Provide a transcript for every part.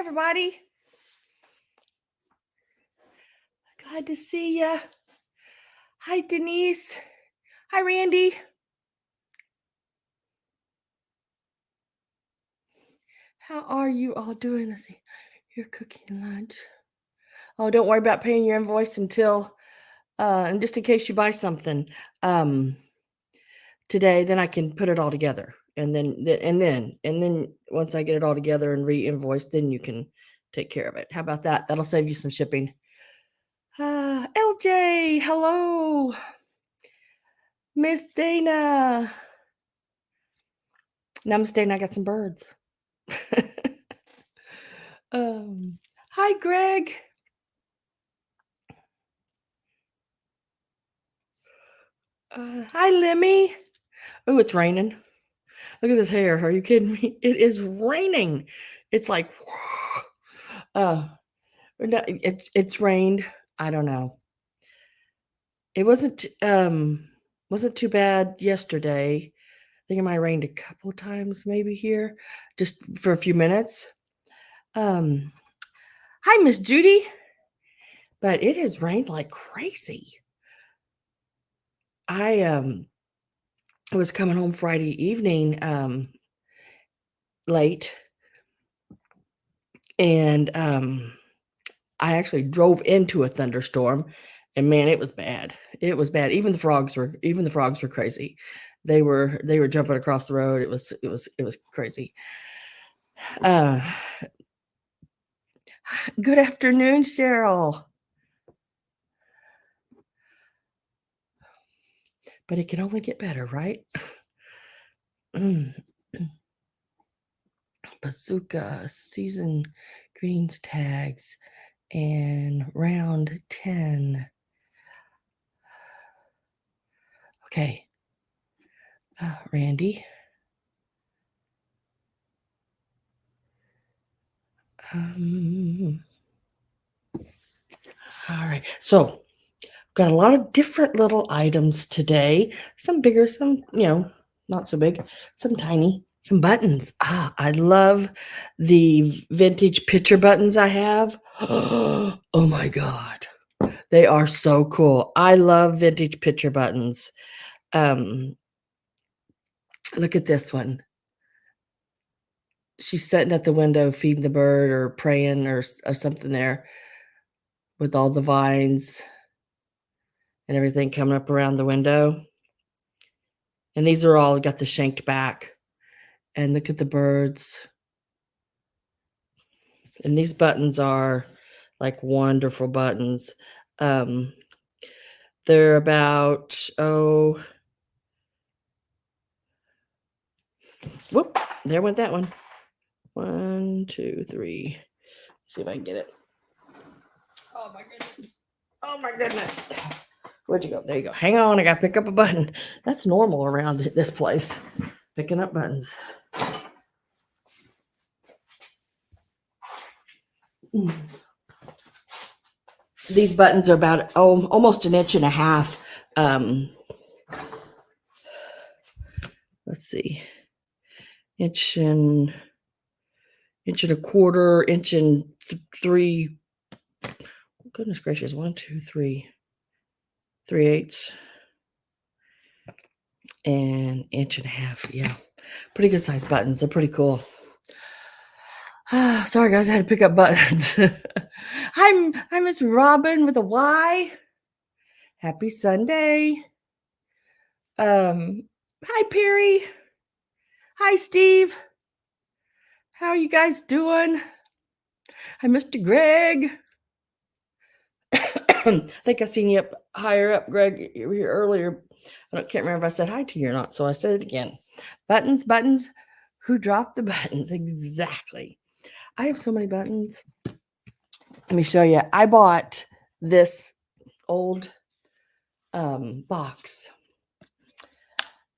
everybody. Glad to see you. Hi, Denise. Hi, Randy. How are you all doing? Let's see. You're cooking lunch. Oh, don't worry about paying your invoice until, and just in case you buy something today, then I can put it all together. And then once I get it all together and re-invoice, then you can take care of it. How about that? That'll save you some shipping. LJ, hello. Miss Dana. Namaste, and I got some birds. Hi, Greg. Hi, Lemmy. Oh, it's raining. Look at this hair. Are you kidding me? It is raining. It's like, it's rained. I don't know. It wasn't too bad yesterday. I think it might have rained a couple times maybe here, just for a few minutes. Hi, Miss Judy. But it has rained like crazy. I was coming home Friday evening late, and I actually drove into a thunderstorm, and man, it was bad. It was bad. Even the frogs were crazy. They were jumping across the road. It was crazy. Good afternoon, Cheryl. But it can only get better, right? Bazooka, season greens tags, and round 10. Okay. Randy. All right. So got a lot of different little items today. Some bigger, some, not so big, some tiny, some buttons. I love the vintage picture buttons I have. Oh my God. They are so cool. I love vintage picture buttons. Look at this one. She's sitting at the window feeding the bird or praying or something there with all the vines and everything coming up around the window. And these are all got the shanked back. And look at the birds. And these buttons are like wonderful buttons. They're about, whoop, there went that one. 1, 2, 3. See if I can get it. Oh my goodness. Oh my goodness. Where'd you go? There you go. Hang on, I gotta pick up a button. That's normal around this place. Picking up buttons. These buttons are about almost 1.5 inches. Let's see, 1.25 inches, 1.3. Goodness gracious, 1, 2, 3, 3/8, and 1.5 inches. Yeah, pretty good size buttons. They're pretty cool. Sorry guys, I had to pick up buttons. Hi, Miss Robin with a Y. Happy Sunday. Hi Perry. Hi Steve. How are you guys doing? Hi Mr. Greg. I think I seen you up higher up, Greg. You were here earlier. I can't remember if I said hi to you or not, so I said it again. Buttons. Who dropped the buttons? Exactly. I have so many buttons. Let me show you. I bought this old box.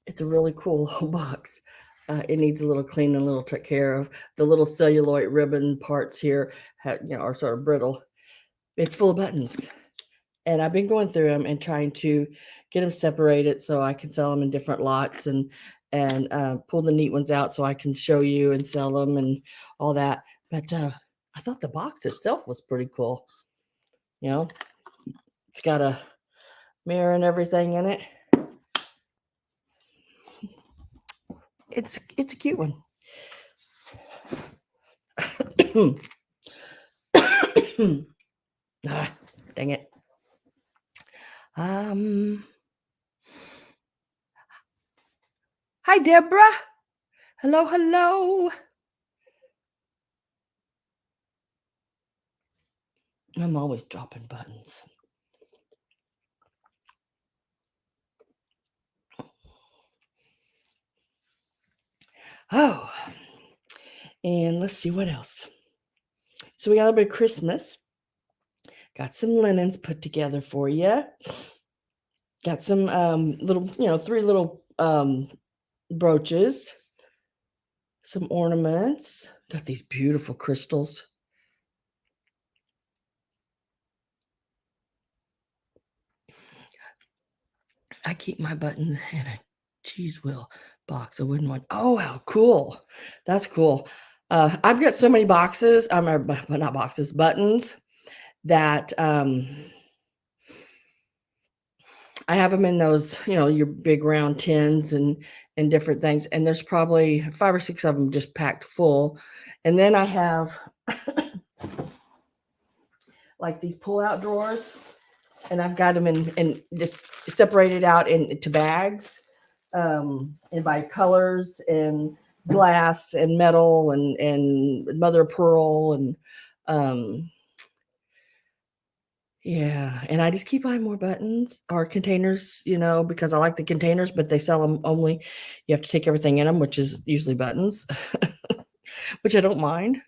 It's a really cool box. It needs a little clean and a little took care of. The little celluloid ribbon parts here are sort of brittle. It's full of buttons. And I've been going through them and trying to get them separated so I can sell them in different lots and pull the neat ones out so I can show you and sell them and all that. But I thought the box itself was pretty cool. You know, it's got a mirror and everything in it. It's a cute one. Ah, dang it. Hi, Deborah. Hello, hello. I'm always dropping buttons. Oh, and let's see what else. So we got a bit of Christmas. Got some linens put together for you. Got some little, 3 little brooches. Some ornaments. Got these beautiful crystals. I keep my buttons in a cheese wheel box. I wouldn't want. Oh, how cool! That's cool. I've got so many boxes. Not boxes, buttons that I have them in those, your big round tins and different things. And there's probably 5 or 6 of them just packed full. And then I have like these pull-out drawers, and I've got them in just separated out into bags, and by colors and glass and metal and mother of pearl and yeah, and I just keep buying more buttons or containers, because I like the containers, but they sell them only. You have to take everything in them, which is usually buttons, which I don't mind.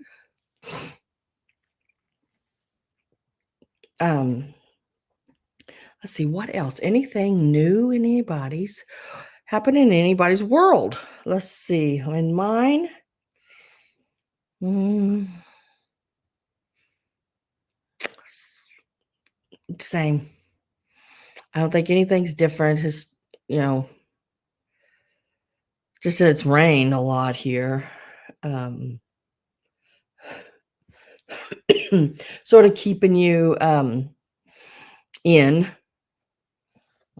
Let's see what else. Anything new in anybody's happening in anybody's world? Let's see. In mine, same. I don't think anything's different. Just just that it's rained a lot here. Sort of keeping you in.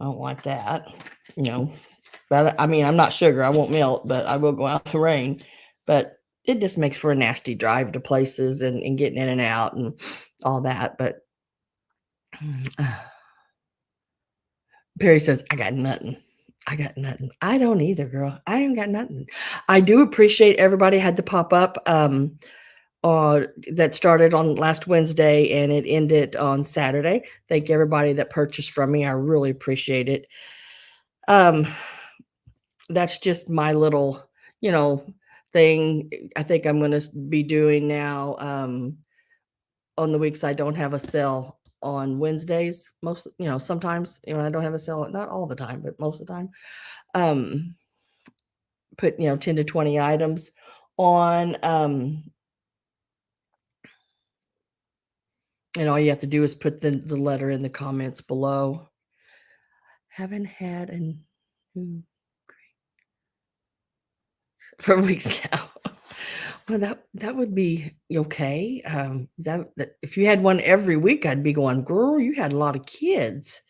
I don't like that, But I mean, I'm not sugar. I won't melt, but I will go out the rain. But it just makes for a nasty drive to places and getting in and out and all that. But Perry says, I got nothing. I got nothing. I don't either, girl. I ain't got nothing. I do appreciate everybody had to pop up that started on last Wednesday and it ended on Saturday. Thank everybody that purchased from me. I really appreciate it. That's just my little, thing I think I'm going to be doing now on the weeks I don't have a sale on Wednesdays. Most, sometimes, I don't have a sale, not all the time, but most of the time. Put, 10 to 20 items on and all you have to do is put the letter in the comments below. Haven't had an for weeks now. Well, that would be okay. That if you had one every week, I'd be going, girl, you had a lot of kids.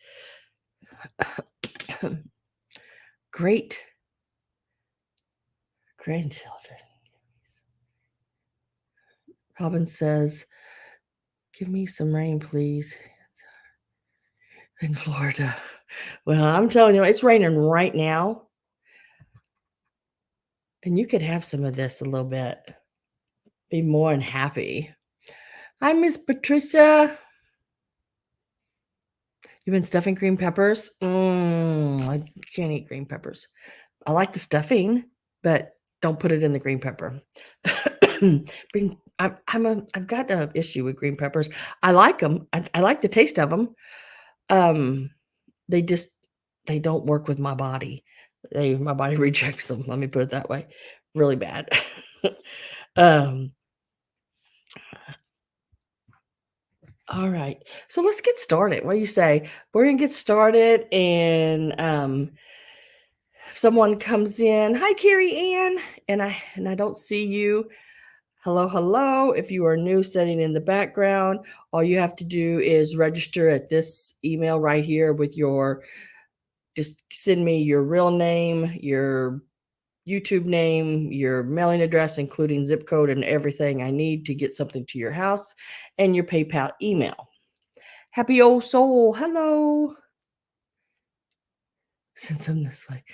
Great grandchildren. Robin says, give me some rain, please. In Florida. Well, I'm telling you, it's raining right now. And you could have some of this a little bit. Be more than happy. Hi, Miss Patricia. You've been stuffing green peppers? I can't eat green peppers. I like the stuffing, but don't put it in the green pepper. I've got an issue with green peppers. I like them. I like the taste of them. They don't work with my body. My body rejects them. Let me put it that way. Really bad. All right. So let's get started. What do you say? We're gonna get started, and if someone comes in, hi Carrie Ann, and I don't see you. Hello, hello. If you are new sitting in the background, all you have to do is register at this email right here with just send me your real name, your YouTube name, your mailing address, including zip code and everything I need to get something to your house, and your PayPal email. Happy old soul. Hello. Since I'm this way.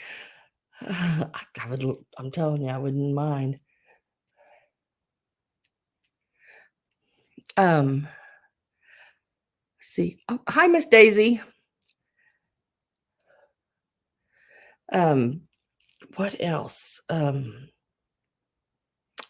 I'm telling you, I wouldn't mind. See. Oh, hi, Miss Daisy. What else? I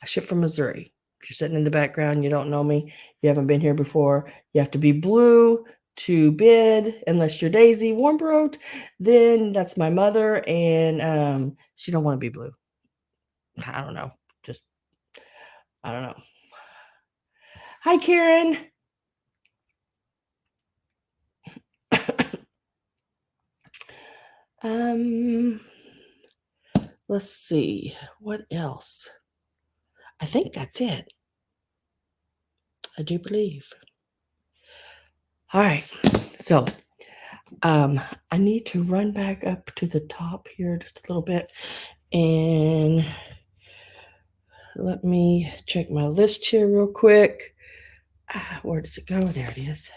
ship from Missouri. If you're sitting in the background, you don't know me, you haven't been here before, you have to be blue to bid, unless you're Daisy Warmbroad, then that's my mother, and she don't want to be blue. I don't know. Just I don't know. Hi, Karen. Let's see. What else? I think that's it. I do believe. All right. So I need to run back up to the top here just a little bit, and let me check my list here real quick. Where does it go? There it is.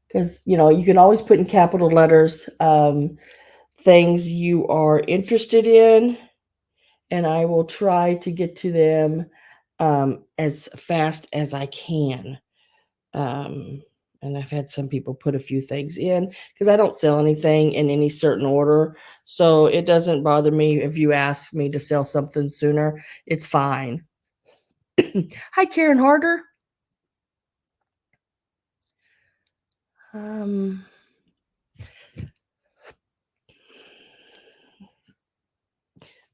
Because, you can always put in capital letters things you are interested in, and I will try to get to them as fast as I can. And I've had some people put a few things in because I don't sell anything in any certain order. So it doesn't bother me if you ask me to sell something sooner. It's fine. Hi, Karen Harder.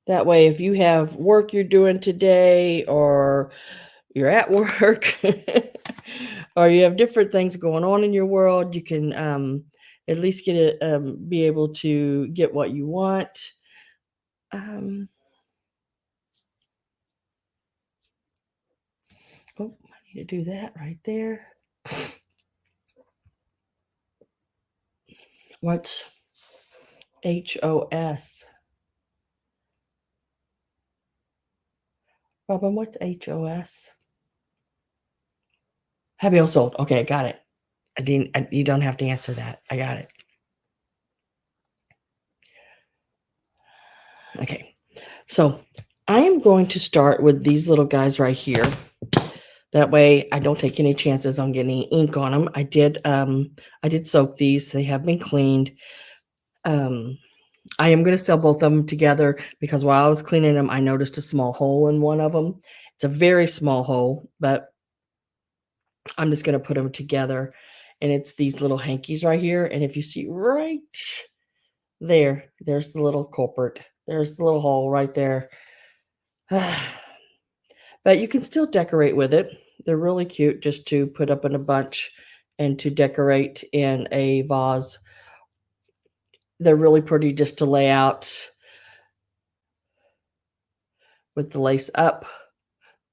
That way, if you have work you're doing today, or you're at work, or you have different things going on in your world, you can at least get it, be able to get what you want. Oh, I need to do that right there. What's HOS? Robin, what's HOS? Happy old soul. Okay, I got it. You don't have to answer that. I got it. Okay. So I am going to start with these little guys right here. That way I don't take any chances on getting ink on them. I did soak these. They have been cleaned. I am going to sell both of them together because while I was cleaning them, I noticed a small hole in one of them. It's a very small hole, but I'm just going to put them together. And it's these little hankies right here. And if you see right there's the little culprit. There's the little hole right there. But you can still decorate with it. They're really cute just to put up in a bunch and to decorate in a vase. They're really pretty just to lay out with the lace up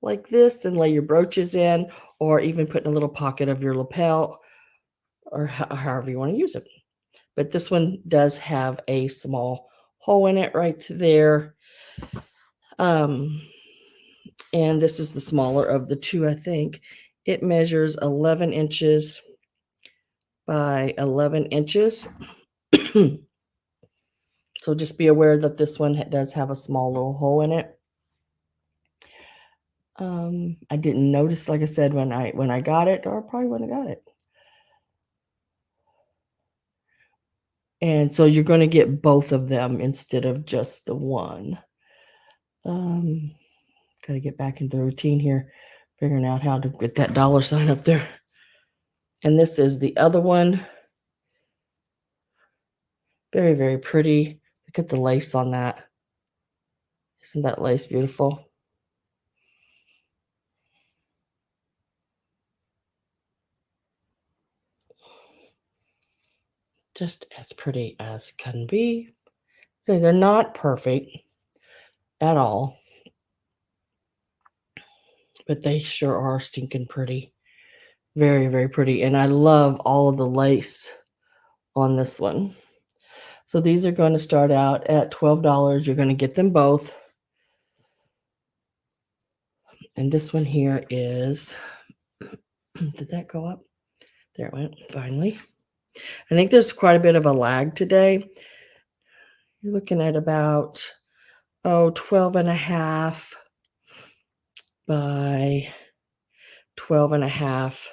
like this and lay your brooches in, or even put in a little pocket of your lapel, or however you want to use it. But this one does have a small hole in it right there. And this is the smaller of the two, I think. It measures 11 inches by 11 inches. So just be aware that this one does have a small little hole in it. I didn't notice, like I said, when I got it, or probably when I got it. And so you're going to get both of them instead of just the one. Got to get back into the routine here, figuring out how to get that dollar sign up there. And this is the other one. Very, very pretty. Look at the lace on that. Isn't that lace beautiful? Just as pretty as can be. So they're not perfect at all. but they sure are stinking pretty. Very, very pretty. And I love all of the lace on this one. So these are going to start out at $12. You're going to get them both. And this one here is, did that go up? There it went, finally. I think there's quite a bit of a lag today. You're looking at about, 12 and a half by 12 and a half.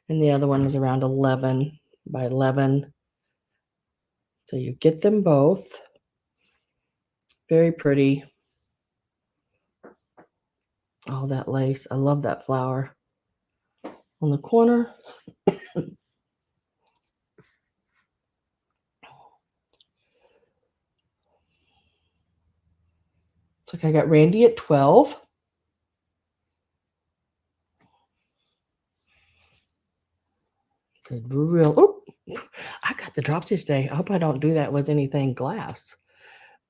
And the other one is around 11 by 11. So you get them both. Very pretty. All that lace. I love that flower on the corner. Looks like I got Randy at 12. Oh, I got the drops today. I hope I don't do that with anything glass.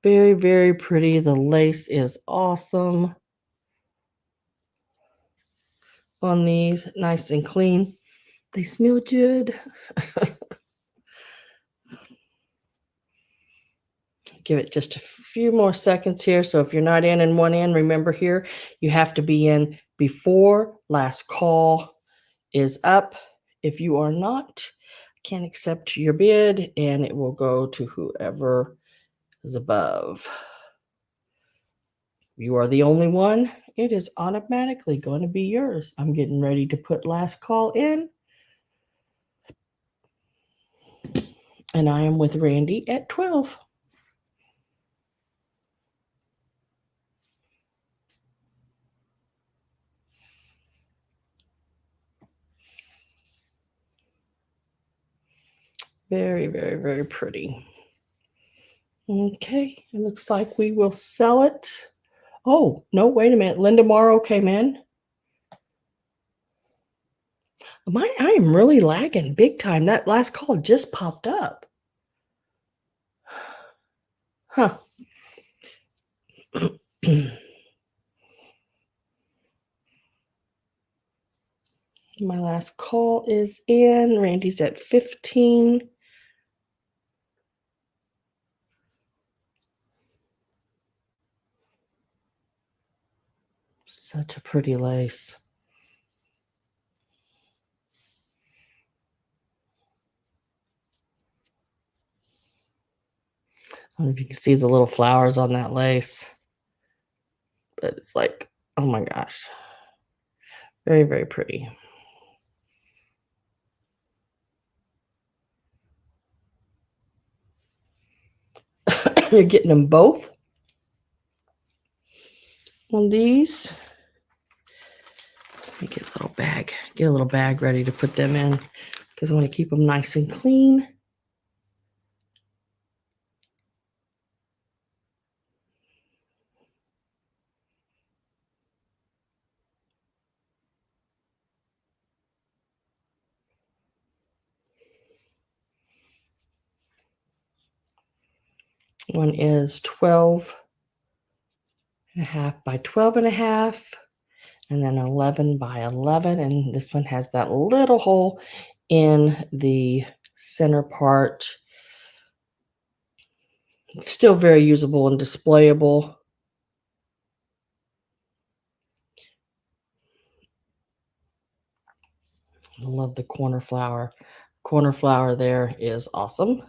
Very, very pretty. The lace is awesome on these. Nice and clean. They smell good. Give it just a few more seconds here. So if you're not in one end, remember here, you have to be in before last call is up. If you are not, can't accept your bid and it will go to whoever is above. You are the only one. It is automatically going to be yours. I'm getting ready to put last call in. And I am with Randy at 12. Very, very, very pretty. Okay, it looks like we will sell it. Oh, no, wait a minute. Linda Morrow came in. I am really lagging big time. That last call just popped up. Huh. My last call is in. Randy's at 15. Such a pretty lace. I don't know if you can see the little flowers on that lace, but it's like, oh my gosh. Very, very pretty. You're getting them both on these. Let me get a little bag ready to put them in because I want to keep them nice and clean. One is 12 and a half by 12 and a half, and then 11 by 11. And this one has that little hole in the center part. Still very usable and displayable. I love the corner flower. Corner flower there is awesome.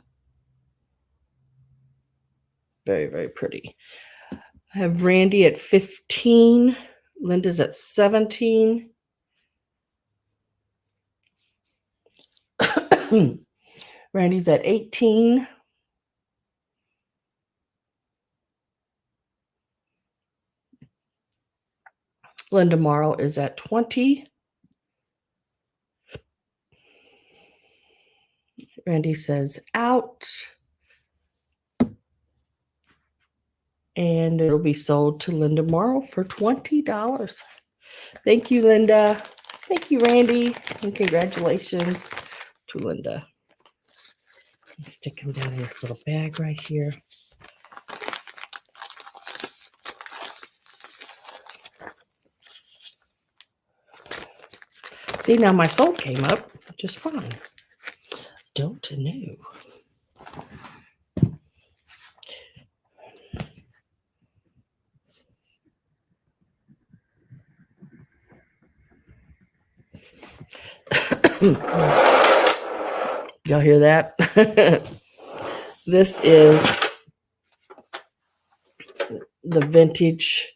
Very, very pretty. I have Randy at 15. Linda's at 17. Randy's at 18. Linda Morrow is at 20. Randy says out. And it'll be sold to Linda Morrow for $20. Thank you, Linda. Thank you, Randy. And congratulations to Linda. Stick them down in this little bag right here. See, now my soul came up just fine. Don't know. Y'all hear that? This is the vintage.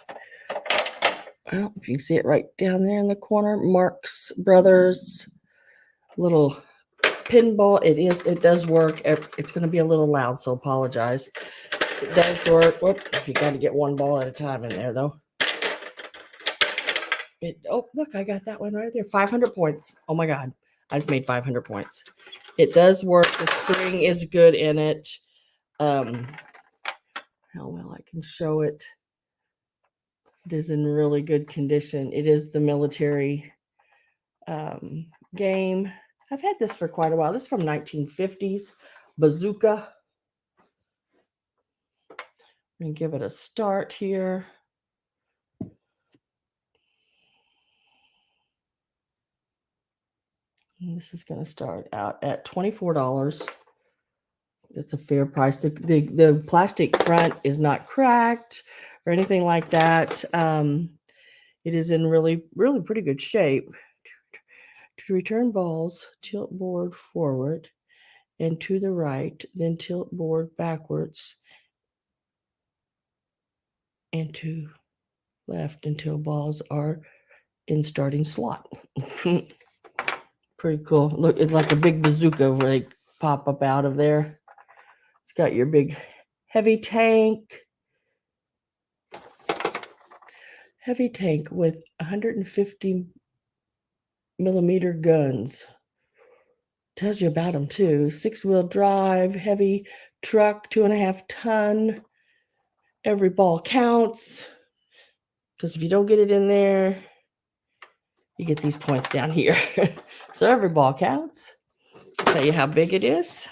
Well, if you see it right down there in the corner, Marx Brothers little pinball. It does work. It's going to be a little loud, so apologize. It does work. Whoop, you got to get one ball at a time in there, though. Oh, look, I got that one right there. 500 points. Oh my God. I just made 500 points. It does work. The spring is good in it. How well I can show it. It is in really good condition. It is the military game. I've had this for quite a while. This is from 1950s. Bazooka. I'm going to give it a start here. And this is going to start out at $24. That's a fair price. The plastic front is not cracked or anything like that. It is in really, really pretty good shape. To return balls, tilt board forward and to the right, then tilt board backwards and to left until balls are in starting slot. Pretty cool. Look, it's like a big bazooka where they pop up out of there. It's got your big heavy tank. Heavy tank with 150 millimeter guns. Tells you about them too. 6-wheel drive, heavy truck, 2.5 ton. Every ball counts. Because if you don't get it in there, you get these points down here. So every ball counts. I'll tell you how big it is.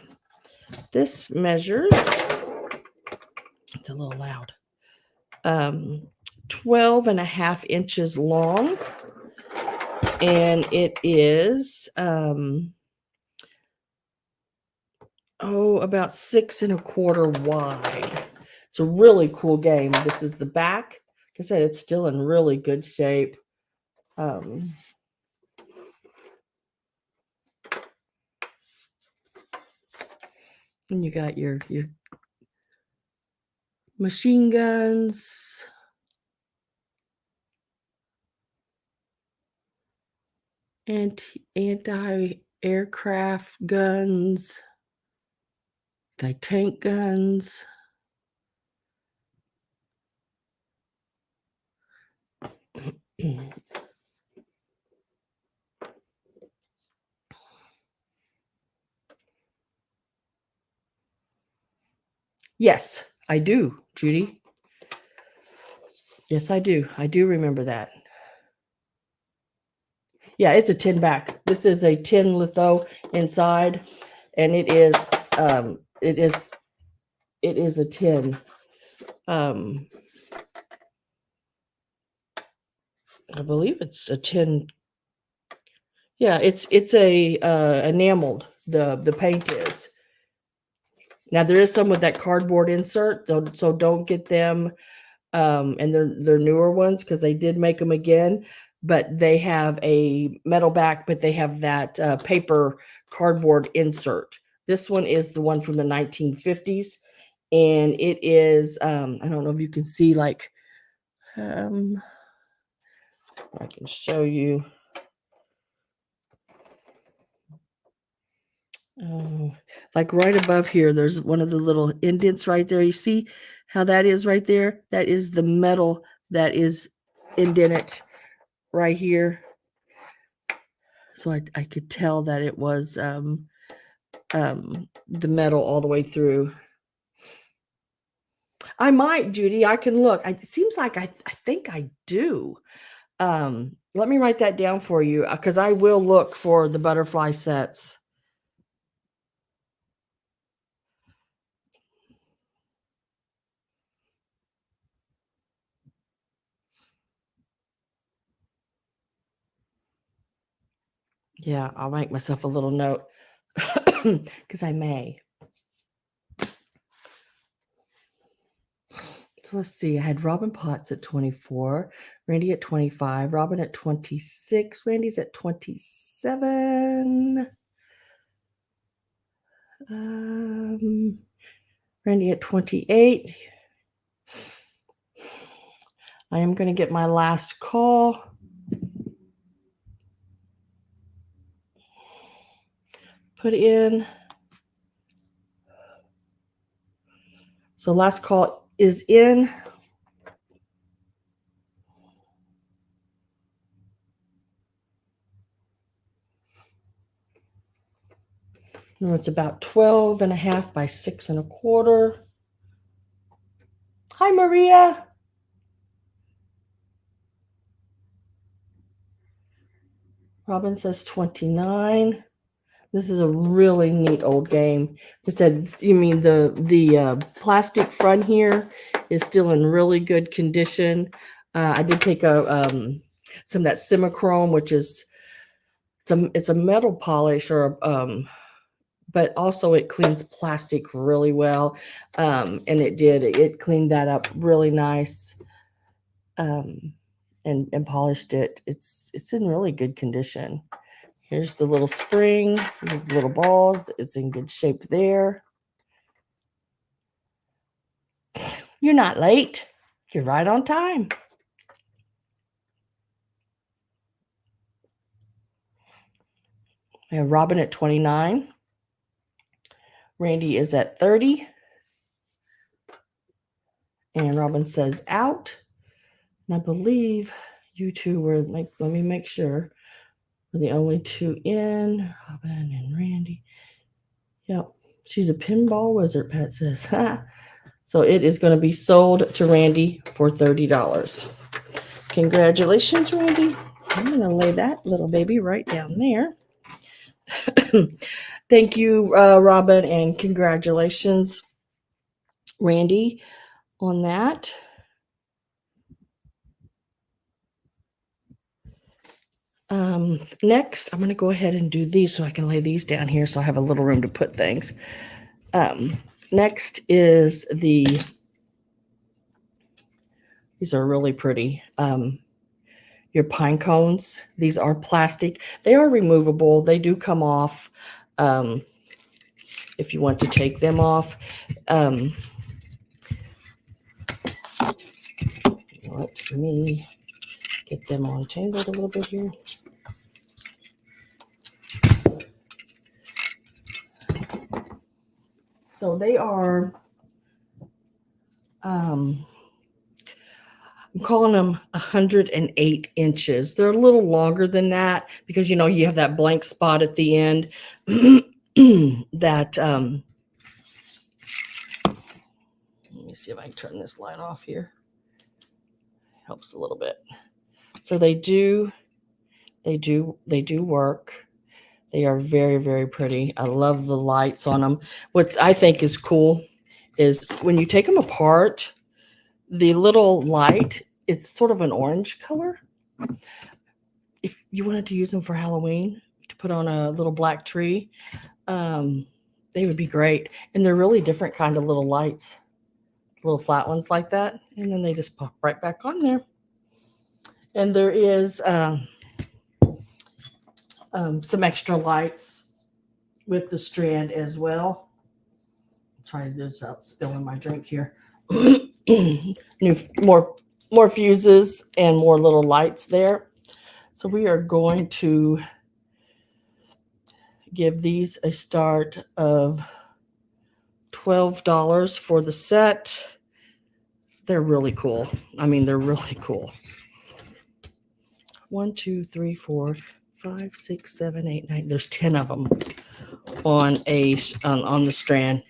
This measures, it's a little loud, 12.5 inches long. And it is about 6.25 wide. It's a really cool game. This is the back. Like I said, it's still in really good shape. And you got your machine guns. Anti-aircraft guns. Tank guns. Yes, I do, Judy. Yes, I do. I do remember that. Yeah, it's a tin back. This is a tin litho inside, and it is a tin. I believe it's a tin. Yeah, it's a enameled. The paint is. Now there is some with that cardboard insert, so don't get them. And they're newer ones because they did make them again, but they have a metal back, but they have that paper cardboard insert. This one is the one from the 1950s, and it is I don't know if you can see, like I can show you. Like right above here, there's one of the little indents right there. You see how that is right there? That is the metal that is indented right here. So I could tell that it was the metal all the way through. I might, Judy. I can look. It seems like I think I do. Let me write that down for you because I will look for the butterfly sets. Yeah, I'll make myself a little note because I may. So let's see. I had Robin Potts at 24, Randy at 25, Robin at 26, Randy's at 27. Randy at 28. I am going to get my last call. Put in. So last call is in. No, it's about 12 and a half by 6 1/4. Hi, Maria. Robin says 29. This is a really neat old game. It said, you mean the plastic front here is still in really good condition. I did take some of that Simichrome, which is it's a metal polish or but also it cleans plastic really well. And it cleaned that up really nice. And polished it. It's in really good condition. Here's the little spring, the little balls. It's in good shape there. You're not late. You're right on time. I have Robin at 29. Randy is at 30. And Robin says out. And I believe you two were like, let me make sure. We're the only two in. Robin and Randy. Yep. She's a pinball wizard, Pat says. So it is going to be sold to Randy for $30. Congratulations, Randy. I'm going to lay that little baby right down there. Thank you, Robin, and congratulations, Randy, on that. Next, I'm going to go ahead and do these so I can lay these down here so I have a little room to put things. Next is these are really pretty. Your pine cones. These are plastic. They are removable. They do come off if you want to take them off. Let me get them untangled a little bit here. So they are, I'm calling them 108 inches. They're a little longer than that because, you know, you have that blank spot at the end that, let me see if I can turn this light off here. Helps a little bit. So they do work. They are very, very pretty. I love the lights on them. What I think is cool is when you take them apart, the little light, it's sort of an orange color. If you wanted to use them for Halloween, to put on a little black tree, they would be great. And they're really different kind of little lights, little flat ones like that. And then they just pop right back on there. And there is some extra lights with the strand as well. I'm trying to do this without spilling my drink here. More fuses and more little lights there. So we are going to give these a start of $12 for the set. They're really cool. I mean, they're really cool. 1, 2, 3, 4, 5, 6, 7, 8, 9. There's 10 of them on the strand.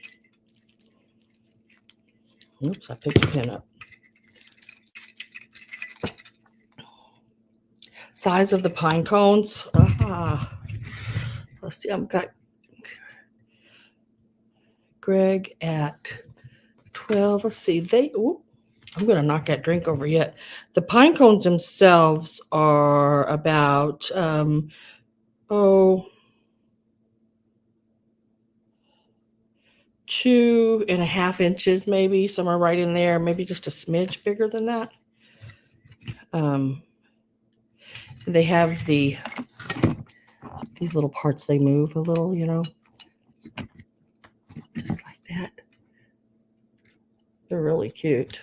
Oops, I picked the pin up. Size of the pine cones. Let's see, I've got Greg at 12. Let's see, I'm going to knock that drink over yet. The pine cones themselves are about 2.5 inches, maybe somewhere right in there, maybe just a smidge bigger than that. They have these little parts, they move a little, just like that. They're really cute.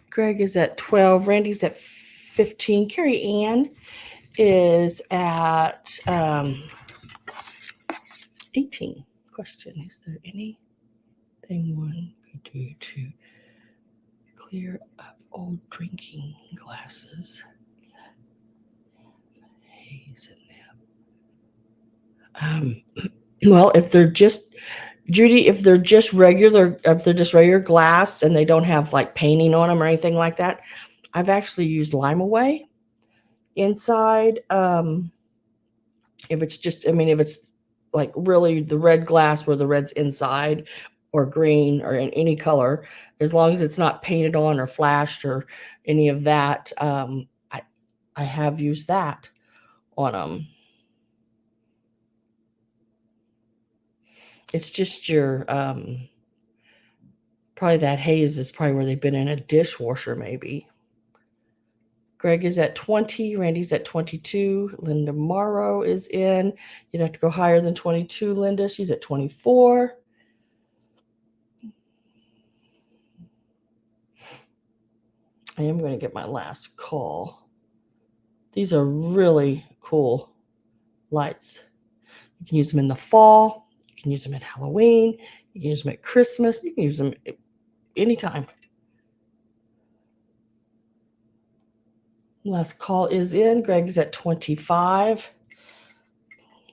Greg is at 12. Randy's at 15. Carrie Ann is at 18. Question: is there anything one could do to clear up old drinking glasses? Haze in them. Well, if they're just Judy, if they're just regular glass and they don't have like painting on them or anything like that, I've actually used Lime Away inside. If it's like really the red glass where the red's inside, or green, or in any color, as long as it's not painted on or flashed or any of that, I have used that on them. It's just your probably that haze is probably where they've been in a dishwasher maybe. Greg is at 20. Randy's at 22. Linda Morrow is in. You'd have to go higher than 22, Linda. She's at 24. I am going to get my last call. These are really cool lights. You can use them in the fall. You can use them at Halloween. You can use them at Christmas. You can use them anytime. Last call is in. Greg's at 25.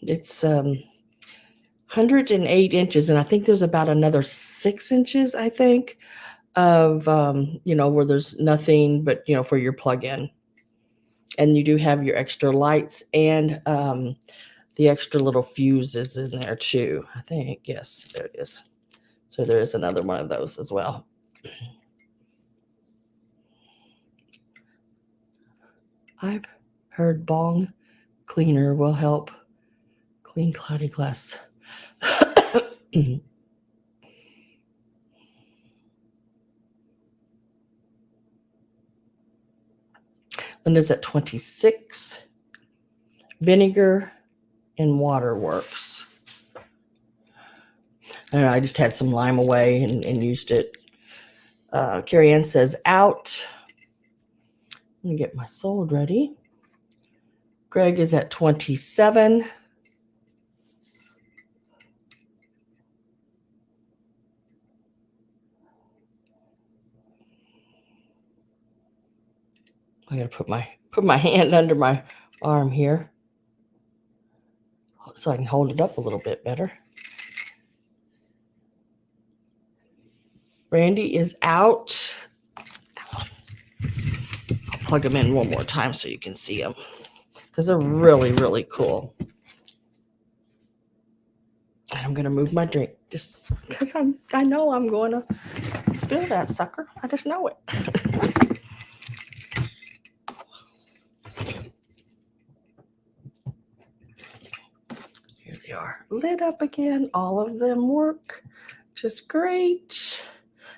It's 108 inches, and I think there's about another 6 inches, I think, of where there's nothing but for your plug-in. And you do have your extra lights and the extra little fuses in there too, I think. Yes, there it is. So there is another one of those as well. I've heard bong cleaner will help clean cloudy glass. Linda's at 26. Vinegar and water works. I just had some Lime Away and used it. Carrie Ann says out. Let me get my sold ready. Greg is at 27. I gotta put my hand under my arm here so I can hold it up a little bit better. Randy is out. I'll plug them in one more time so you can see them, because they're really, really cool. And I'm gonna move my drink just because I know I'm going to spill that sucker. I just know it. Here they are, lit up again. All of them work just great.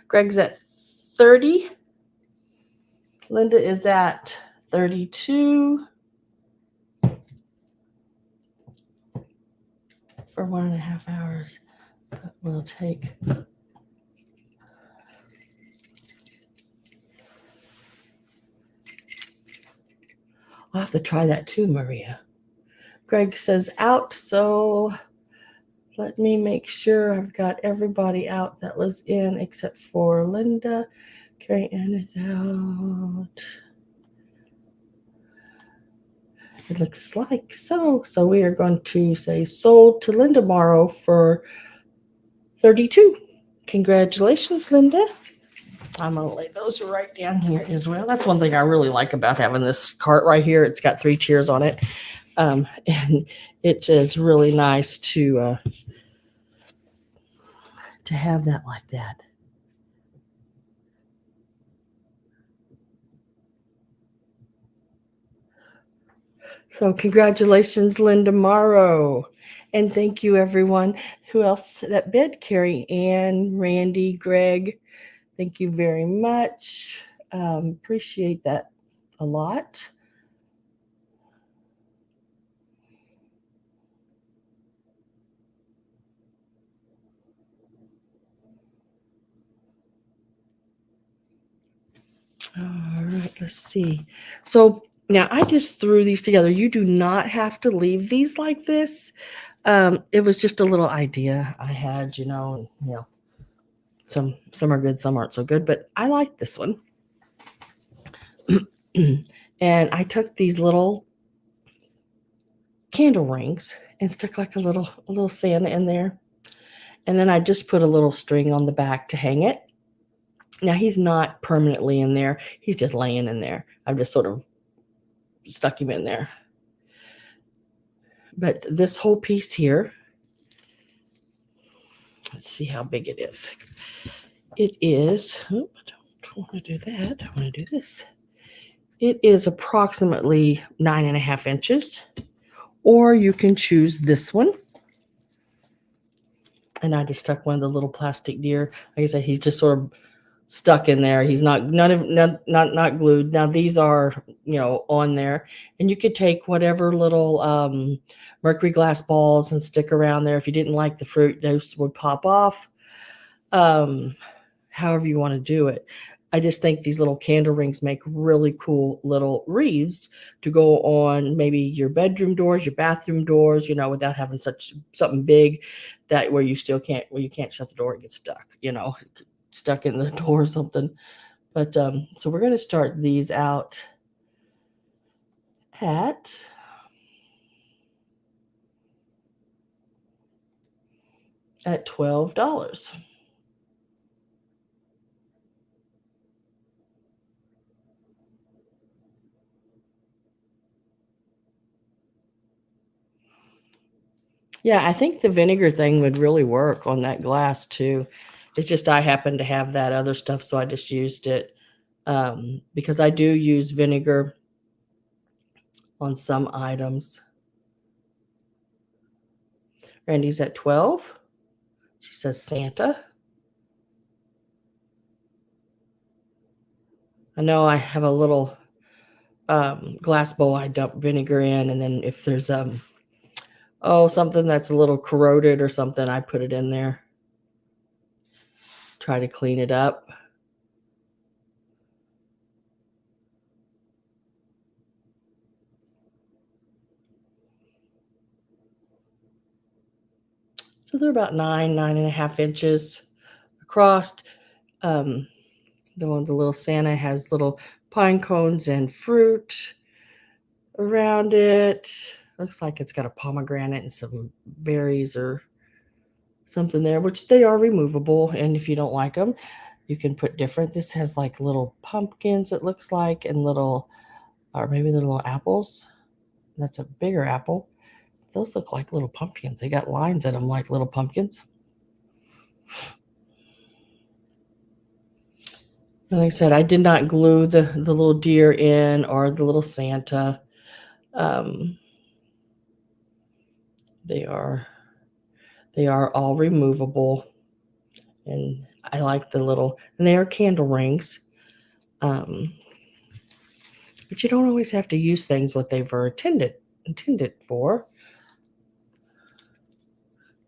Greg's at 30. Linda is at 32 for 1.5 hours. That will take. I'll have to try that too, Maria. Greg says out, so let me make sure I've got everybody out that was in except for Linda. Carrie Ann is out. It looks like so. So we are going to say sold to Linda Morrow for 32. Congratulations, Linda. I'm going to lay those right down here as well. That's one thing I really like about having this cart right here. It's got 3 tiers on it. And it is really nice to have that like that. So congratulations, Linda Morrow. And thank you, everyone. Who else that bid? Carrie Ann, Randy, Greg. Thank you very much. Appreciate that a lot. All right, let's see. So now I just threw these together. You do not have to leave these like this. It was just a little idea I had, some are good, some aren't so good, but I like this one. And I took these little candle rings and stuck like a little Santa in there. And then I just put a little string on the back to hang it. Now he's not permanently in there. He's just laying in there. I've just sort of stuck him in there. But this whole piece here, let's see how big it is. It is, I don't want to do that. I want to do this. It is approximately 9.5 inches, or you can choose this one. And I just stuck one of the little plastic deer. Like I said, he's just sort of stuck in there. He's not not glued. Now these are on there, and you could take whatever little mercury glass balls and stick around there. If you didn't like the fruit, those would pop off. However you want to do it. I just think these little candle rings make really cool little wreaths to go on maybe your bedroom doors, your bathroom doors, without having something big that where you can't shut the door and get stuck, stuck in the door or something. But so we're going to start these out at $12. Yeah, I think the vinegar thing would really work on that glass too. It's just I happen to have that other stuff, so I just used it because I do use vinegar on some items. Randy's at 12. She says Santa. I know I have a little glass bowl I dump vinegar in, and then if there's something that's a little corroded or something, I put it in there. Try to clean it up. So they're about 9.5 inches across. The little Santa has little pine cones and fruit around it. Looks like it's got a pomegranate and some berries or something there, which they are removable. And if you don't like them, you can put different. This has like little pumpkins, it looks like, and or maybe little apples. That's a bigger apple. Those look like little pumpkins. They got lines in them like little pumpkins. Like I said, I did not glue the little deer in or the little Santa. They are all removable, and I like and they are candle rings. But you don't always have to use things what they were intended for.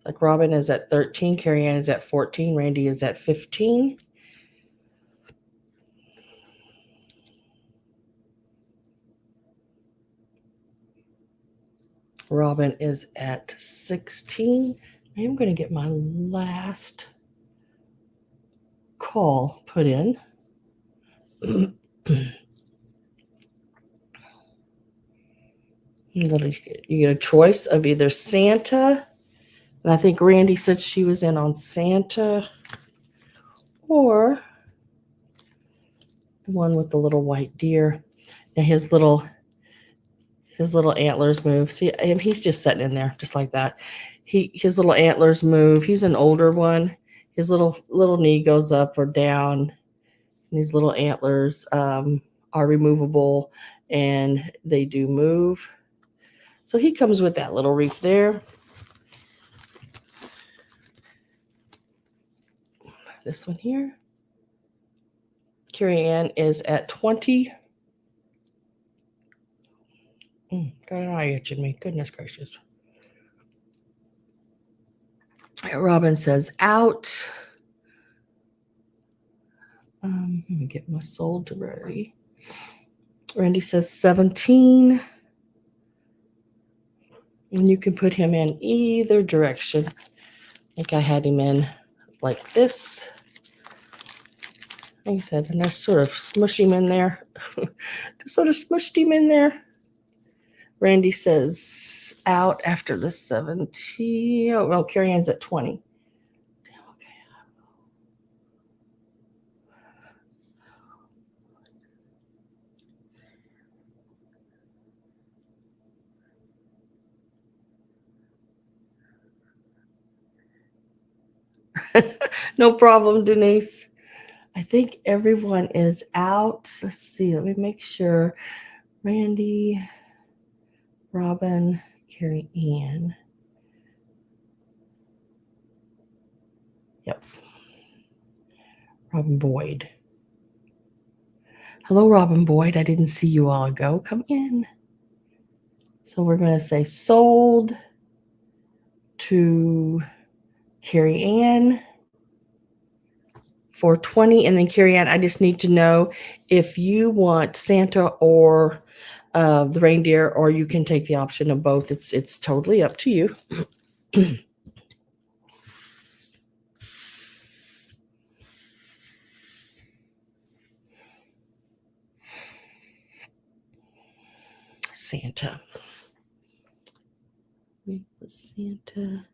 Like Robin is at 13, Carrie Ann is at 14, Randy is at 15. Robin is at 16. I'm going to get my last call put in. You get a choice of either Santa, and I think Randy said she was in on Santa, or the one with the little white deer. Now his little antlers move. See, he's just sitting in there just like that. His little antlers move. He's an older one. His little knee goes up or down. And these little antlers are removable, and they do move. So he comes with that little wreath there. This one here. Carrie Ann is at 20. Got an eye itching me. Goodness gracious. Robin says out. Let me get my sold ready. Randy says 17. And you can put him in either direction. I think I had him in like this. Like I said, and I sort of smush him in there. Just sort of smushed him in there. Randy says out after the 17. Oh, well, Carrie Ann's at 20. No problem, Denise. I think everyone is out. Let's see. Let me make sure. Randy, Robin, Carrie Ann. Yep. Robin Boyd. Hello, Robin Boyd. I didn't see you all ago. Come in. So we're going to say sold to Carrie Ann for 20. And then Carrie Ann, I just need to know if you want Santa or the reindeer, or you can take the option of both. It's totally up to you. Santa. Santa.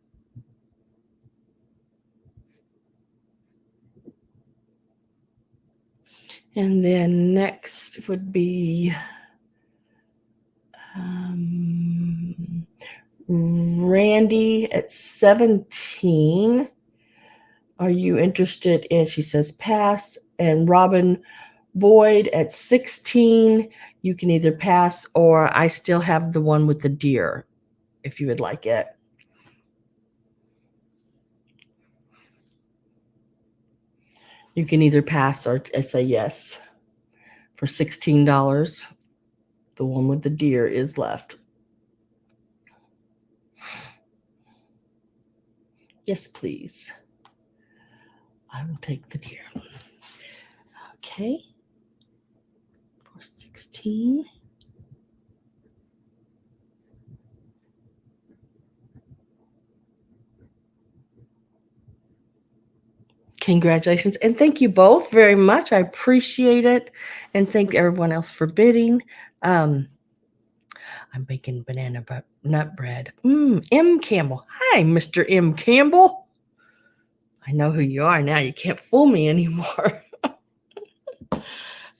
And then next would be Randy at 17. Are you interested in, she says pass. And Robin Boyd at 16. You can either pass, or I still have the one with the deer if you would like it. You can either pass or say yes. For $16, the one with the deer is left. Yes, please. I will take the deer. Okay. For 16. Congratulations. And thank you both very much. I appreciate it. And thank everyone else for bidding. I'm baking banana nut bread. M. Campbell. Hi, Mr. M. Campbell. I know who you are now. You can't fool me anymore.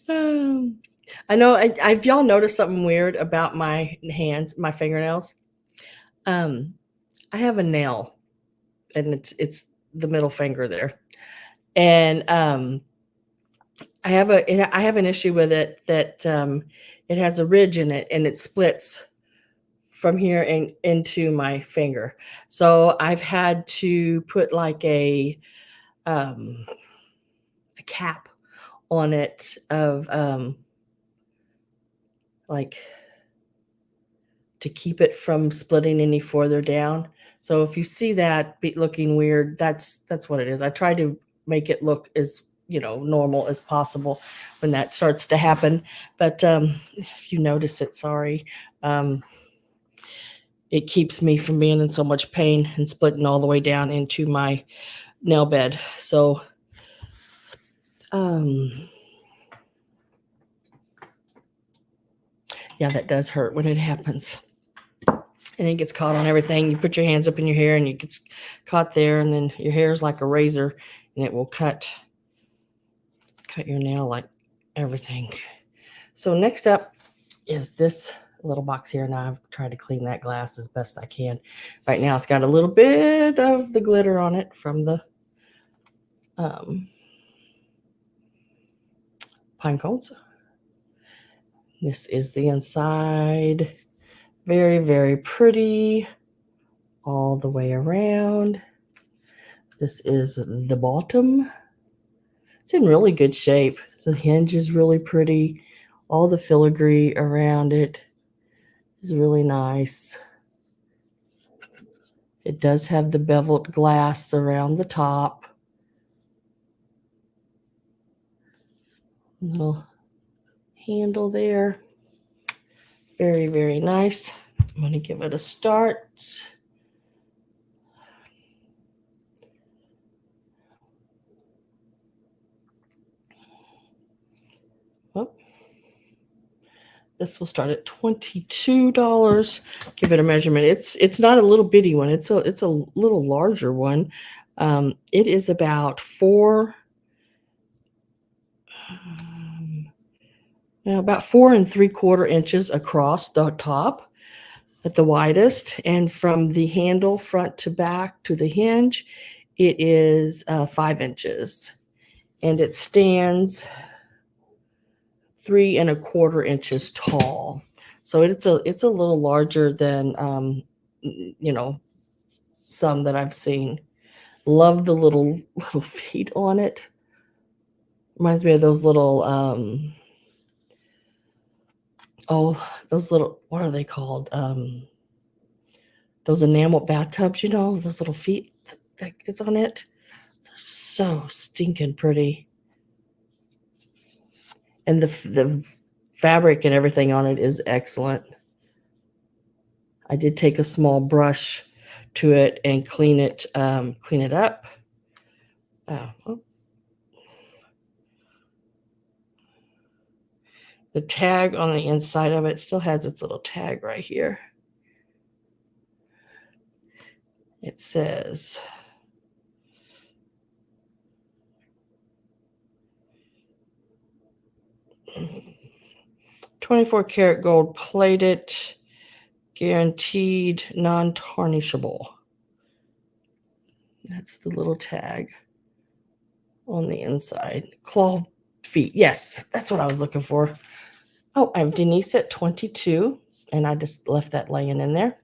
I know. If y'all noticed something weird about my hands, my fingernails, I have a nail, and it's the middle finger there, and I have an issue with it that it has a ridge in it, and it splits from here and into my finger. So I've had to put like a cap on it of like to keep it from splitting any further down. So if you see that looking weird, that's what it is. I try to make it look as normal as possible when that starts to happen. But if you notice it, sorry. It keeps me from being in so much pain and splitting all the way down into my nail bed. So yeah, that does hurt when it happens. And it gets caught on everything. You put your hands up in your hair and it gets caught there, and then your hair is like a razor, and it will cut your nail like everything. So next up is this little box here. Now I've tried to clean that glass as best I can. Right now it's got a little bit of the glitter on it from the pine cones. This is the inside Very, very pretty all the way around. This is the bottom. It's in really good shape. The hinge is really pretty. All the filigree around it is really nice. It does have the beveled glass around the top. Little handle there. Very, very nice. I'm going to give it a start. Oh, this will start at $22. Give it a measurement. It's not a little bitty one. It's a little larger one. It is about 4 3/4 inches across the top at the widest, and from the handle front to back to the hinge, it is 5 inches, and it stands 3 1/4 inches tall. So it's a little larger than some that I've seen. Love the little feet on it. Reminds me of those little those little, what are they called? Those enamel bathtubs, those little feet that is on it. They're so stinking pretty. And the fabric and everything on it is excellent. I did take a small brush to it and clean it up. The tag on the inside of it still has its little tag right here. It says "24 karat gold plated, guaranteed non-tarnishable." That's the little tag on the inside. Claw feet. Yes, that's what I was looking for. Oh, I have Denise at 22, and I just left that laying in there.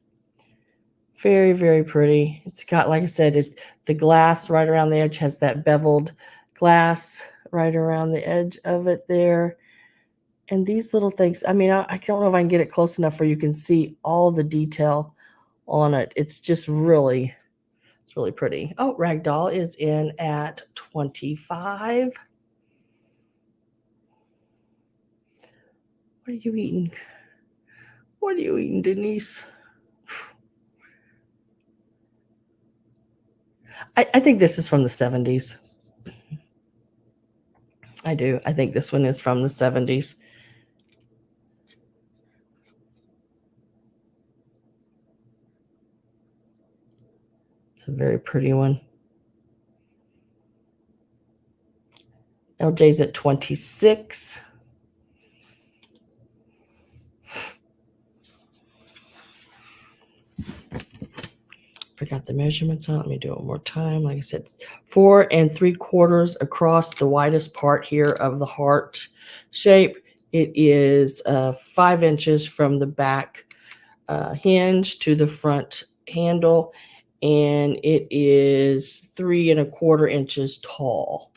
Very, very pretty. It's got, like I said, the glass right around the edge has that beveled glass right around the edge of it there. And these little things, I mean, I don't know if I can get it close enough where you can see all the detail on it. It's just really, it's really pretty. Oh, Ragdoll is in at 25. What are you eating? What are you eating, Denise? I think this is from the 70s. I do. I think this one is from the 70s. It's a very pretty one. LJ's at 26. Forgot the measurements on. Let me do it one more time. Like I said, 4 3/4 across the widest part here of the heart shape. It is 5 inches from the back hinge to the front handle, and it is 3 1/4 inches tall.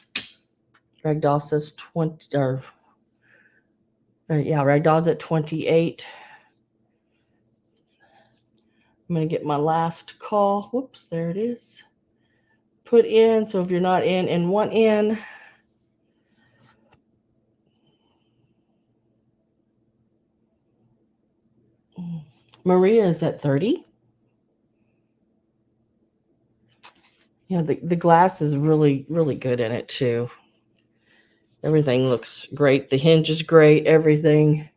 Ragdoll says 20, Ragdoll's at 28. I'm going to get my last call. Whoops, there it is. Put in. So if you're not in one in. Maria is at 30. Yeah, the glass is really, really good in it too. Everything looks great. The hinge is great. Everything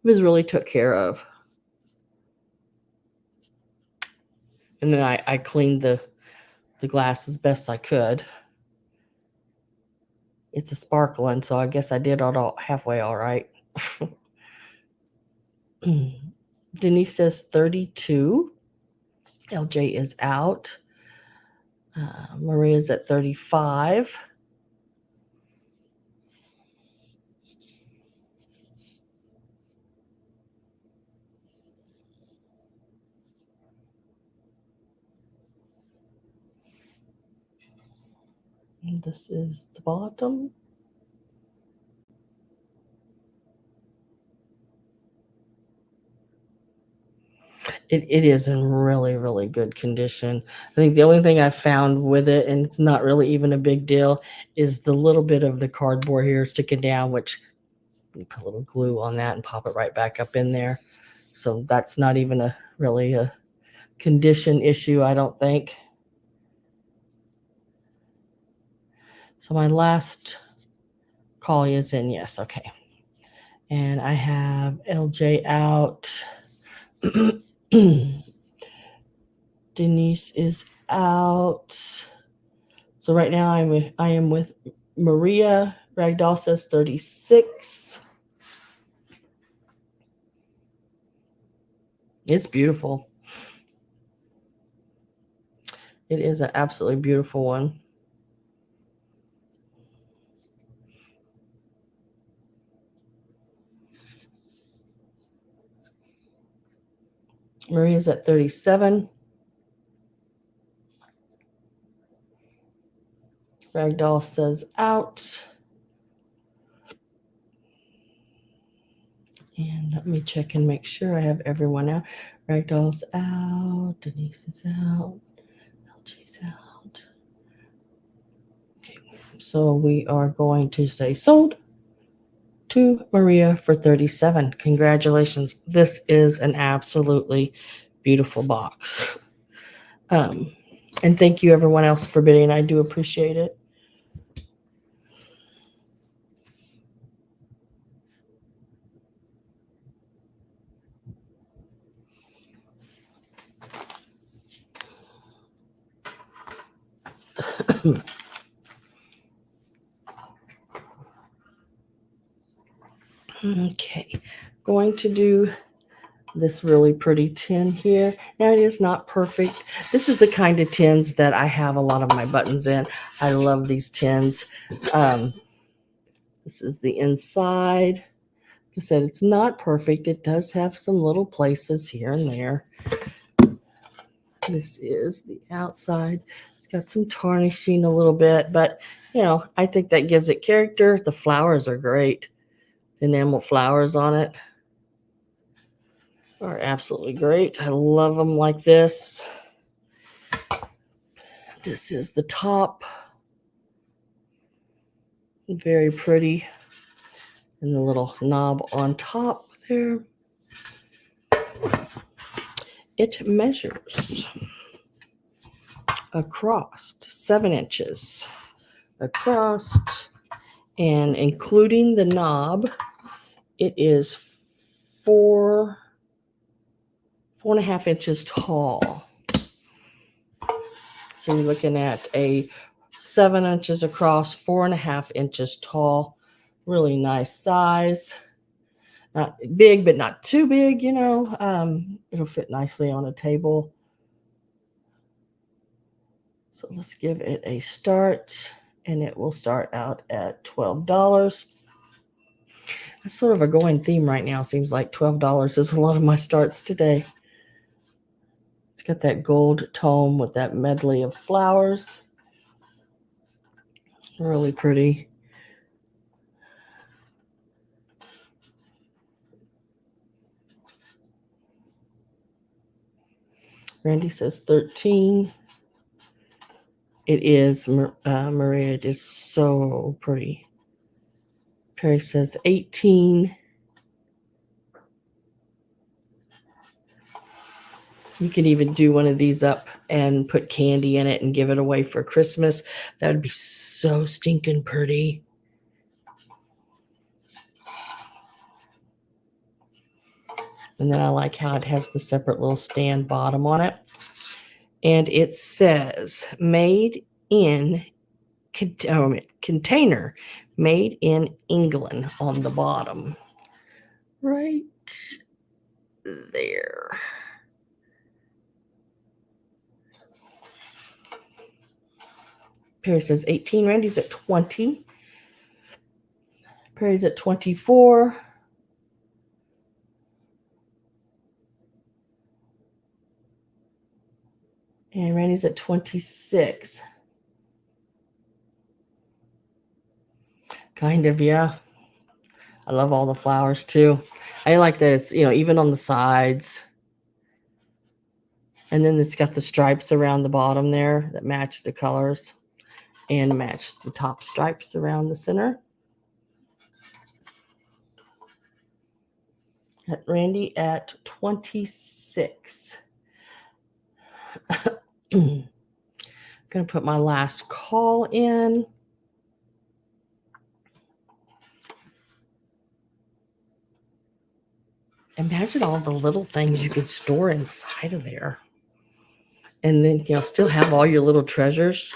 was really took care of. And then I cleaned the glass as best I could. It's a sparkling, so I guess I did all halfway all right. Denise says 32. LJ is out. Maria's at 35. And this is the bottom. It is in really, really good condition. I think the only thing I found with it, and it's not really even a big deal, is the little bit of the cardboard here sticking down, which you put a little glue on that and pop it right back up in there. So that's not even really a condition issue, I don't think. So my last call is in, yes, okay. And I have LJ out. Denise is out. So right now I am with Maria. Ragdoll says 36. It's beautiful. It is an absolutely beautiful one. Maria's at 37. Ragdoll says out. And let me check and make sure I have everyone out. Ragdoll's out. Denise is out. LG's out. Okay, so we are going to say sold to Maria for 37. Congratulations. This is an absolutely beautiful box. And thank you everyone else for bidding. I do appreciate it. Okay, going to do this really pretty tin here. Now it is not perfect. This is the kind of tins that I have a lot of my buttons in. I love these tins. This is the inside. Like I said, it's not perfect. It does have some little places here and there. This is the outside. It's got some tarnishing a little bit, but I think that gives it character. The flowers are great. The enamel flowers on it are absolutely great. I love them like this. This is the top. Very pretty. And the little knob on top there. It measures across 7 inches across, and including the knob, it is 4.5 inches tall. So you're looking at a 7 inches across, 4.5 inches tall. Really nice size. Not big, but not too big, It'll fit nicely on a table. So let's give it a start, and it will start out at $12. That's sort of a going theme right now. Seems like $12 is a lot of my starts today. It's got that gold tone with that medley of flowers. Really pretty. Randy says 13. It is, Maria, it is so pretty. Perry says 18. You can even do one of these up and put candy in it and give it away for Christmas. That would be so stinking pretty. And then I like how it has the separate little stand bottom on it. And it says made in container, made in England on the bottom. Right there. Perry says 18. Randy's at 20. Perry's at 24. And Randy's at 26. Kind of, yeah. I love all the flowers too. I like that it's, even on the sides. And then it's got the stripes around the bottom there that match the colors and match the top stripes around the center. At Randy at 26. I'm going to put my last call in. Imagine all the little things you could store inside of there. And then, still have all your little treasures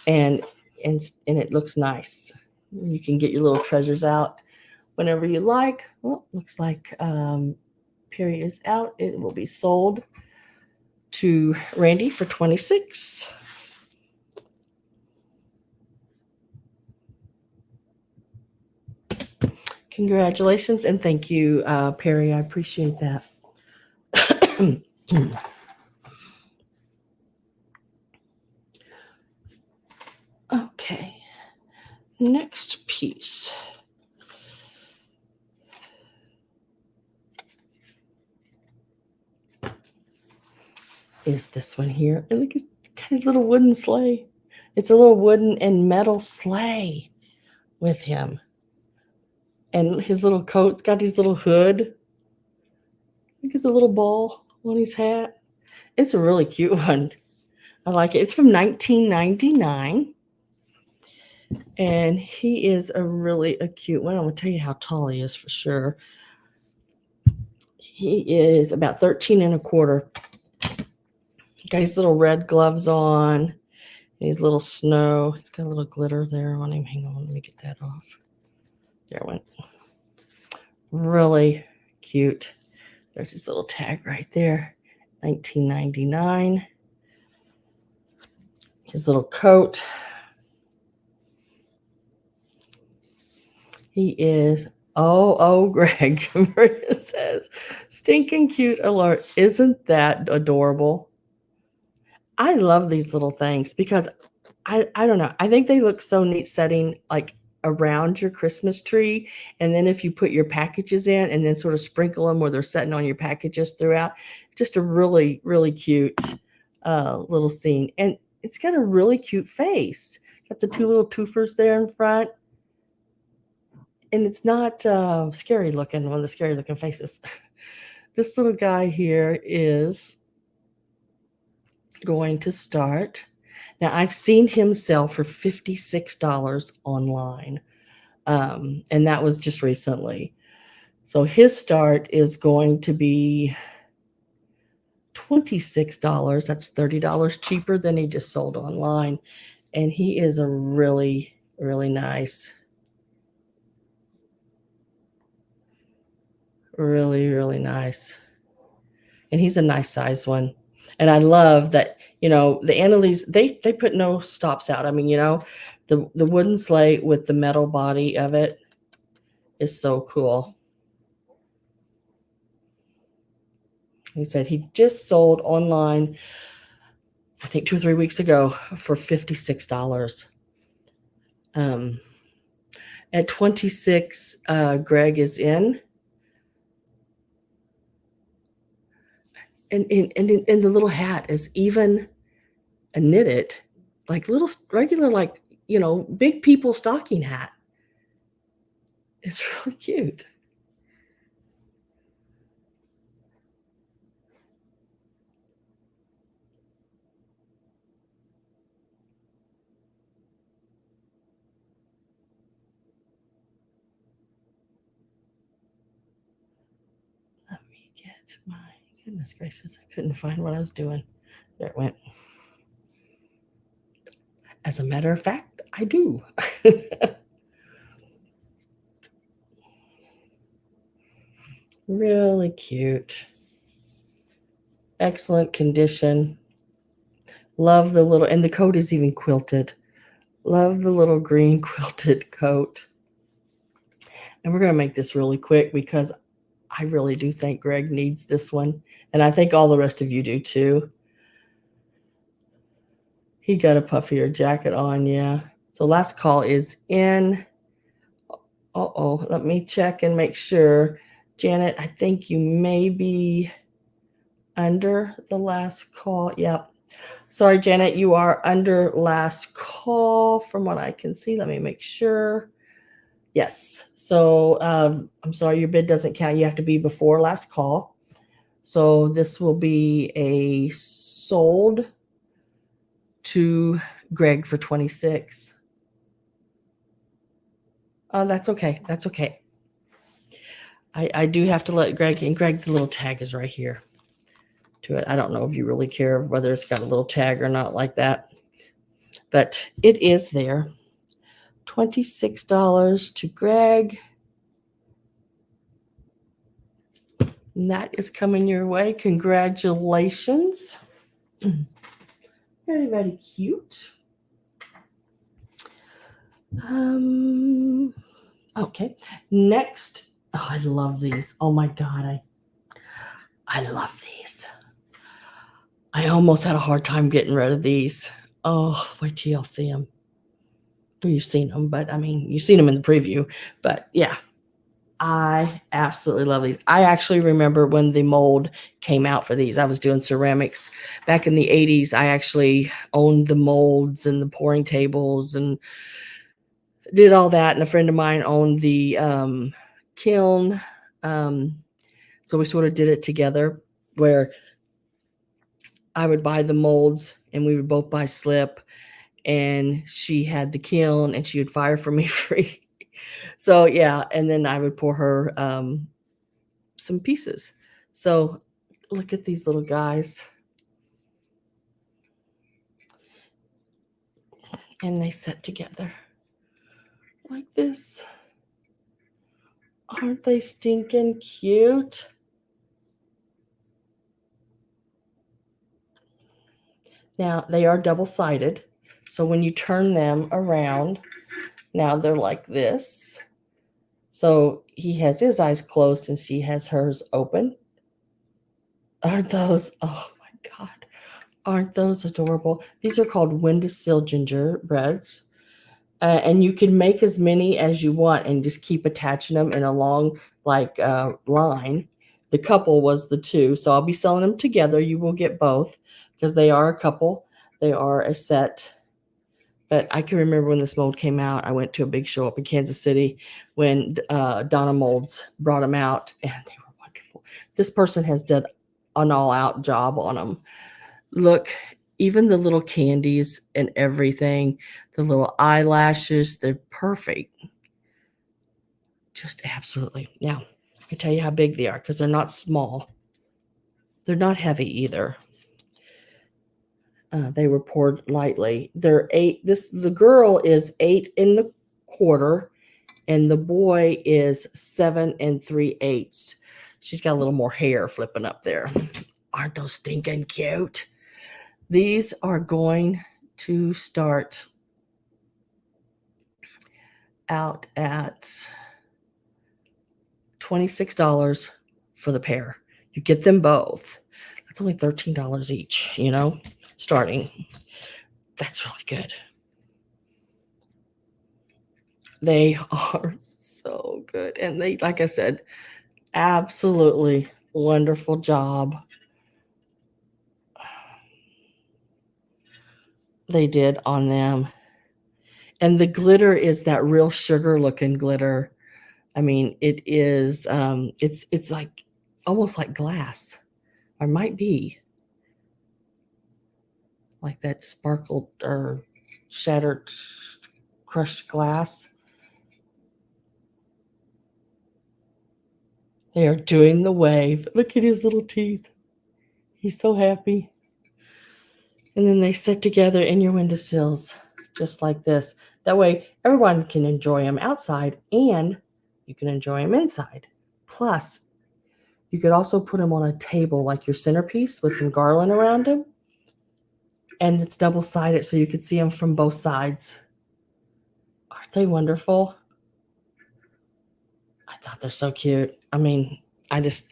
and it looks nice. You can get your little treasures out whenever you like. Well, looks like Perry is out. It will be sold to Randy for 26. Congratulations and thank you, Perry. I appreciate that. Okay, next piece. Is this one here. And look, it's got a little wooden sleigh. It's a little wooden and metal sleigh with him. And his little coat's got his little hood. Look at the little ball on his hat. It's a really cute one. I like it. It's from 1999. And he is a cute one. I'm going to tell you how tall he is for sure. He is about 13 and a quarter. Got his little red gloves on. His little snow. He's got a little glitter there on him. Hang on, let me get that off. There it went. Really cute. There's his little tag right there. 1999. His little coat. He is, Greg. Maria says, stinking cute alert. Isn't that adorable? I love these little things because I don't know. I think they look so neat setting like around your Christmas tree. And then if you put your packages in and then sort of sprinkle them where they're setting on your packages throughout, just a really, really cute little scene. And it's got a really cute face. Got the two little twofers there in front. And it's not scary looking, one of the scary looking faces. This little guy here is going to start. Now, I've seen him sell for $56 online, and that was just recently. So his start is going to be $26. That's $30 cheaper than he just sold online. And he is a really, really nice, really, really nice. And he's a nice size one. And I love that, the Annalees, they put no stops out. I mean, the wooden sleigh with the metal body of it is so cool. He said he just sold online, I think 2 or 3 weeks ago for $56. At 26, Greg is in. And the little hat is even a knitted, like little regular, like, big people stocking hat. It's really cute. Let me get my, goodness gracious, I couldn't find what I was doing. There it went. As a matter of fact, I do. Really cute. Excellent condition. Love the little, and the coat is even quilted. Love the little green quilted coat. And we're going to make this really quick because I really do think Greg needs this one. And I think all the rest of you do too. He got a puffier jacket on, yeah. So last call is in. Uh-oh, let me check and make sure. Janet, I think you may be under the last call. Yep. Sorry, Janet, you are under last call from what I can see. Let me make sure. Yes. So I'm sorry, your bid doesn't count. You have to be before last call. So this will be a sold to Greg for 26. That's okay. That's okay. I do have to let Greg, and Greg, the little tag is right here to it. I don't know if you really care whether it's got a little tag or not like that, but it is there. $26 to Greg. And that is coming your way. Congratulations. Very, very cute. Okay. Next. Oh, I love these. Oh my God. I love these. I almost had a hard time getting rid of these. Oh, wait till y'all see them. Well, you've seen them, but I mean, you've seen them in the preview. But yeah, I absolutely love these. I actually remember when the mold came out for these. I was doing ceramics back in the 80s. I actually owned the molds and the pouring tables and did all that. And a friend of mine owned the kiln. So we sort of did it together where I would buy the molds and we would both buy slip, and she had the kiln and she would fire for me free. So yeah, and then I would pour her some pieces. So look at these little guys. And they sit together like this. Aren't they stinking cute? Now they are double-sided. So when you turn them around, now they're like this. So he has his eyes closed and she has hers open. Aren't those, oh my God, aren't those adorable? These are called windowsill gingerbreads. And you can make as many as you want and just keep attaching them in a long line. The couple was the two. So I'll be selling them together. You will get both because they are a couple. They are a set. But I can remember when this mold came out, I went to a big show up in Kansas City when Donna Molds brought them out, and they were wonderful. This person has done an all-out job on them. Look, even the little candies and everything, the little eyelashes, they're perfect. Just absolutely. Now, let me tell you how big they are because they're not small. They're not heavy either. They were poured lightly. They're 8. The girl is 8 1/4, and the boy is 7 3/8. She's got a little more hair flipping up there. Aren't those stinking cute? These are going to start out at $26 for the pair. You get them both. That's only $13 each, starting. That's really good. They are so good. And they, like I said, absolutely wonderful job they did on them. And the glitter is that real sugar looking glitter. I mean, it is it's like almost like glass, or might be like that sparkled or shattered crushed glass. They are doing the wave. Look at his little teeth. He's so happy. And then they sit together in your windowsills just like this. That way everyone can enjoy them outside and you can enjoy them inside. Plus, you could also put them on a table like your centerpiece with some garland around them. And it's double-sided so you could see them from both sides. Aren't they wonderful? I thought they're so cute. I mean, I just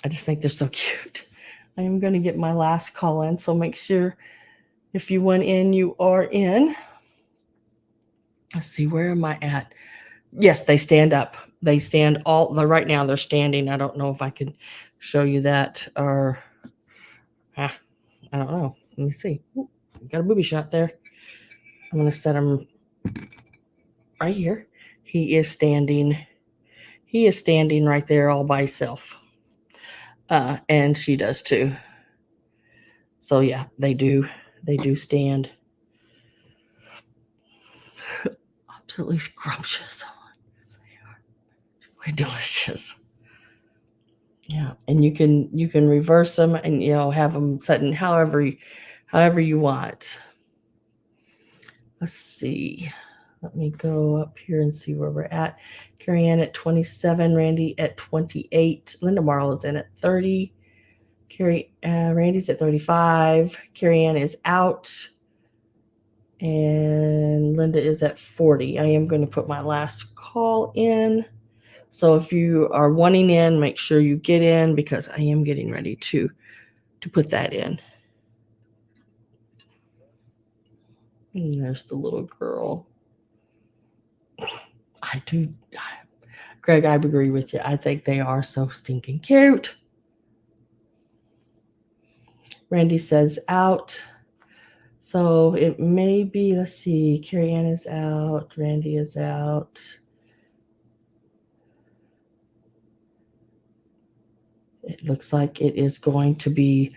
think they're so cute. I am going to get my last call in, so make sure if you went in, you are in. Let's see, where am I at? Yes, they stand up. They stand right now they're standing. I don't know if I could show you that or I don't know. Let me see. Ooh, got a booby shot there. I'm going to set him right here. He is standing. He is standing right there all by himself. And she does too. So yeah, they do. They do stand. Absolutely scrumptious. Delicious. Yeah, and you can reverse them and have them set in however you want. Let's see. Let me go up here and see where we're at. Carrie Ann at 27, Randy at 28, Linda Marl is in at 30. Randy's at 35. Carrie Ann is out. And Linda is at 40. I am going to put my last call in. So if you are wanting in, make sure you get in because I am getting ready to put that in. And there's the little girl. Greg, I agree with you. I think they are so stinking cute. Randy says out. So it may be, let's see, Carrie Ann is out. Randy is out. It looks like it is going to be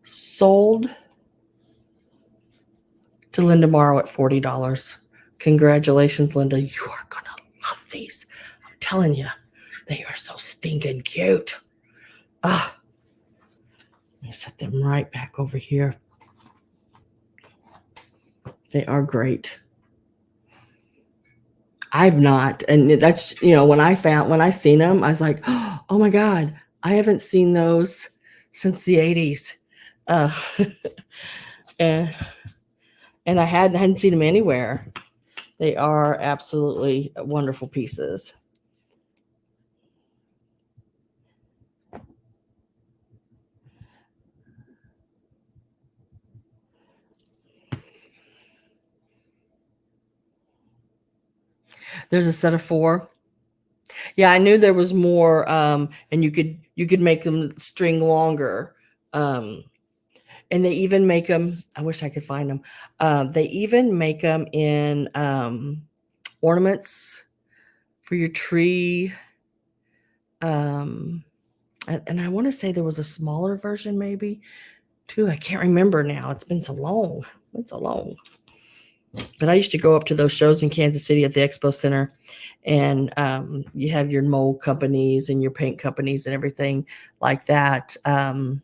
sold to Linda Morrow at $40. Congratulations, Linda. You are going to love these. I'm telling you, they are so stinking cute. Let me set them right back over here. They are great. I've not. And that's, when I seen them, I was like, oh my God, I haven't seen those since the 80s. And I hadn't seen them anywhere. They are absolutely wonderful pieces. There's a set of 4. Yeah, I knew there was more, and you could make them string longer. And they even make them. I wish I could find them. They even make them in ornaments for your tree. And I want to say there was a smaller version, maybe too. I can't remember now. It's been so long. But I used to go up to those shows in Kansas City at the Expo Center, and you have your mold companies and your paint companies and everything like that. Come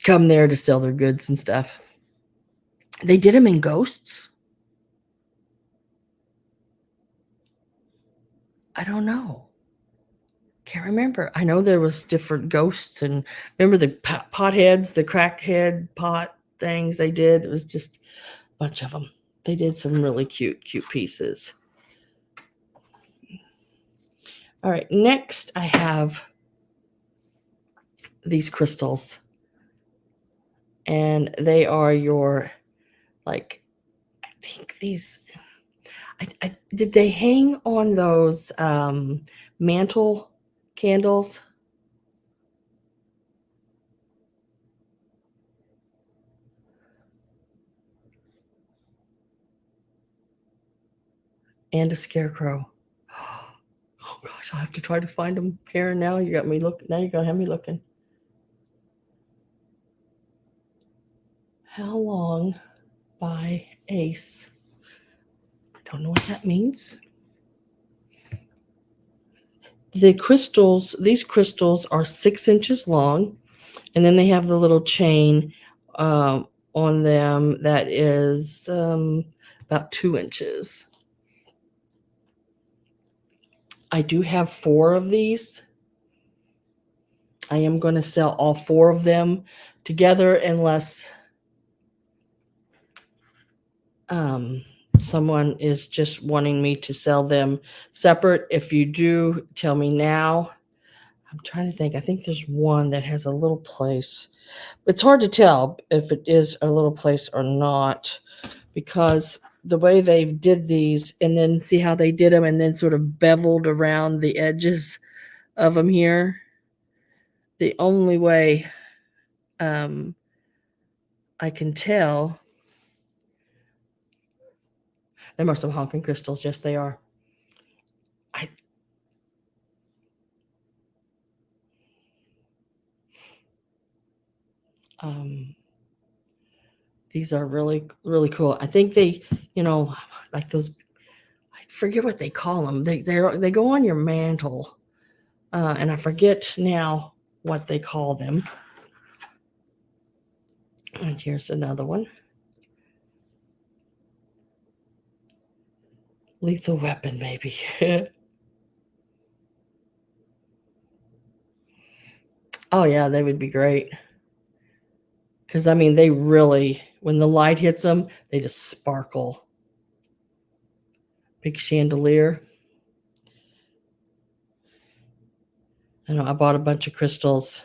there to sell their goods and stuff. They did them in ghosts. I don't know. Can't remember. I know there was different ghosts, and remember the pot heads, the crackhead pot things they did. It was just a bunch of them. They did some really cute pieces. All right, next I have these crystals, and they are your, like, I think these, did they hang on those mantle candles? And a scarecrow. Oh gosh, I'll have to try to find them. Karen, now you got me looking. Now you're gonna have me looking. How long by Ace? I don't know what that means. These crystals are 6 inches long, and then they have the little chain on them that is about 2 inches. I do have 4 of these. I am going to sell all 4 of them together unless someone is just wanting me to sell them separate. If you do, tell me now. I'm trying to think. I think there's one that has a little place. It's hard to tell if it is a little place or not. because the way they did these, and then see how they did them, and then sort of beveled around the edges of them here. The only way I can tell, them are some honking crystals. Yes, they are. I these are really, really cool. I think they, like those, I forget what they call them. They go on your mantle, and I forget now what they call them. And here's another one. Lethal weapon, maybe. Oh yeah, they would be great. Because I mean, they really, when the light hits them, they just sparkle. Big chandelier. I know I bought a bunch of crystals,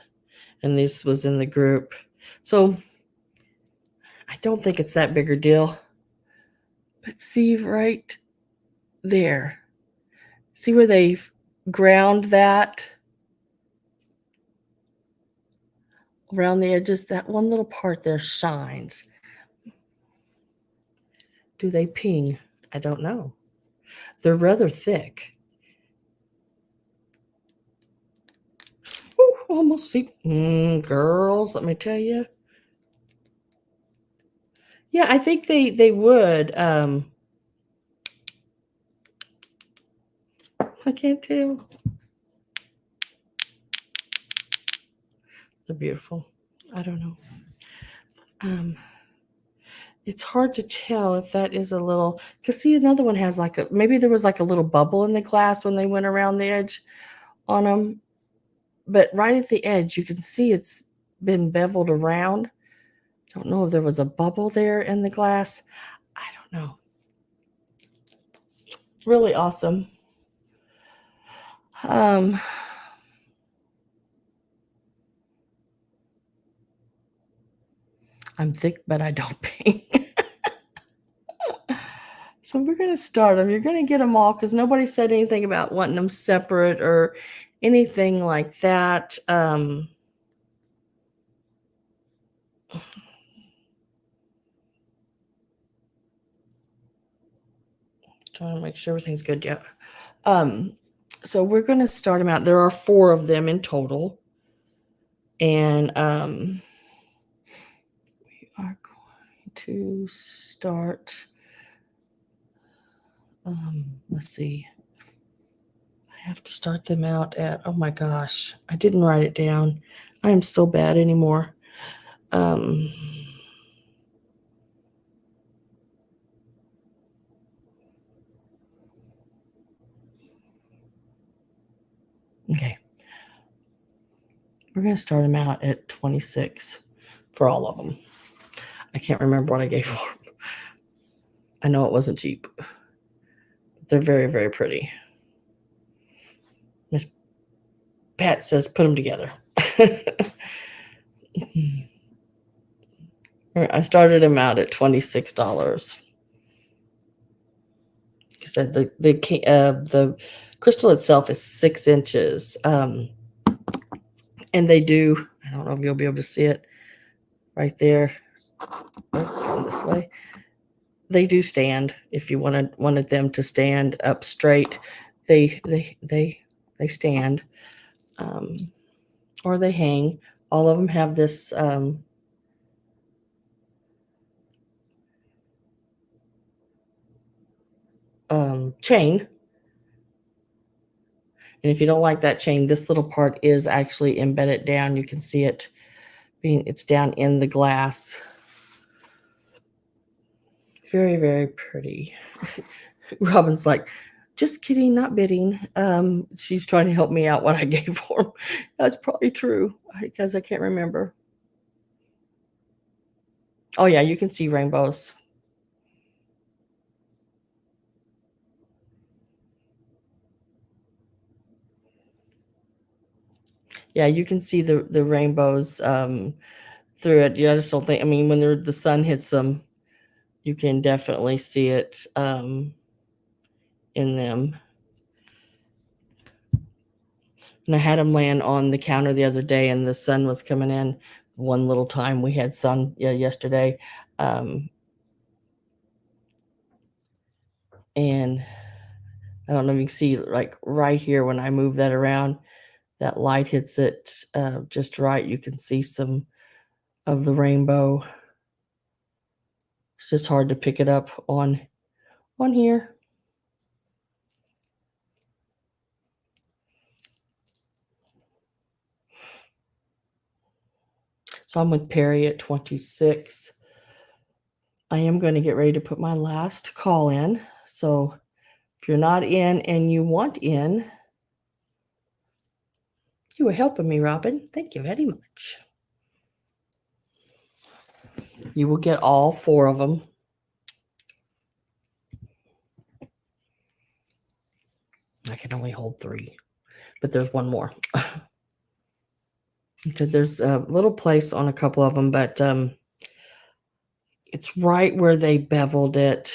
and this was in the group. So I don't think it's that big a deal. But see right there. See where they've ground that around the edges? That one little part there shines. Do they ping? I don't know. They're rather thick. Ooh, almost see. Girls, let me tell you. Yeah, I think they would. I can't tell. They're beautiful. I don't know. It's hard to tell if that is a little, because see, another one has like a, maybe there was like a little bubble in the glass when they went around the edge on them. But right at the edge, you can see it's been beveled around. Don't know if there was a bubble there in the glass. I don't know. Really awesome. I'm thick, but I don't paint. So we're going to start them. You're going to get them all because nobody said anything about wanting them separate or anything like that. Trying to make sure everything's good. Yeah. So we're going to start them out. There are 4 of them in total. And we are going to start. Let's see. I have to start them out at, oh my gosh, I didn't write it down. I am so bad anymore. Okay. We're going to start them out at 26 for all of them. I can't remember what I gave for them. I know it wasn't cheap. But they're very, very pretty. Miss Pat says put them together. I started them out at $26. Like I said, the crystal itself is 6 inches. And they do, I don't know if you'll be able to see it right there. Going this way. They do stand. If you wanted them to stand up straight, they stand, or they hang. All of them have this chain. And if you don't like that chain, this little part is actually embedded down. You can see it it's down in the glass. Very, very pretty. Robin's like, just kidding, not bidding. She's trying to help me out what I gave for him. That's probably true because I can't remember. Oh yeah, you can see rainbows. Yeah, you can see the rainbows through it. Yeah, I just don't think. I mean, when the sun hits them, you can definitely see it in them. And I had them laying on the counter the other day, and the sun was coming in. One little time we had sun yesterday. And I don't know if you can see, like right here when I move that around, that light hits it just right. You can see some of the rainbow. It's just hard to pick it up on here. So I'm with Perry at 26. I am going to get ready to put my last call in. So if you're not in and you want in, you were helping me, Robin. Thank you very much. You will get all 4 of them. I can only hold 3, but there's one more. There's a little place on a couple of them, but it's right where they beveled it.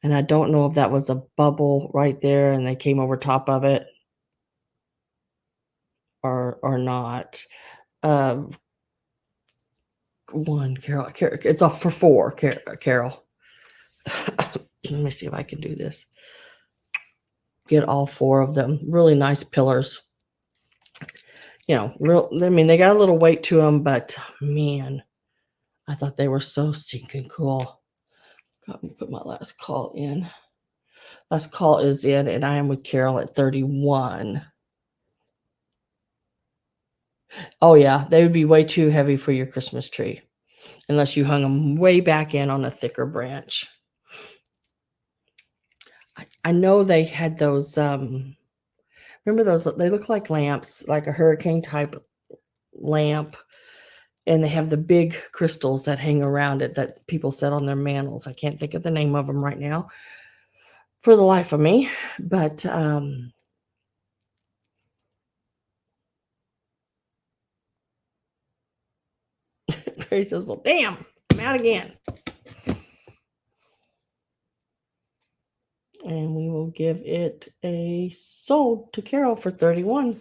And I don't know if that was a bubble right there and they came over top of it or not. One, Carol, it's off for 4, Carol. Let me see if I can do this. Get all 4 of them. Really nice pillars. You know, I mean, they got a little weight to them, but man, I thought they were so stinking cool. Got me put my last call in. Last call is in, and I am with Carol at 31. Oh yeah, they would be way too heavy for your Christmas tree unless you hung them way back in on a thicker branch. I know they had those, remember those, they look like lamps, like a hurricane type lamp, and they have the big crystals that hang around it that people set on their mantles. I can't think of the name of them right now for the life of me, but Barry says, well, damn, I'm out again. And we will give it a sold to Carol for 31.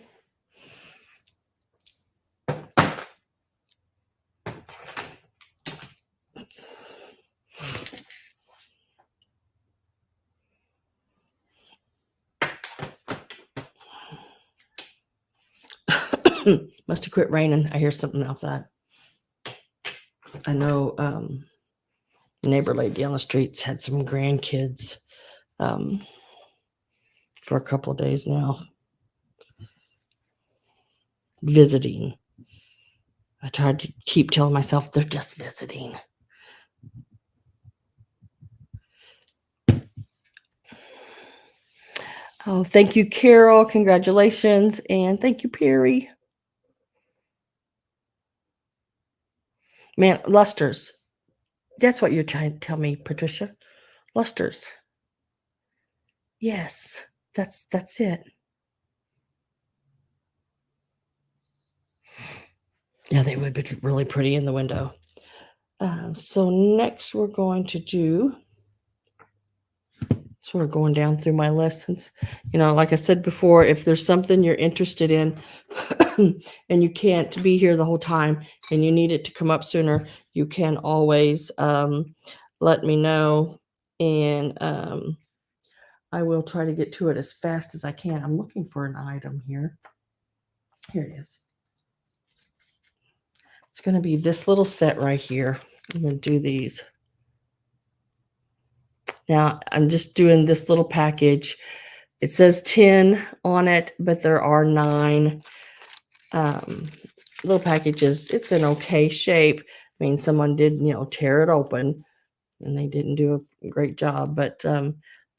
Must have quit raining. I hear something outside. I know neighbor lady on the streets had some grandkids for a couple of days now visiting. I tried to keep telling myself they're just visiting. Oh, thank you, Carol. Congratulations. And thank you, Perry. Man, lusters. That's what you're trying to tell me, Patricia. Lusters. Yes, that's it. Yeah, they would be really pretty in the window. So next we're going to do, sort of going down through my lessons. You know, like I said before, if there's something you're interested in and you can't be here the whole time and you need it to come up sooner, you can always let me know, and I will try to get to it as fast as I can. I'm looking for an item here. Here it is. It's going to be this little set right here. I'm going to do these. Now, I'm just doing this little package. It says 10 on it, but there are 9 little packages. It's an okay shape. I mean, someone did, tear it open, and they didn't do a great job. But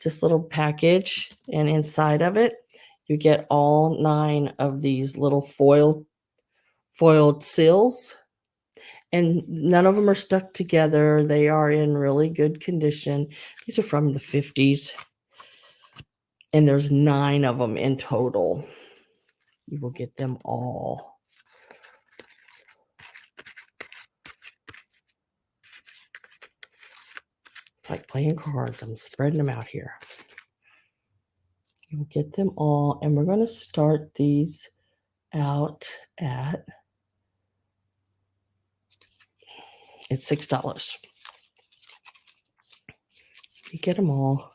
this little package, and inside of it, you get all 9 of these little foiled seals. And none of them are stuck together. They are in really good condition. These are from the 50s. And there's 9 of them in total. You will get them all. like playing cards. I'm spreading them out here. We'll get them all, and we're going to start these out at it's $6. You get them all.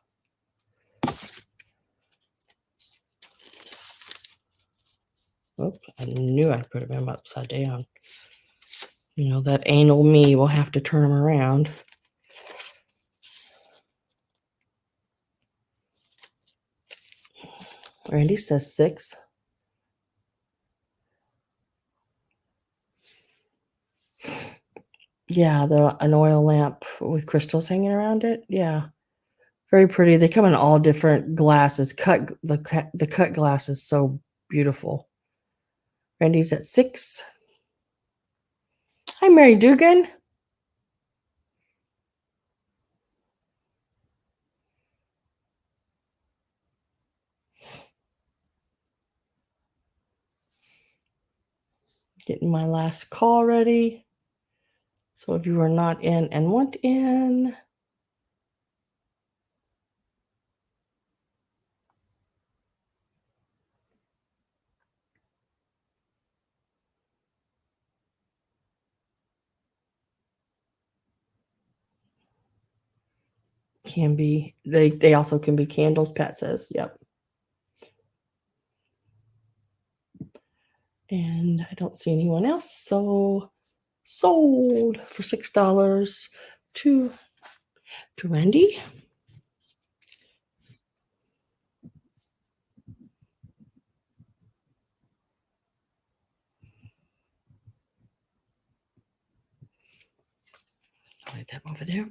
Oops, I knew I'd put them upside down. You know, that anal me will have to turn them around. Randy says 6. Yeah, an oil lamp with crystals hanging around it. Yeah, very pretty. They come in all different glasses. The cut glass is so beautiful. Randy's at 6. Hi, Mary Dugan. Getting my last call ready. So if you are not in and want in, can be, they also can be candles, Pat says. Yep. And I don't see anyone else, so sold for $6 to Randy. I'll leave that over there.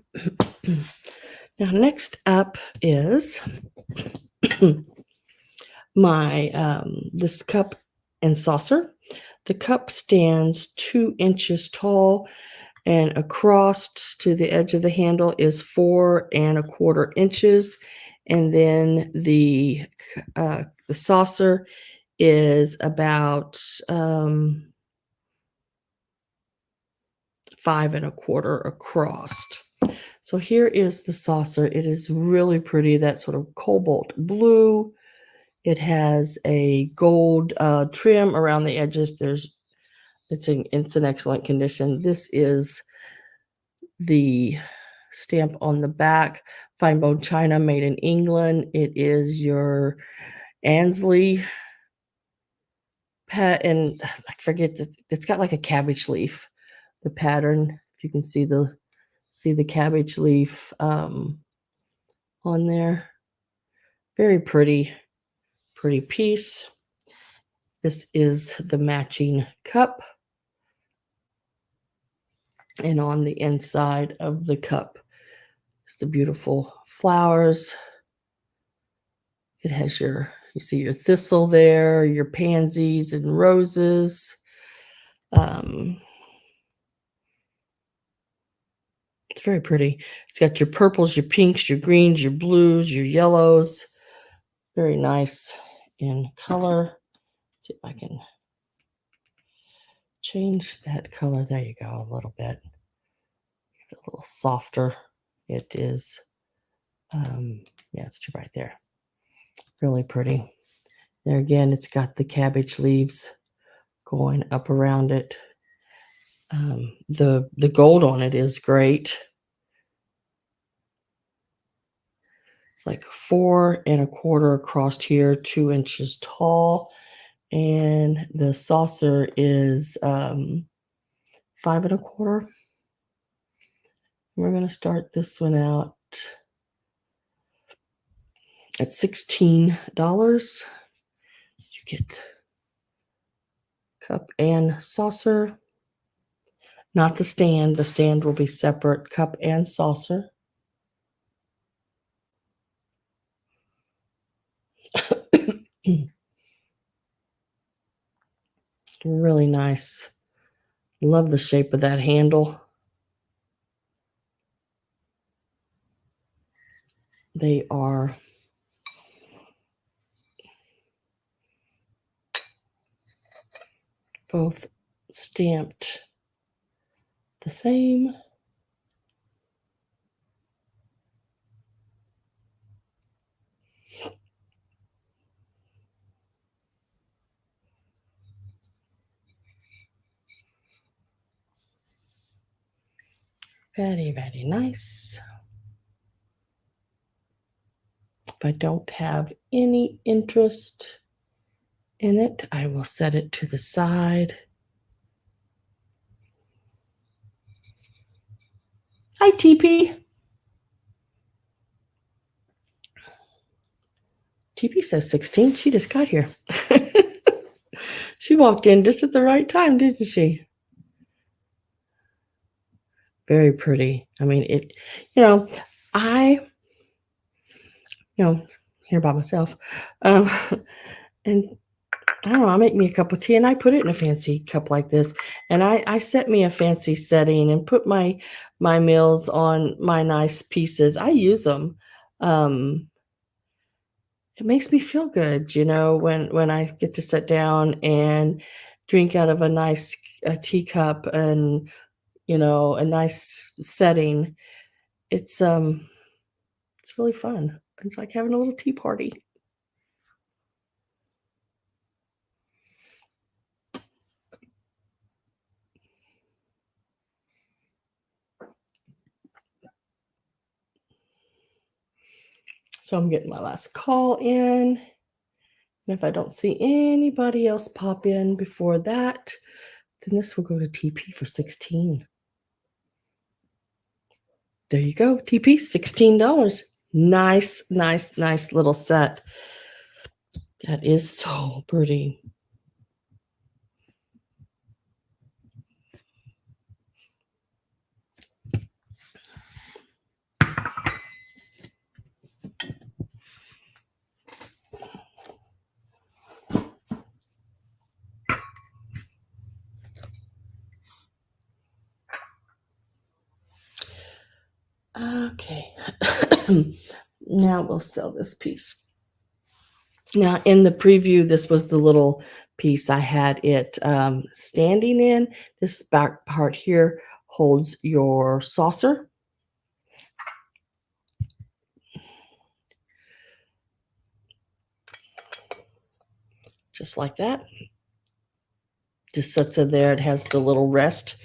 Now, next up is my this cup and saucer. The cup stands 2 inches tall, and across to the edge of the handle is 4 1/4 inches, and then the saucer is about 5 1/4 across. So here is the saucer. It is really pretty, that sort of cobalt blue. It has a gold trim around the edges. It's in excellent condition. This is the stamp on the back, fine bone china, made in England. It is your Ansley and I forget that it's got like a cabbage leaf. The pattern, if you can see the cabbage leaf on there. Very pretty piece. This is the matching cup. And on the inside of the cup is the beautiful flowers. It has you see your thistle there, your pansies and roses. It's very pretty. It's got your purples, your pinks, your greens, your blues, your yellows. Very nice in color. Let's see if I can change that color. There you go, a little bit. A little softer. It is, yeah, it's too bright there. Really pretty. There again, it's got the cabbage leaves going up around it. The gold on it is great. It's like 4 1/4 across here, 2 inches tall, and the saucer is 5 1/4. We're going to start this one out at $16. You get cup and saucer. Not the stand. The stand will be separate, cup and saucer. Really nice. Love the shape of that handle. They are both stamped the same. Very, very nice. If I don't have any interest in it, I will set it to the side. Hi, TP. TP says 16. She just got here. She walked in just at the right time, didn't she? Very pretty. I mean, I here by myself. And I don't know, I make me a cup of tea and I put it in a fancy cup like this. And I set me a fancy setting and put my meals on my nice pieces. I use them. It makes me feel good, when I get to sit down and drink out of a nice teacup and a nice setting. It's really fun. It's like having a little tea party. So I'm getting my last call in. And if I don't see anybody else pop in before that, then this will go to TP for 16. There you go, TP, $16. Nice, nice, nice little set. That is so pretty. Okay. Now we'll sell this piece. Now in the preview, this was the little piece I had it standing in. This back part here holds your saucer. Just like that. Just sits in there. It has the little rest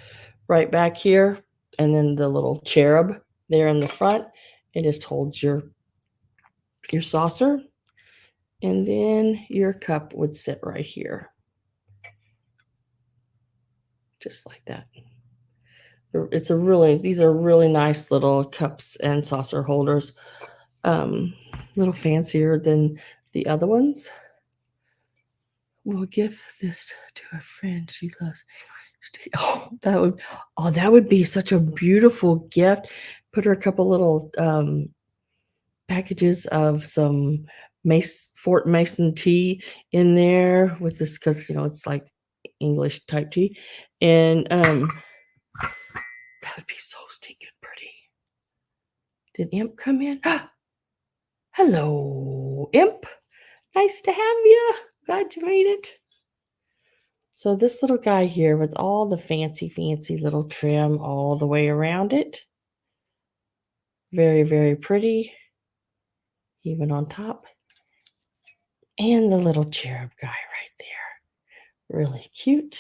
right back here, and then the little cherub there in the front. It just holds your saucer, and then your cup would sit right here, just like that. These are really nice little cups and saucer holders. Little fancier than the other ones. We'll give this to a friend she loves. Oh, that would be such a beautiful gift. Put her a couple little packages of some Fort Mason tea in there with this, because it's like English type tea, and that would be so stinking pretty. Did Imp come in? Hello, Imp. Nice to have you. Glad you made it. So this little guy here with all the fancy little trim all the way around it. Very, very pretty. Even on top. And the little cherub guy right there. Really cute.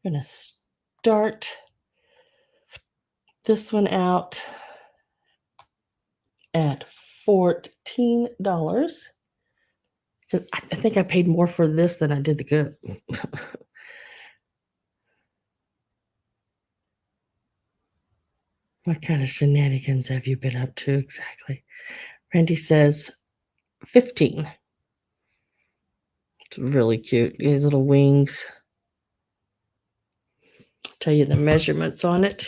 I'm going to start this one out at $14. Because I think I paid more for this than I did the good. What kind of shenanigans have you been up to exactly? Randy says 15. It's really cute. These little wings. Tell you the measurements on it.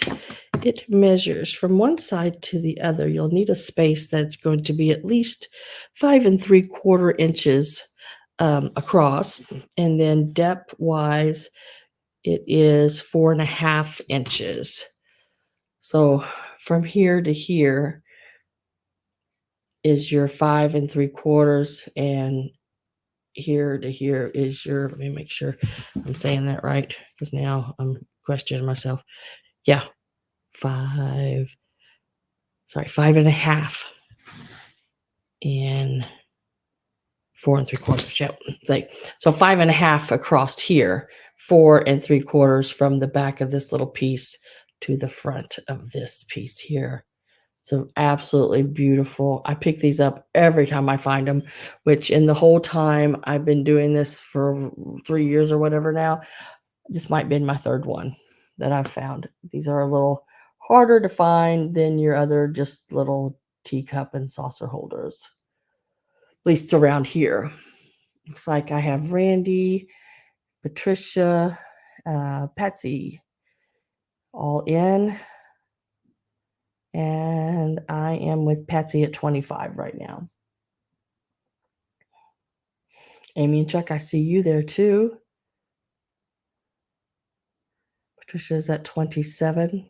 It measures from one side to the other. You'll need a space that's going to be at least 5 3/4 inches across, and then depth wise, it is 4.5 inches. So from here to here is your 5 3/4, and here to here is your, let me make sure I'm saying that right, because now I'm questioning myself. Yeah, 5.5 and 4 3/4. Yep. So 5.5 across here, 4 3/4 from the back of this little piece to the front of this piece here. So absolutely beautiful. I pick these up every time I find them, which in the whole time I've been doing this for 3 years or whatever now, this might be my third one that I've found. These are a little harder to find than your other just little teacup and saucer holders, at least around here. Looks like I have Randy, Patricia, Patsy all in. And I am with Patsy at 25 right now. Amy and Chuck, I see you there too. Patricia's at 27.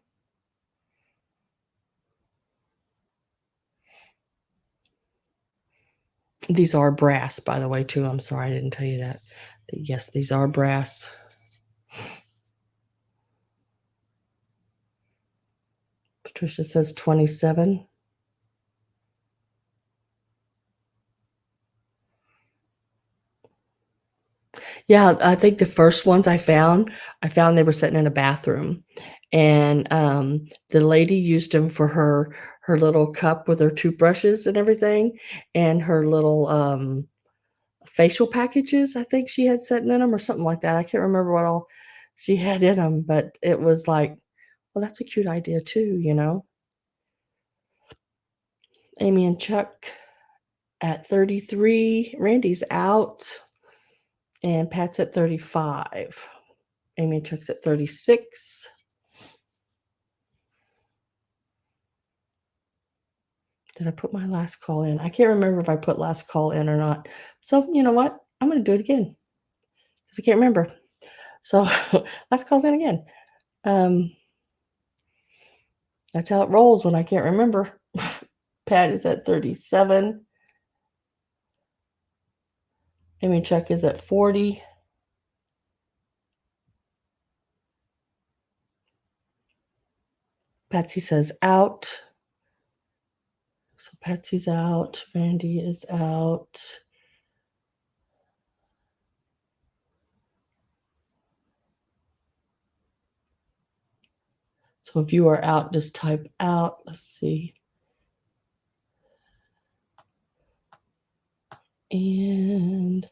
These are brass, by the way, too. I'm sorry I didn't tell you that. Yes, these are brass. Patricia says 27. Yeah, I think the first ones I found they were sitting in a bathroom, and the lady used them for her little cup with her toothbrushes and everything, and her little facial packages. I think she had sitting in them or something like that. I can't remember what all she had in them, but it was like, well, that's a cute idea too, you know. Amy and Chuck at 33. Randy's out. And Pat's at 35. Amy and Chuck's at 36. Did I put my last call in? I can't remember if I put last call in or not. So you know what? I'm going to do it again because I can't remember. So last call's in again. That's how it rolls when I can't remember. Pat is at 37. Amy and Chuck is at 40. Patsy says out. So Patsy's out. Randy is out. So if you are out, just type out. Let's see. And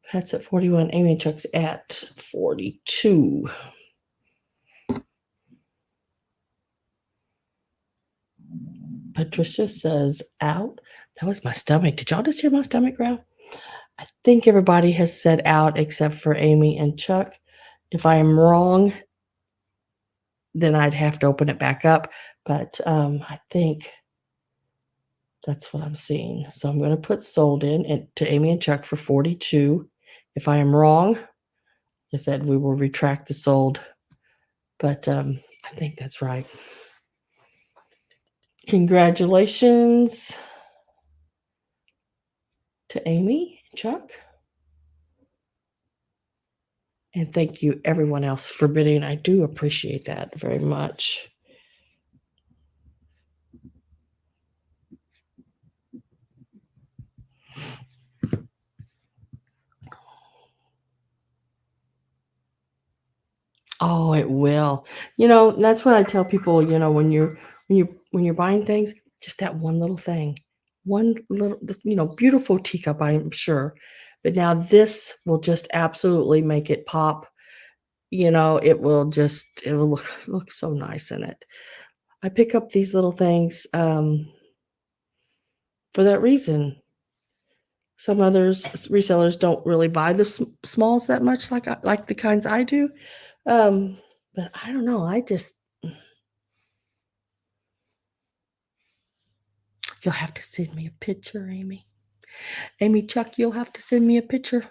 Pat's at 41. Amy and Chuck's at 42. Patricia says out. That was my stomach. Did y'all just hear my stomach growl? I think everybody has said out except for Amy and Chuck. If I am wrong, then I'd have to open it back up. But I think that's what I'm seeing. So I'm going to put sold in to Amy and Chuck for 42. If I am wrong, like I said, we will retract the sold. But I think that's right. Congratulations to Amy, Chuck. And thank you, everyone else, for bidding. I do appreciate that very much. Oh, it will. You know, that's what I tell people, you know, when you're buying things, just that one little thing. One little, you know, beautiful teacup, I'm sure. But now this will just absolutely make it pop. You know, it will look so nice in it. I pick up these little things for that reason. Some others resellers don't really buy the smalls that much, like the kinds I do. But I don't know. You'll have to send me a picture, Amy. Amy, Chuck, you'll have to send me a picture.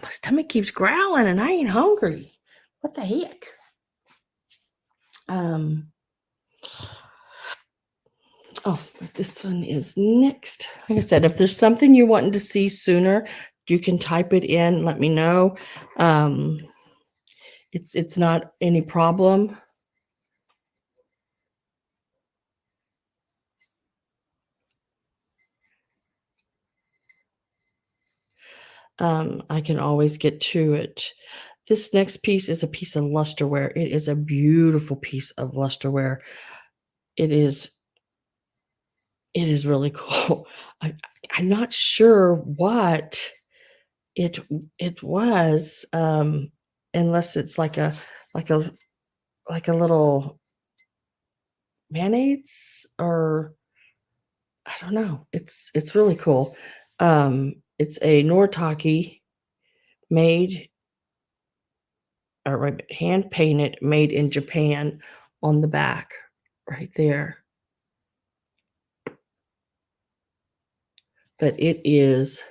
My stomach keeps growling and I ain't hungry. What the heck? Oh, this one is next. Like I said, if there's something you're wanting to see sooner, you can type it in. Let me know. It's not any problem. I can always get to it. This next piece is a piece of lusterware. It is a beautiful piece of lusterware. It is really cool. I'm not sure what it was, unless it's like a like a like a little mayonnaise, or I don't know. It's really cool. It's a Noritake made, or hand painted, made in Japan on the back right there. But it is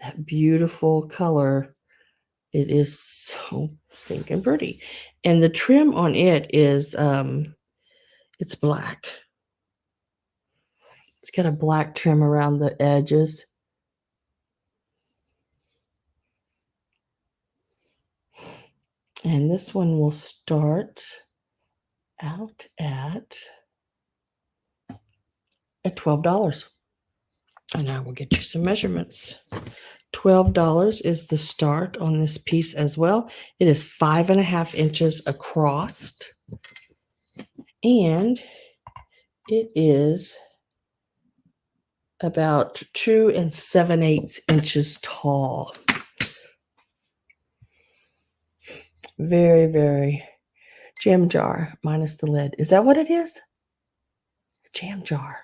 that beautiful color. It is so stinking pretty. And the trim on it is it's black. It's got a black trim around the edges. And this one will start out at $12. And I will get you some measurements. $12 is the start on this piece as well. It is 5.5 inches across, and it is about 2 7/8 inches tall. Very, very jam jar minus the lid. Is that what it is? A jam jar.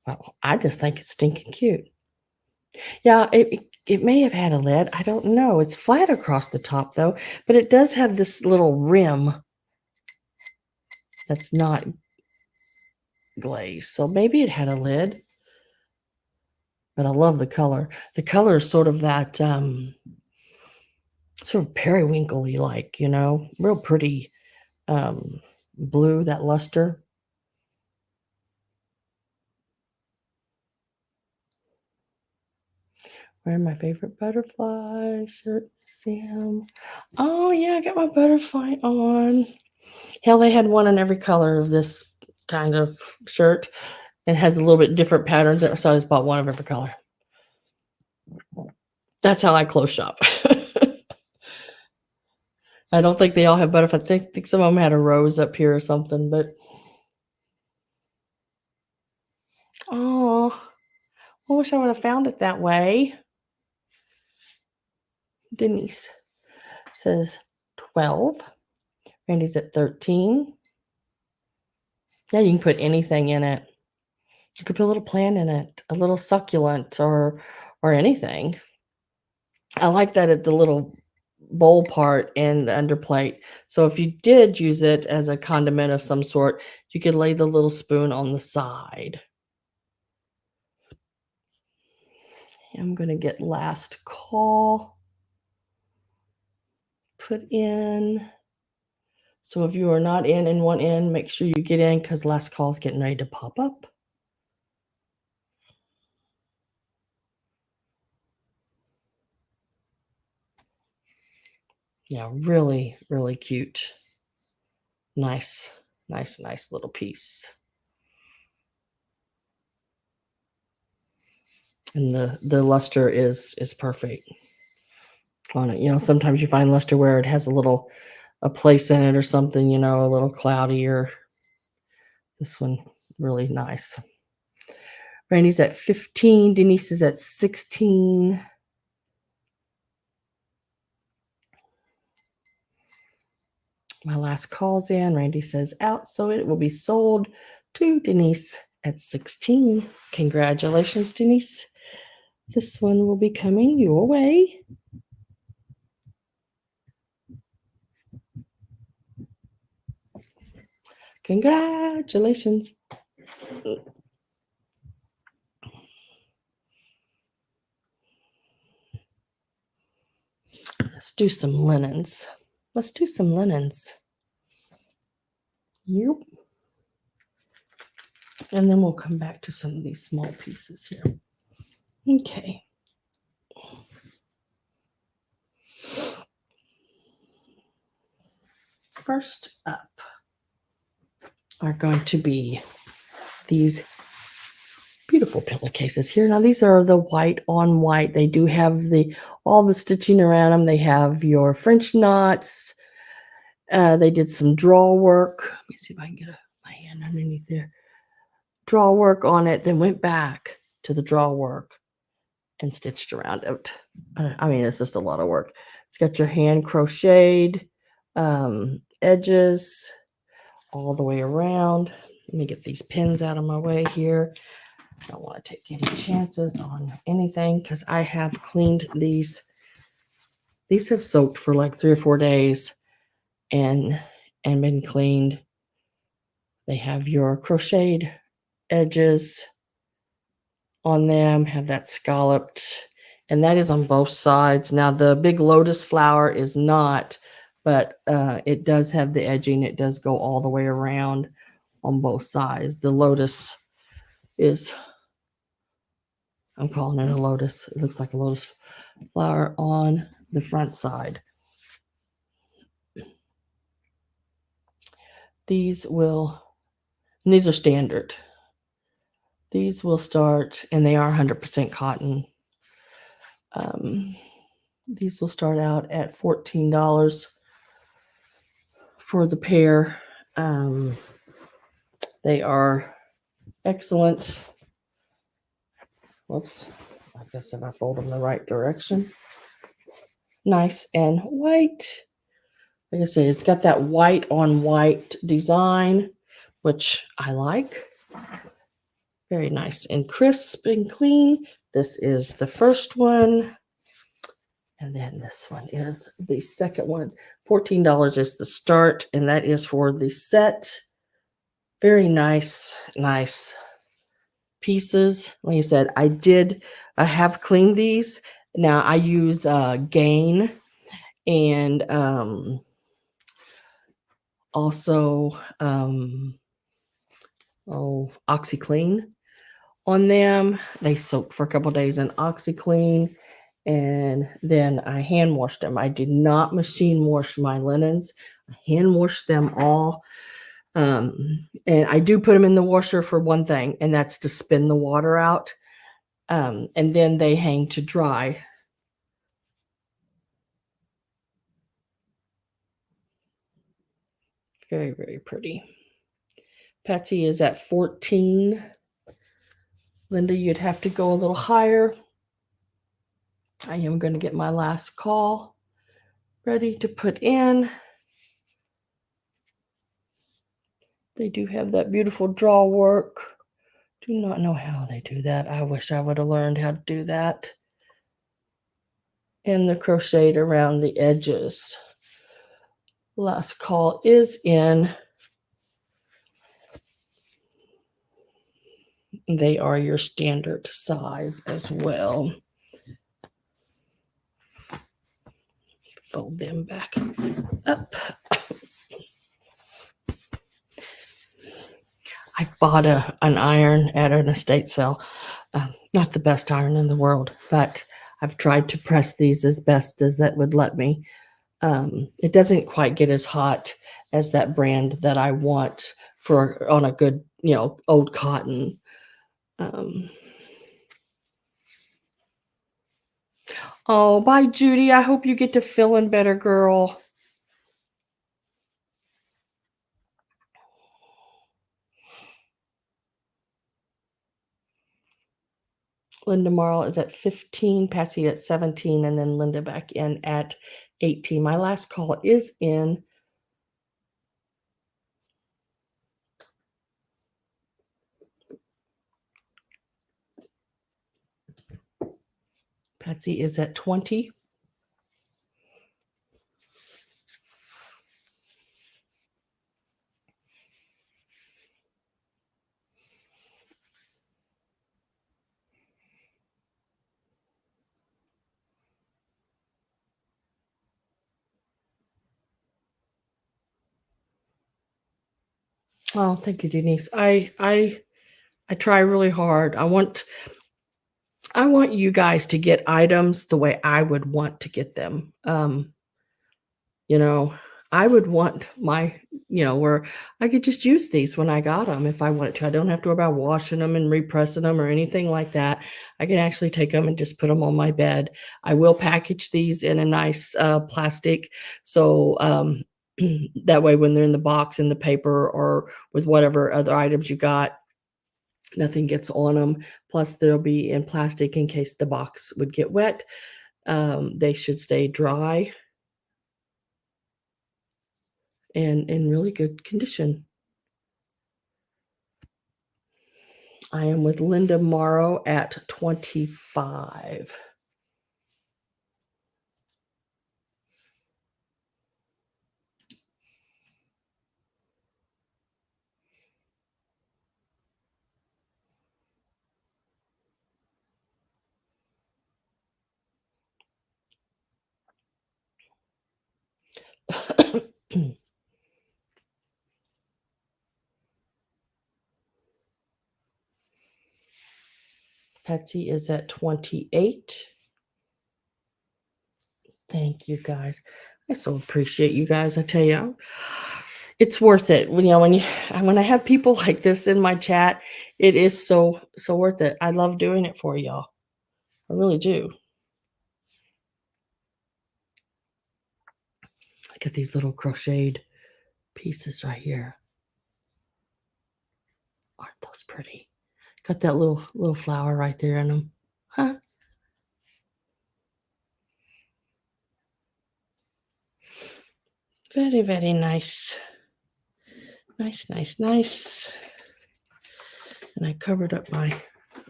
Well, I just think it's stinking cute. Yeah, it may have had a lid. I don't know. It's flat across the top though, but it does have this little rim that's not glazed. So maybe it had a lid. But I love the color. The color is sort of that sort of periwinkle-y, like, real pretty blue, that luster. Wearing my favorite butterfly shirt, Sam. Oh yeah, I got my butterfly on. Hell, they had one in every color of this kind of shirt. It has a little bit different patterns, so I just bought one of every color. That's how I clothes shop. I don't think they all have butterfly. I think some of them had a rose up here or something, but oh, I wish I would have found it that way. Denise says 12. Randy's at 13. Yeah, you can put anything in it. You could put a little plant in it, a little succulent, or anything. I like that at the little bowl part and the underplate. So if you did use it as a condiment of some sort, you could lay the little spoon on the side. I'm going to get last call put in. So if you are not in and want in, make sure you get in, because last call is getting ready to pop up. Yeah, really, really cute. Nice little piece. And the luster is perfect on it. Sometimes you find luster where it has a place in it or something, a little cloudier. This one, really nice. Randy's at 15. Denise is at 16. My last call's in. Randy says out, so it will be sold to Denise at 16. Congratulations, Denise. This one will be coming your way. Congratulations. Let's do some linens. Yep. And then we'll come back to some of these small pieces here. Okay. First up are going to be these beautiful pillowcases here. Now these are the white on white. They do have all the stitching around them. They have your French knots. They did some draw work. Let me see if I can get my hand underneath there. Draw work on it, then went back to the draw work and stitched around it. I mean, it's just a lot of work. It's got your hand crocheted edges all the way around. Let me get these pins out of my way here. I don't want to take any chances on anything because I have cleaned these. These have soaked for like 3 or 4 days and been cleaned. They have your crocheted edges on them, have that scalloped, and that is on both sides. Now the big lotus flower is not, but it does have the edging. It does go all the way around on both sides. The lotus is, I'm calling it a lotus. It looks like a lotus flower on the front side. These are standard. These will start, and they are 100% cotton. These will start out at $14 for the pair. They are excellent. Whoops. I guess if I fold them the right direction. Nice and white. Like I said, it's got that white on white design, which I like. Very nice and crisp and clean. This is the first one. And then this one is the second one. $14 is the start, and that is for the set. Very nice pieces. Like I said, I have cleaned these. Now I use Gain and also OxyClean on them. They soaked for a couple days in OxyClean, and then I hand washed them. I did not machine wash my linens. I hand washed them all. And I do put them in the washer for one thing, and that's to spin the water out. And then they hang to dry. Very, very pretty. Patsy is at 14. Linda, you'd have to go a little higher. I am going to get my last call ready to put in. They do have that beautiful draw work. Do not know how they do that. I wish I would have learned how to do that. And the crocheted around the edges. Last call is in. They are your standard size as well. Fold them back up. I bought an iron at an estate sale. Not the best iron in the world, but I've tried to press these as best as it would let me. It doesn't quite get as hot as that brand that I want on a good, old cotton. Oh, bye, Judy. I hope you get to feeling better, girl. Linda Marl is at 15, Patsy at 17, and then Linda back in at 18. My last call is in. Patsy is at 20. Oh, thank you, Denise. I try really hard. I want you guys to get items the way I would want to get them. I would want my, where I could just use these when I got them if I wanted to. I don't have to worry about washing them and repressing them or anything like that. I can actually take them and just put them on my bed. I will package these in a nice plastic. So that way when they're in the box, in the paper, or with whatever other items you got, nothing gets on them. Plus they'll be in plastic in case the box would get wet. They should stay dry and in really good condition. I am with Linda Morrow at 25. Patsy is at 28. Thank you guys. I so appreciate you guys. I tell you, it's worth it. When I have people like this in my chat, it is so worth it. I love doing it for y'all. I really do. Look at these little crocheted pieces right here. Aren't those pretty? Got that little flower right there in them. Huh? Very, very nice. Nice. And I covered up my,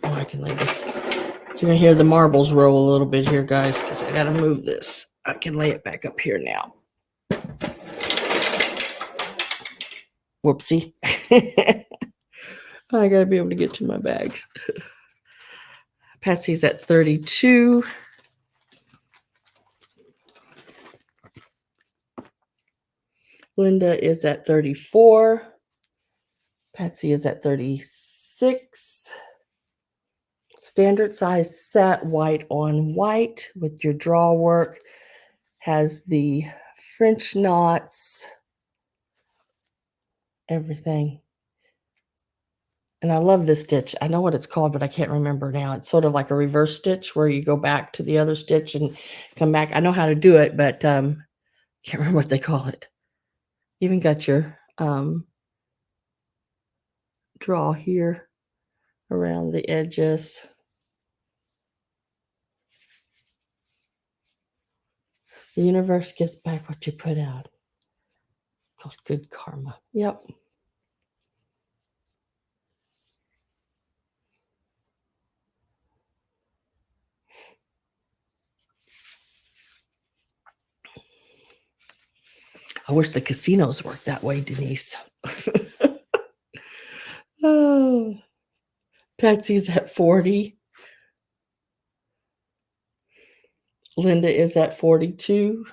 I can lay this. You're going to hear the marbles roll a little bit here, guys, because I got to move this. I can lay it back up here now. Whoopsie. I got to be able to get to my bags. Patsy's at 32. Linda is at 34. Patsy is at 36. Standard size set, white on white with your draw work. Has the French knots, everything. And I love this stitch. I know what it's called, but I can't remember now. It's sort of like a reverse stitch where you go back to the other stitch and come back. I know how to do it, but can't remember what they call it. Even got your draw here around the edges. The universe gives back what you put out. Called good karma. Yep. I wish the casinos worked that way, Denise. Oh, Patsy's at 40. Linda is at 42.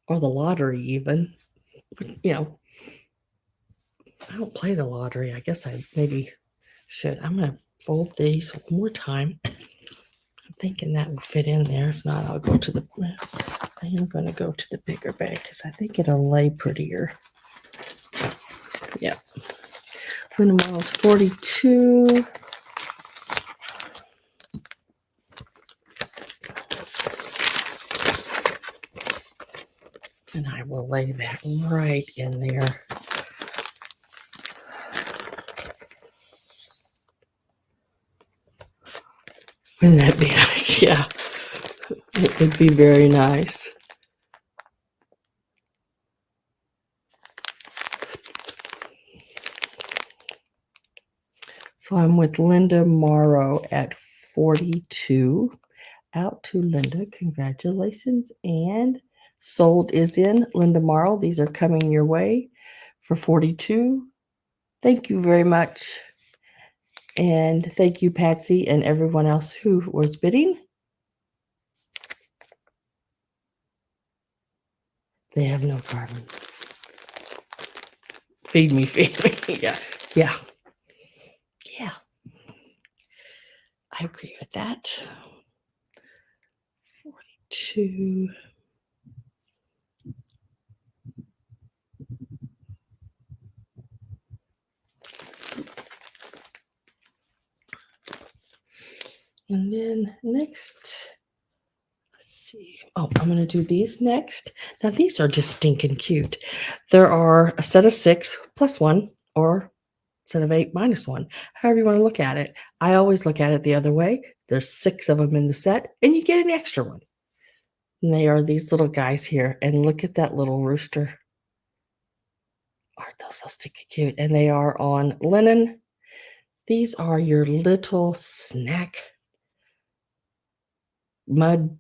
Or the lottery even. I don't play the lottery. I guess I maybe should. I'm going to fold these one more time. I'm thinking that will fit in there. If not, I am going to go to the bigger bag because I think it'll lay prettier. Yeah. Linda Morrow's 42. And I will lay that right in there. Wouldn't that be nice? Yeah. It would be very nice. So I'm with Linda Morrow at 42. Out to Linda. Congratulations. And sold is in. Linda Morrow. These are coming your way for 42. Thank you very much. And thank you, Patsy, and everyone else who was bidding. They have no carbon. Feed me. Yeah. I agree with that. to and then next, let's see. Oh, I'm going to do these next. Now, these are just stinking cute. There are a set of 6 plus 1 or set of 8 minus 1, however you want to look at it. I always look at it the other way. There's 6 of them in the set, and you get an extra one. And they are these little guys here. And look at that little rooster. Aren't those so stinking cute? And they are on linen. These are your little snack mug,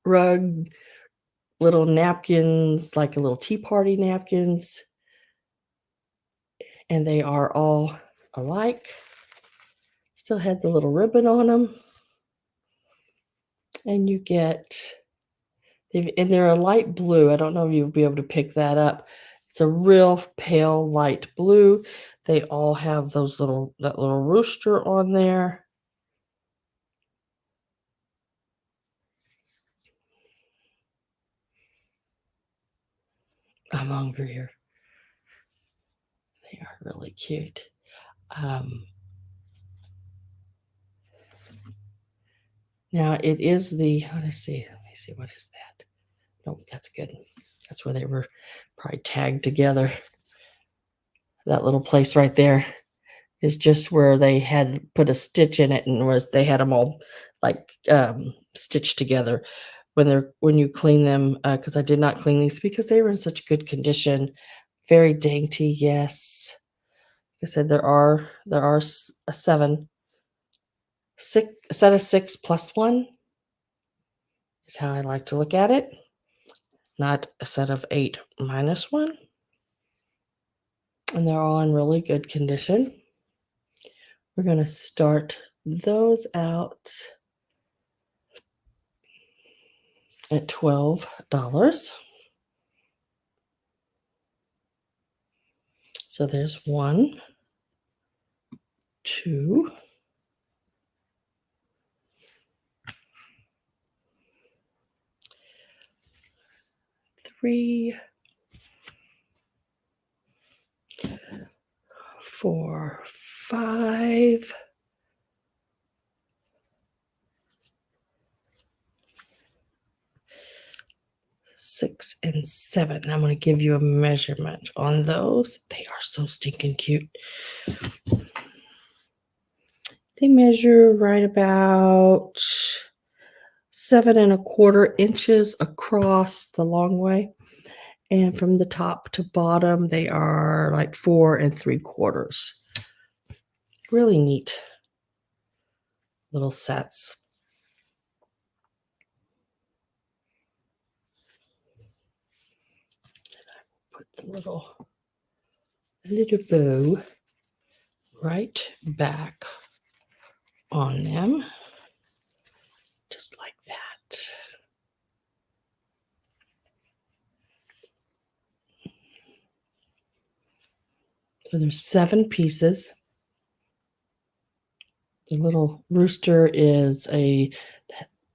rug, little napkins, like a little tea party napkins. And they are all alike. Still had the little ribbon on them. And you get, and they're a light blue. I don't know if you'll be able to pick that up. It's a real pale light blue. They all have that little rooster on there. I'm hungry here. They are really cute. Now it is the, let me see, what is that? Nope, that's good. That's where they were probably tagged together. That little place right there is just where they had put a stitch in it, and they had them all like stitched together when you clean them, because I did not clean these because they were in such good condition. Very dainty, yes. Like I said, there are a set of 6 plus 1 is how I like to look at it, not a set of 8 minus 1. And they're all in really good condition. We're going to start those out at $12. So there's 1, 2, 3, 4, 5, 6, and 7. I'm going to give you a measurement on those. They are so stinking cute. They measure right about 7¼ inches across the long way. And from the top to bottom, they are like 4¾ Really neat little sets. And I will put the little bow right back on them, just like that. So there's 7 pieces. The little rooster is a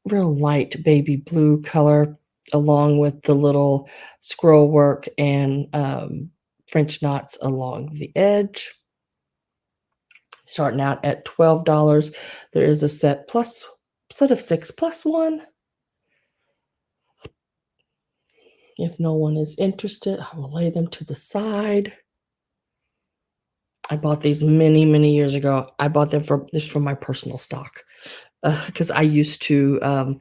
real light baby blue color, along with the little scroll work and French knots along the edge. Starting out at $12. There is a set of 6 plus 1. If no one is interested, I will lay them to the side. I bought these many, many years ago. I bought them from my personal stock, because I used to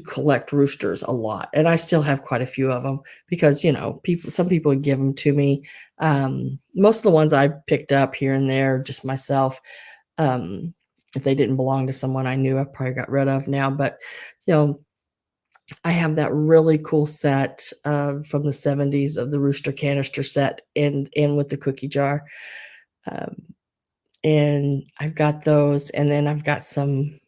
collect roosters a lot, and I still have quite a few of them because some people would give them to me. Most of the ones I picked up here and there just myself. If they didn't belong to someone I knew, I probably got rid of now. But I have that really cool set from the 70s of the rooster canister set, and with the cookie jar. And I've got those, and then I've got some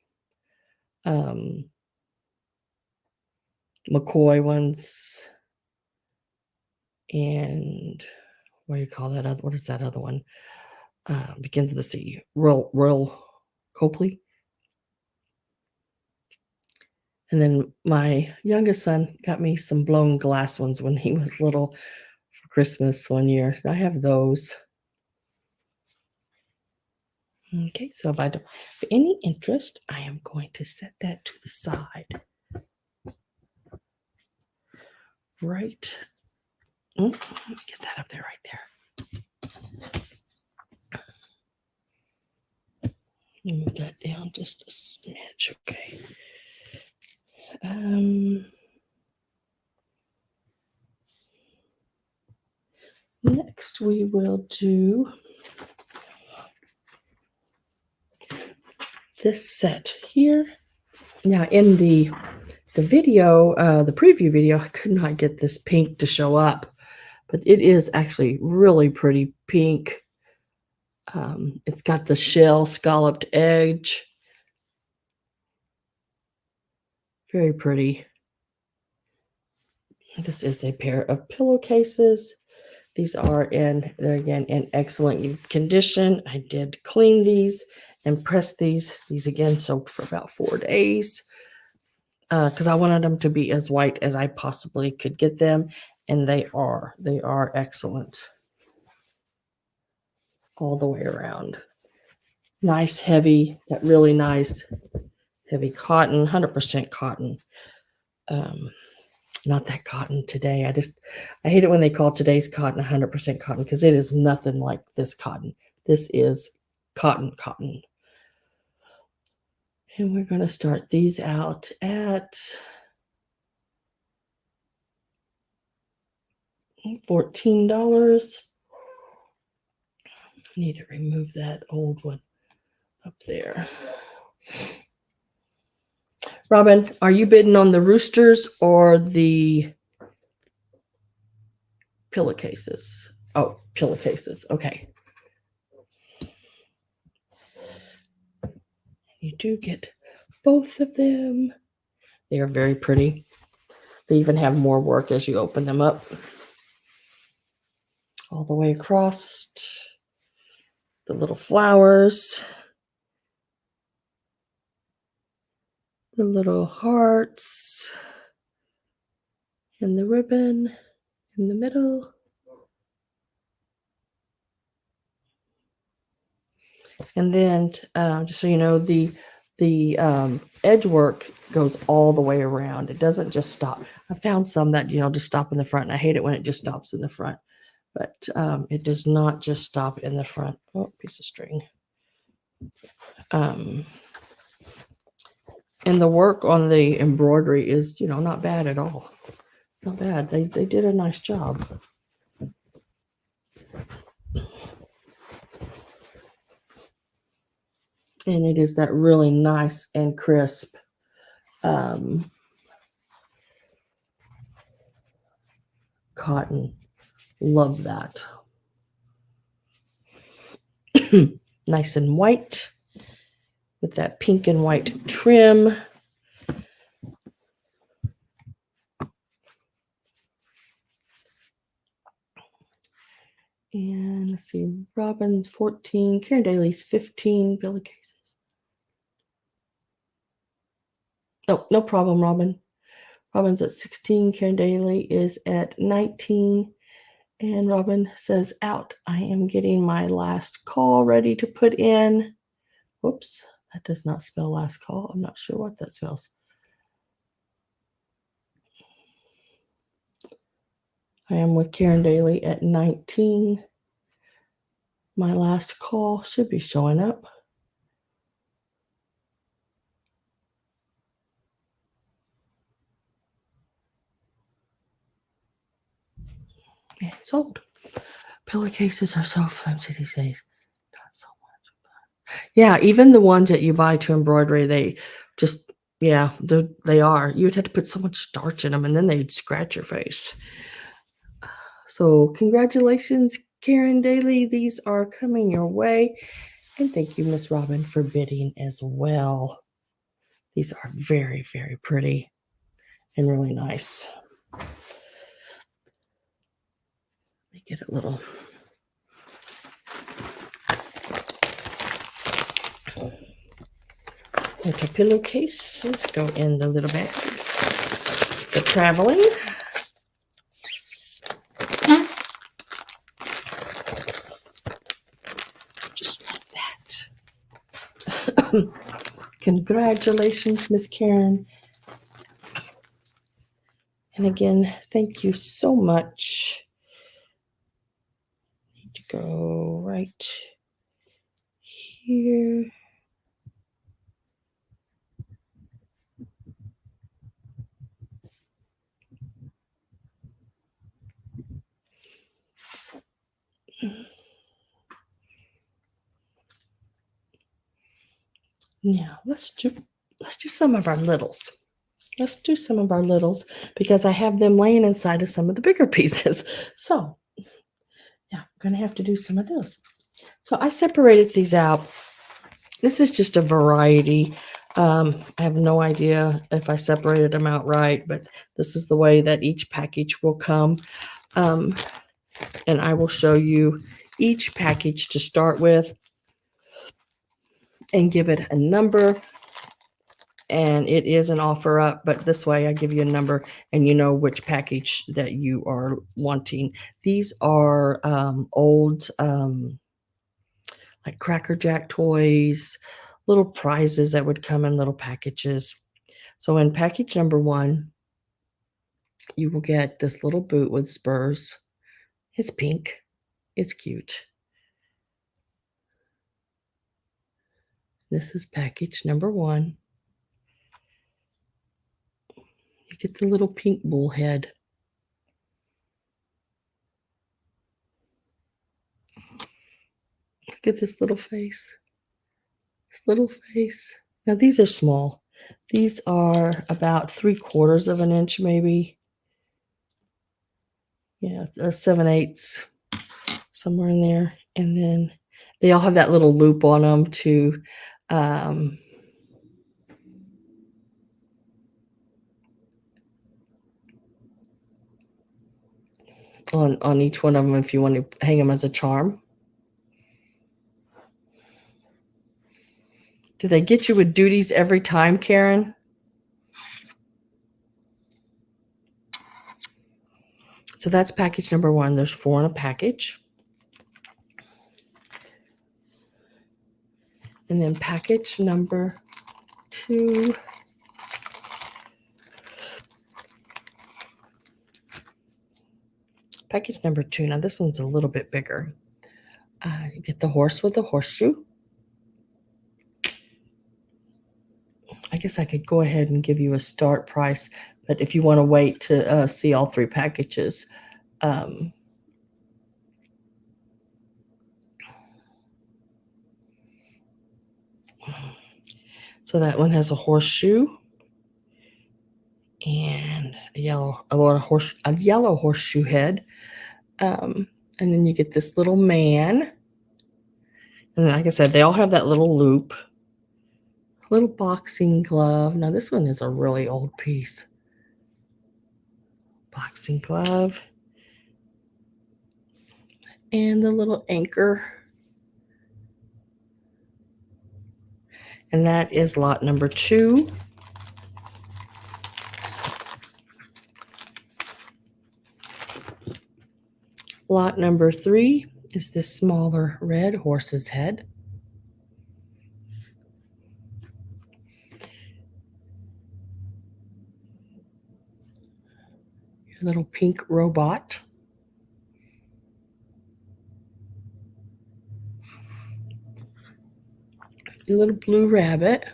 McCoy ones, and what do you call that other? What is that other one? Begins with a C. Royal Copley. And then my youngest son got me some blown glass ones when he was little for Christmas one year. I have those. Okay, so if I don't have any interest, I am going to set that to the side. Right. Let me get that up there, right there. Move that down just a smidge. Okay. Next, we will do this set here. Now, in the video, the preview video, I could not get this pink to show up, but it is actually really pretty pink. It's got the shell scalloped edge. Very pretty. This is a pair of pillowcases. These are they're again in excellent condition. I did clean these and press these. These again soaked for about 4 days because I wanted them to be as white as I possibly could get them. And they are excellent all the way around. Nice, heavy, that really nice, heavy cotton, 100% cotton. Not that cotton today. I hate it when they call today's cotton 100% cotton because it is nothing like this cotton. This is cotton. And we're going to start these out at $14. I need to remove that old one up there. Robin, are you bidding on the roosters or the pillowcases? Oh, pillowcases. Okay. You do get both of them. They are very pretty. They even have more work as you open them up. All the way across. The little flowers. The little hearts. And the ribbon in the middle. And then, just so you know, the edge work goes all the way around. It doesn't just stop. I found some that, just stop in the front, and I hate it when it just stops in the front. But it does not just stop in the front. Oh, piece of string. And the work on the embroidery is, not bad at all. Not bad. They did a nice job. And it is that really nice and crisp cotton. Love that. Nice and white with that pink and white trim. And let's see, Robin's 14, Karen Daly's 15 pillowcases. Oh, no problem, Robin. Robin's at 16, Karen Daly is at 19. And Robin says, out, I am getting my last call ready to put in. Whoops, that does not spell last call. I'm not sure what that spells. I am with Karen Daly at 19. My last call should be showing up. And sold. Pillowcases are so flimsy these days. Not so much. Yeah, even the ones that you buy to embroidery, they just, they are. You would have to put so much starch in them, and then they'd scratch your face. So congratulations, Karen Daly. These are coming your way. And thank you, Miss Robin, for bidding as well. These are very, very pretty and really nice. Let me get a little. Like a pillowcases go in the little bag. For traveling. Just like that. Congratulations, Miss Karen. And again, thank you so much. Need to go right here. Now let's do some of our littles. Let's do some of our littles because I have them laying inside of some of the bigger pieces. So yeah, I'm gonna have to do some of those. So I separated these out. This is just a variety. I have no idea if I separated them out right, but this is the way that each package will come. And I will show you each package to start with and give it a number. And it is an offer up, but this way I give you a number and you know which package that you are wanting. These are old like Cracker Jack toys, little prizes that would come in little packages. So in package number 1, you will get this little boot with spurs. It's pink. It's cute. This is package number 1. You get the little pink bullhead. Look at this little face. This little face. Now these are small. These are about 3/4 of an inch, maybe. Yeah, 7/8, somewhere in there. And then they all have that little loop on them to on each one of them if you want to hang them as a charm. Do they get you with duties every time, Karen? So that's package number 1. There's 4 in a package. And then package number 2. Package number 2. Now this one's a little bit bigger. You get the horse with the horseshoe. I guess I could go ahead and give you a start price, but if you want to wait to see all 3 packages, so that one has a horseshoe and a yellow horseshoe head, and then you get this little man, and like I said, they all have that little loop, little boxing glove. Now this one is a really old piece. Boxing glove and the little anchor. And that is lot number 2. Lot number 3 is this smaller red horse's head. Your little pink robot. Your little blue rabbit.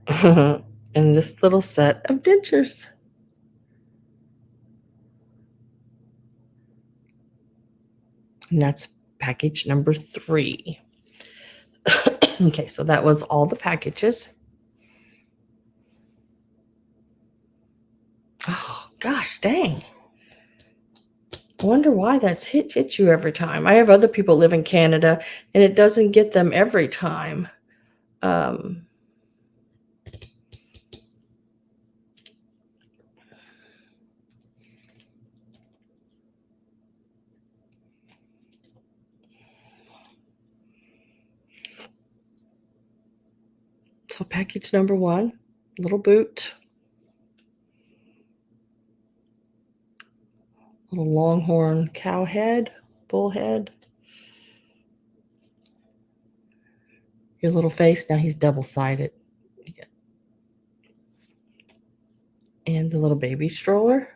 And this little set of dentures. And that's package number 3. Okay, so that was all the packages. Oh, gosh, dang. I wonder why that's hit you every time. I have other people live in Canada, and it doesn't get them every time. So package number 1, little boot, little longhorn cow head, bull head, your little face. Now he's double-sided. And the little baby stroller.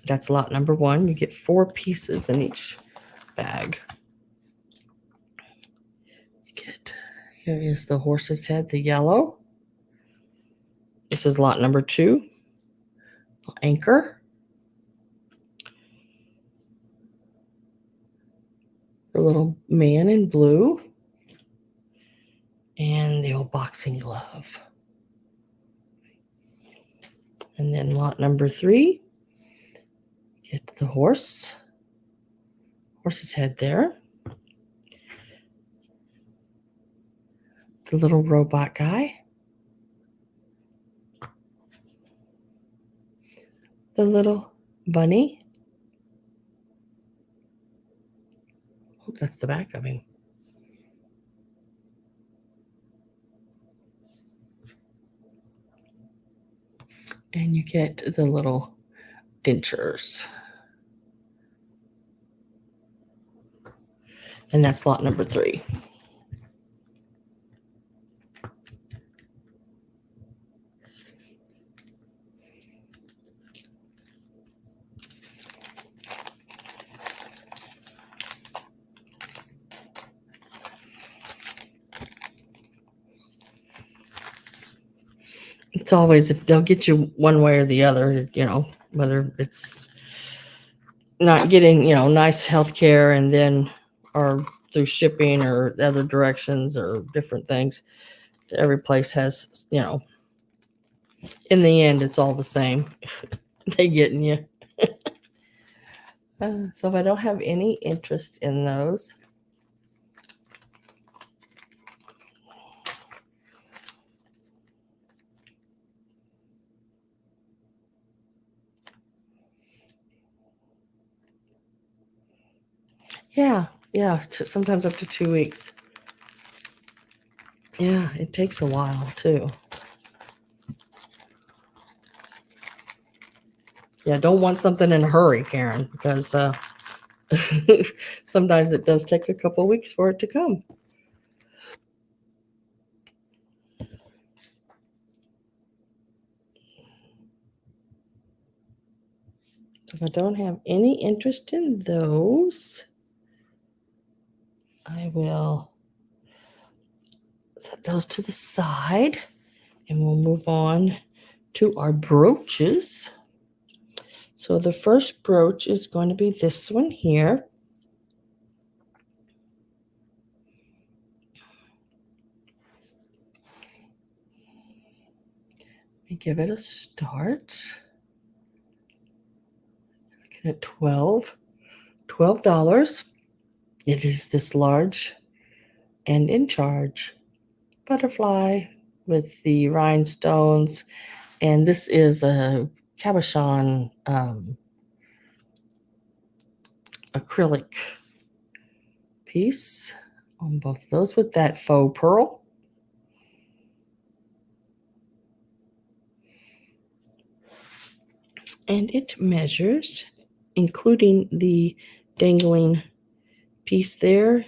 That's lot number 1. You get 4 pieces in each bag. Here is the horse's head, the yellow. This is lot number 2. Anchor. The little man in blue. And the old boxing glove. And then lot number 3. Get the horse's head there. The little robot guy. The little bunny. Oh, that's the back of him. And you get the little dentures. And that's lot number 3. It's always, if they'll get you one way or the other, whether it's not getting, nice health care and then, or through shipping or other directions or different things. Every place has, in the end, it's all the same. They getting you. So if I don't have any interest in those, yeah, sometimes up to 2 weeks. Yeah, it takes a while too. Yeah, don't want something in a hurry, Karen, because sometimes it does take a couple weeks for it to come. If I don't have any interest in those, I will set those to the side and we'll move on to our brooches. So the first brooch is going to be this one here. Let me give it a start. Looking at $12. It is this large and in charge butterfly with the rhinestones, and this is a cabochon acrylic piece on both of those with that faux pearl. And it measures, including the dangling piece there,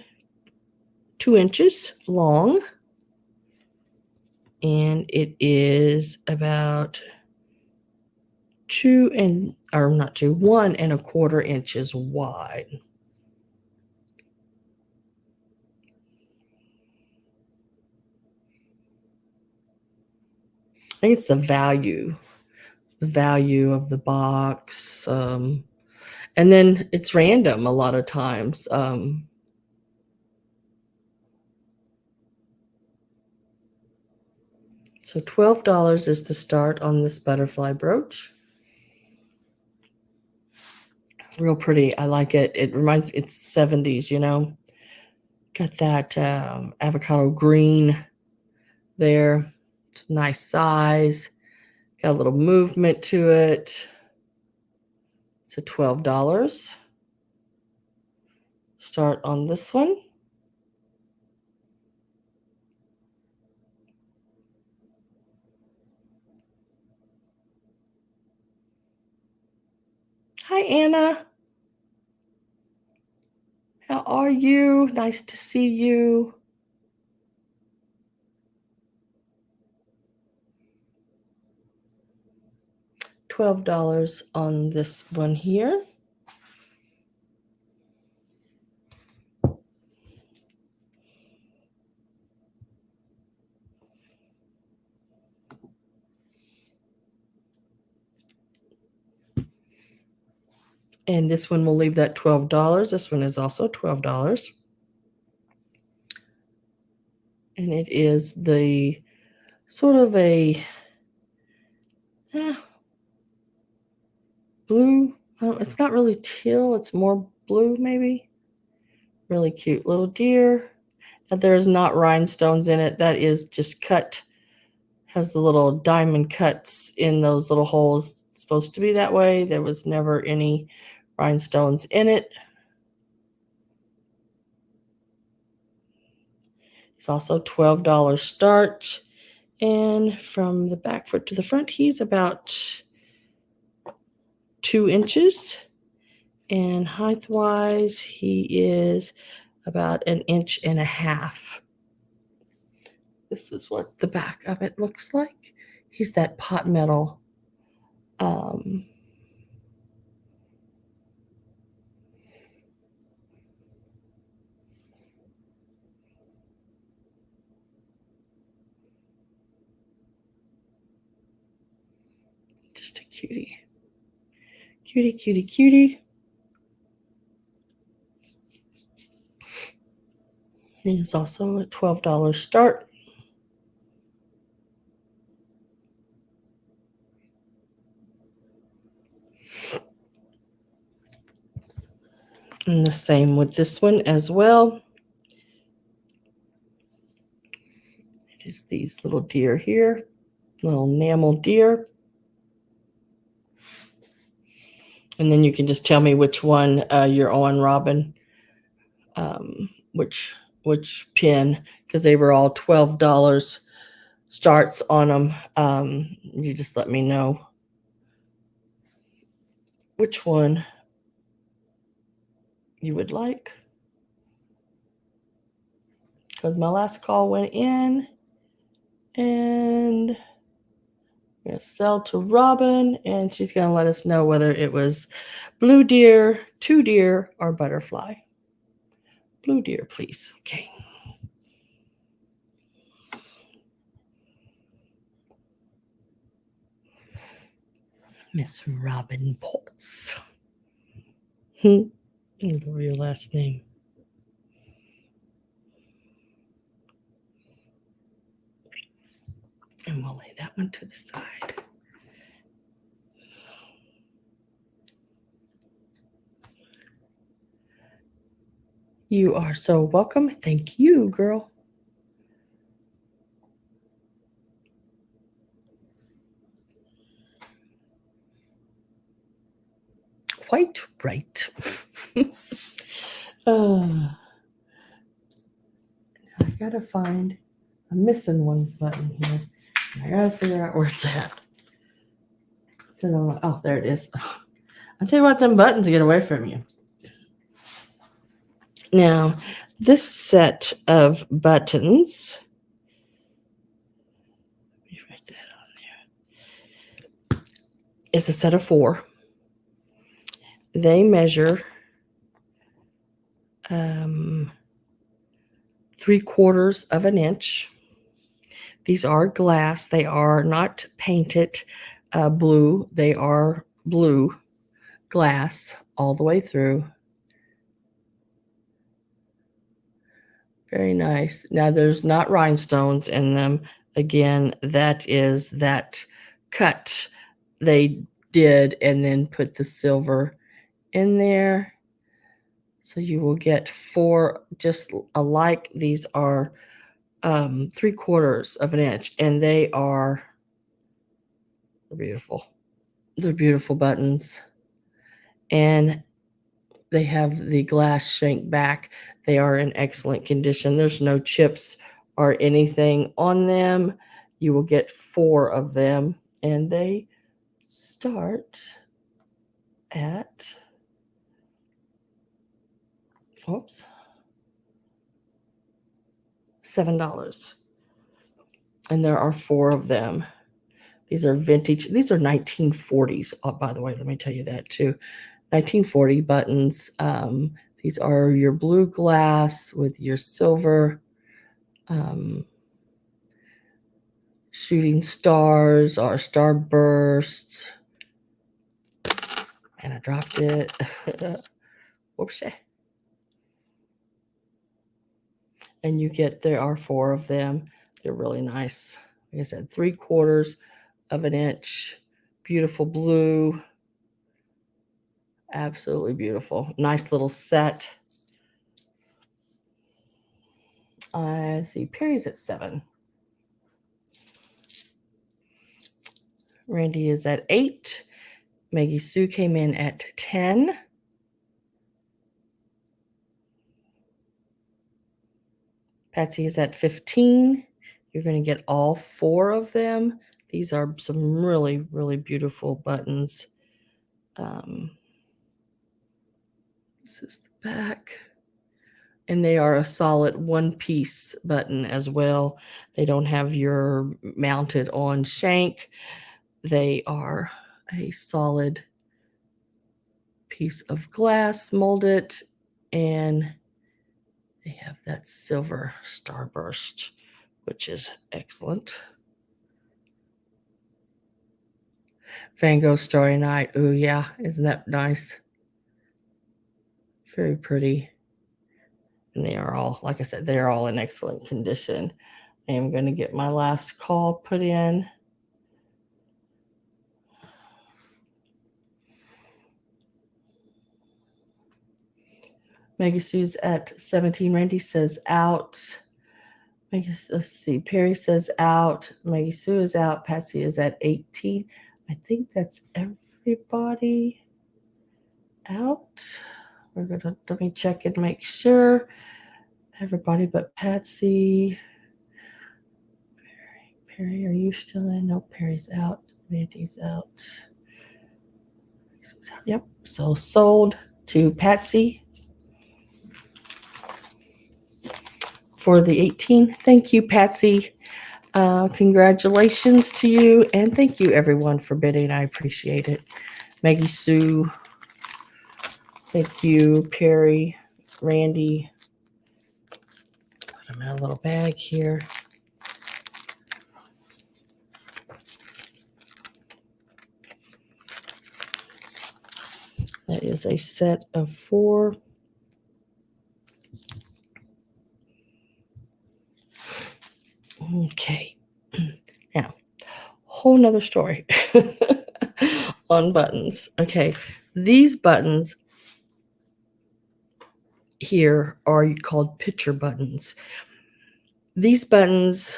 2 inches long. And it is about 1.25 inches wide. I think it's the value of the box. And then it's random a lot of times. So $12 is the start on this butterfly brooch. Real pretty. I like it. It reminds me, it's 70s, Got that avocado green there. It's a nice size. Got a little movement to it. It's a $12. Start on this one. Hi, Anna. How are you? Nice to see you. $12 on this one here. And this one will leave that $12. This one is also $12. And it is the sort of a blue. It's not really teal. It's more blue, maybe. Really cute little deer. There is not rhinestones in it. That is just cut. Has the little diamond cuts in those little holes. It's supposed to be that way. There was never any rhinestones in it. It's also $12 start. And from the back foot to the front, he's about 2 inches. And height-wise, he is about 1.5 inches. This is what the back of it looks like. He's that pot metal. Just a cutie. Cutie, cutie, cutie. He's also a $12 start. And the same with this one as well. It is these little deer here, little enamel deer. And then you can just tell me which one you're on, Robin, which pin, because they were all $12 starts on them. You just let me know which one you would like, because my last call went in, and I'm going to sell to Robin, and she's going to let us know whether it was blue deer, 2 deer, or butterfly. Blue deer, please. Okay. Miss Robin Potts. Love your last name. And we'll lay that one to the side. You are so welcome. Thank you, girl. Quite right. I gotta find. I'm missing one button here. I gotta figure out where it's at. Oh, there it is. I'll tell you what, them buttons get away from you. Now, this set of buttons, let me write that on there, is a set of 4. They measure 3/4 of an inch. These are glass. They are not painted blue. They are blue glass all the way through. Very nice. Now, there's not rhinestones in them. Again, that is that cut they did and then put the silver in there. So you will get 4 just alike. These are 3/4 of an inch, and they are beautiful. They're beautiful buttons. And they have the glass shank back. They are in excellent condition. There's no chips or anything on them. You will get 4 of them, and they start at, oops, $7. And there are 4 of them. These are vintage. These are 1940s. Oh, by the way, let me tell you that too. 1940 buttons. These are your blue glass with your silver shooting stars or starbursts. And I dropped it. Whoops. And you get, there are 4 of them. They're really nice. Like I said, 3/4 of an inch. Beautiful blue. Absolutely beautiful. Nice little set. I see Perry's at 7. Randy is at 8. Maggie Sue came in at 10. Patsy is at 15. You're going to get all 4 of them. These are some really, really beautiful buttons. This is the back. And they are a solid 1-piece button as well. They don't have your mounted on shank. They are a solid piece of glass molded, and they have that silver starburst, which is excellent. Van Gogh Starry Night. Oh yeah, isn't that nice? Very pretty. And they are all, like I said, they are all in excellent condition. I am going to get my last call put in. Maggie Sue's at 17. Randy says out. Let's see. Perry says out. Maggie Sue is out. Patsy is at 18. I think that's everybody out. We're going to, let me check and make sure. Everybody but Patsy. Perry, are you still in? No, Perry's out. Randy's out. Yep. So sold to Patsy for the 18. Thank you, Patsy. Congratulations to you, and thank you everyone for bidding. I appreciate it. Maggie Sue, thank you. Perry, Randy, put them in a little bag here. That is a set of 4. Okay. Now, whole nother story on buttons. Okay. These buttons here are called picture buttons. These buttons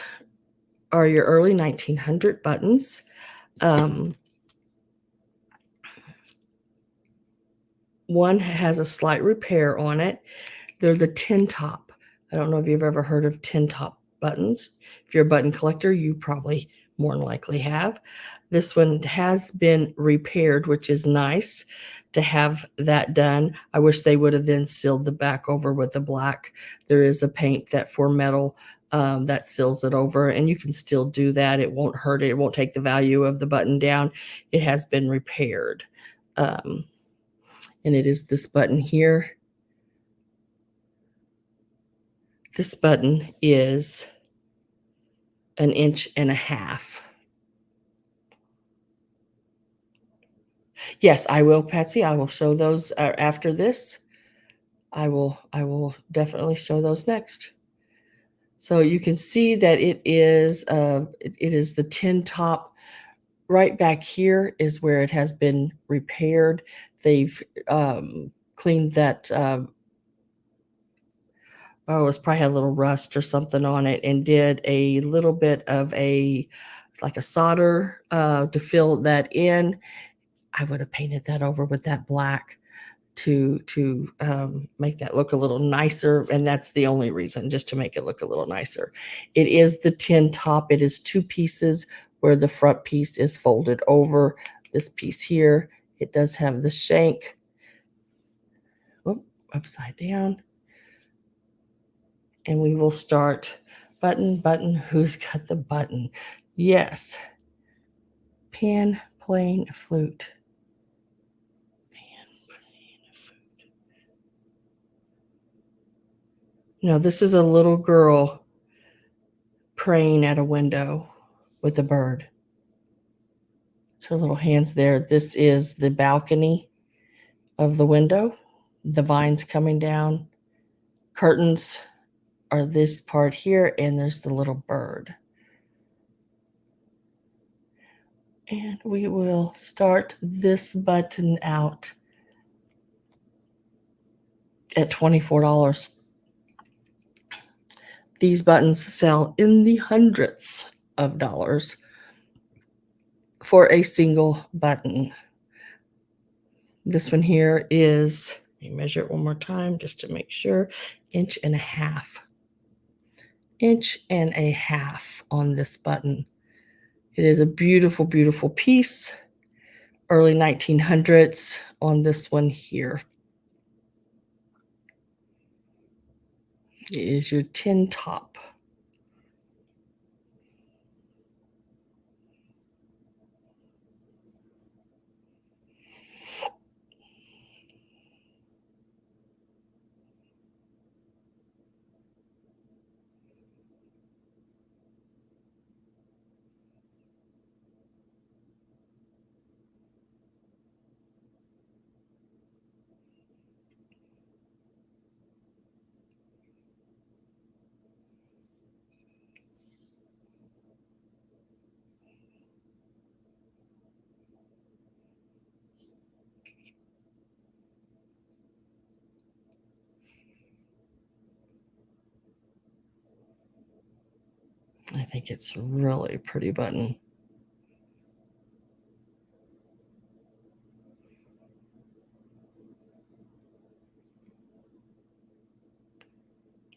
are your early 1900 buttons. One has a slight repair on it. They're the tin top. I don't know if you've ever heard of tin top buttons. If you're a button collector, you probably more than likely have. This one has been repaired, which is nice to have that done. I wish they would have then sealed the back over with the black. There is a paint that for metal that seals it over, and you can still do that. It won't hurt it. It won't take the value of the button down. It has been repaired. And it is this button here. This button is 1.5 inches. Yes, I will, Patsy. I will show those after this. I will definitely show those next. So you can see that it is the tin top. Right back here is where it has been repaired. They've cleaned that. It's probably had a little rust or something on it, and did a little bit of like a solder to fill that in. I would have painted that over with that black to make that look a little nicer, and that's the only reason, just to make it look a little nicer. It is the tin top. It is 2 pieces where the front piece is folded over. This piece here It does have the shank upside down. And we will start button. Who's got the button? Yes. Pan, plain, flute. Pan, plain, flute. No, this is a little girl praying at a window with a bird. It's her little hands there. This is the balcony of the window. The vines coming down. Curtains are this part here, and there's the little bird. And we will start this button out at $24. These buttons sell in the hundreds of dollars for a single button. This one here is, let me measure it one more time just to make sure, 1.5 inches. 1.5 inches on this button. It is a beautiful, beautiful piece. Early 1900s on this one here. It is your tin top. I think it's a really pretty button.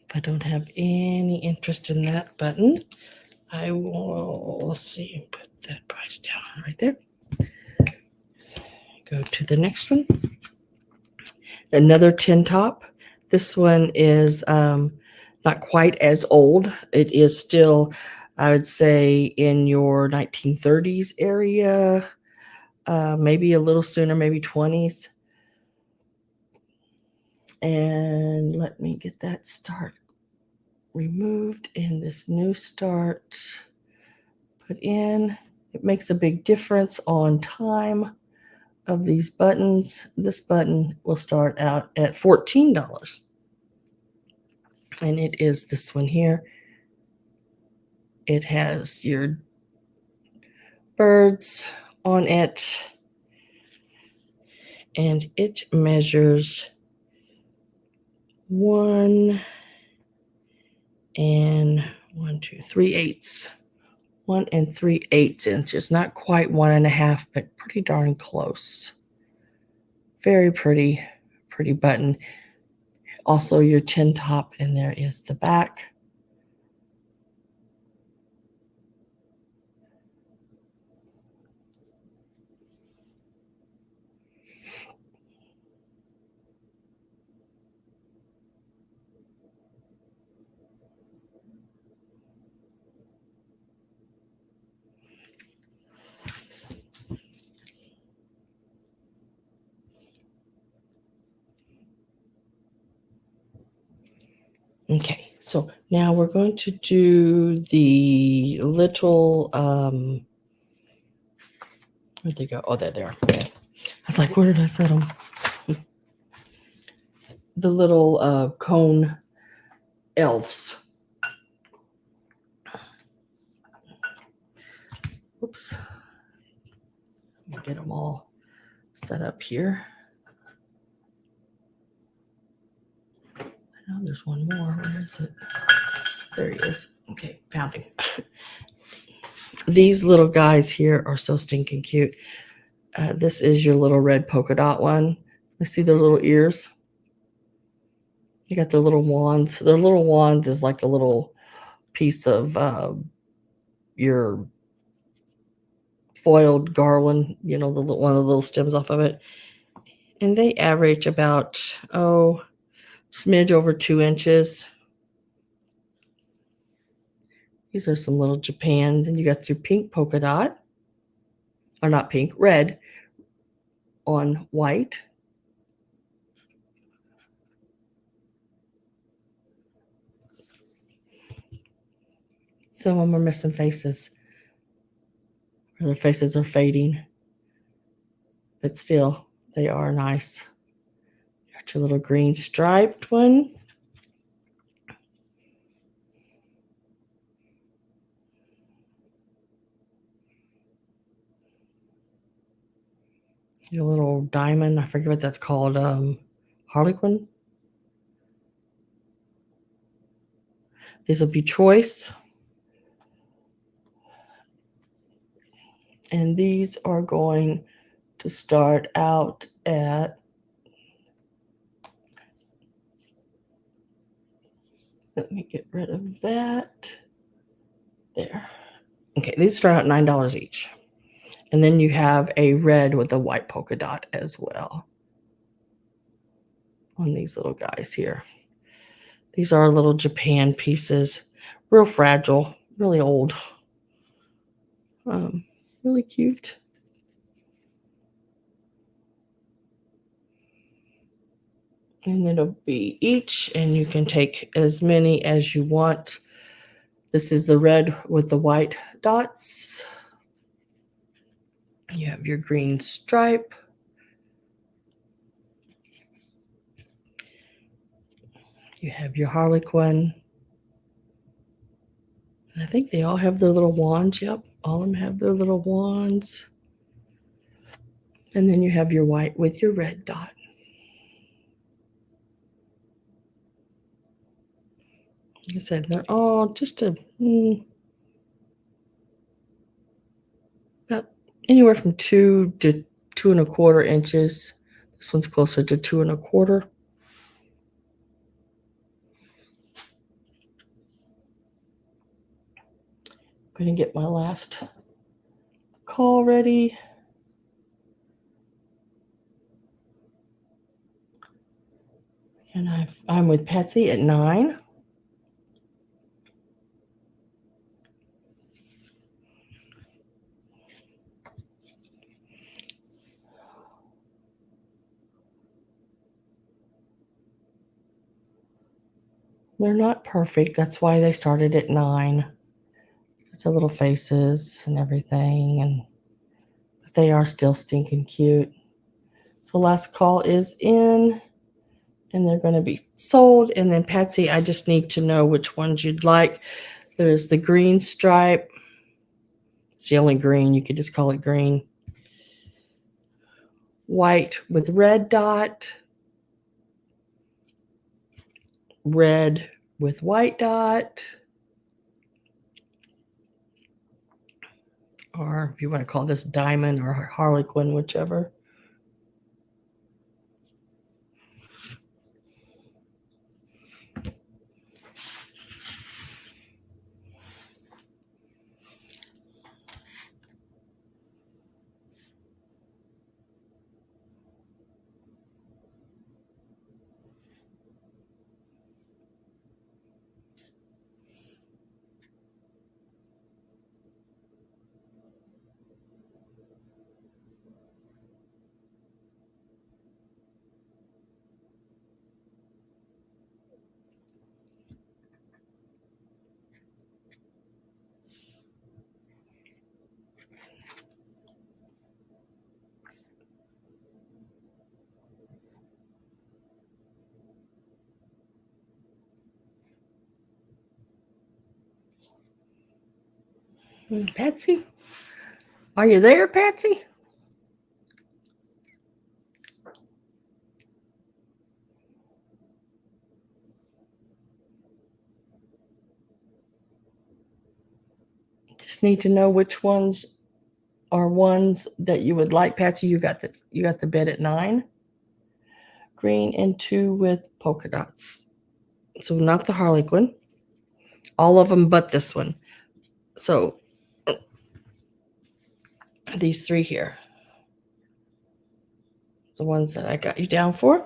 If I don't have any interest in that button, I will, let's see, put that price down right there. Go to the next one. Another tin top. This one is not quite as old. It is still, I would say, in your 1930s area, maybe a little sooner, maybe 20s. And let me get that start removed and this new start put in. It makes a big difference on time of these buttons. This button will start out at $14. And it is this one here. It has your birds on it. And it measures 1 3/8. 1 3/8 inches. Not quite 1.5, but pretty darn close. Very pretty, pretty button. Also your tin top, and there is the back. Okay, so now we're going to do the little, where'd they go? Oh, there they are. Okay. I was like, where did I set them? The little cone elves. Oops. Let me get them all set up here. Oh, there's one more. Where is it? There he is. Okay, found him. These little guys here are so stinking cute. This is your little red polka dot one. I see their little ears. You got their little wands. Their little wands is like a little piece of your foiled garland, you know, one of the little stems off of it. And they average about, smidge over 2 inches. These are some little Japan. Then you got your pink polka dot, or not pink, red on white. Some of them are missing faces, or their faces are fading, but still, they are nice. Got your little green striped one. Your little diamond, I forget what that's called, harlequin. These will be choice. And these are going to start out at, let me get rid of that. There. Okay, these start at $9 each. And then you have a red with a white polka dot as well on these little guys here. These are little Japan pieces, real fragile, really old, really cute. And it'll be each, and you can take as many as you want. This is the red with the white dots. You have your green stripe. You have your harlequin. And I think they all have their little wands. Yep, all of them have their little wands. And then you have your white with your red dot. Like I said, they're all just about anywhere from 2 to 2¼ inches. This one's closer to 2¼ inches. I'm going to get my last call ready. And I'm with Patsy at 9. They're not perfect. That's why they started at 9. It's the little faces and everything, but they are still stinking cute. So last call is in, and they're going to be sold. And then Patsy, I just need to know which ones you'd like. There's the green stripe. It's the only green. You could just call it green. White with red dot. Red with white dot. Or if you want to call this diamond or harlequin, whichever. Patsy? Are you there, Patsy? Just need to know which ones are ones that you would like, Patsy. You got the bed at 9. Green and 2 with polka dots. So not the harlequin. All of them but this one. So these three here. The ones that I got you down for.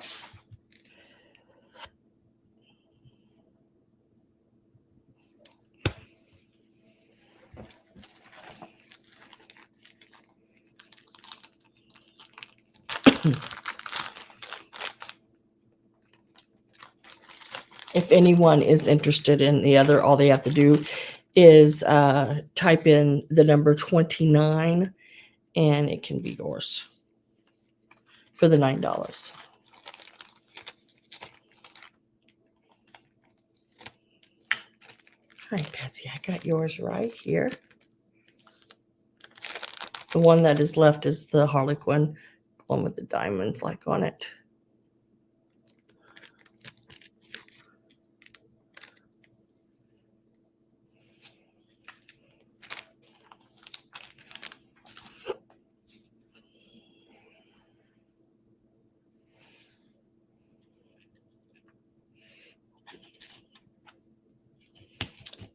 If anyone is interested in the other, all they have to do is type in the number 29 and it can be yours for the $9. All right, Patsy, I got yours right here. The one that is left is the Harlequin, one with the diamonds like on it.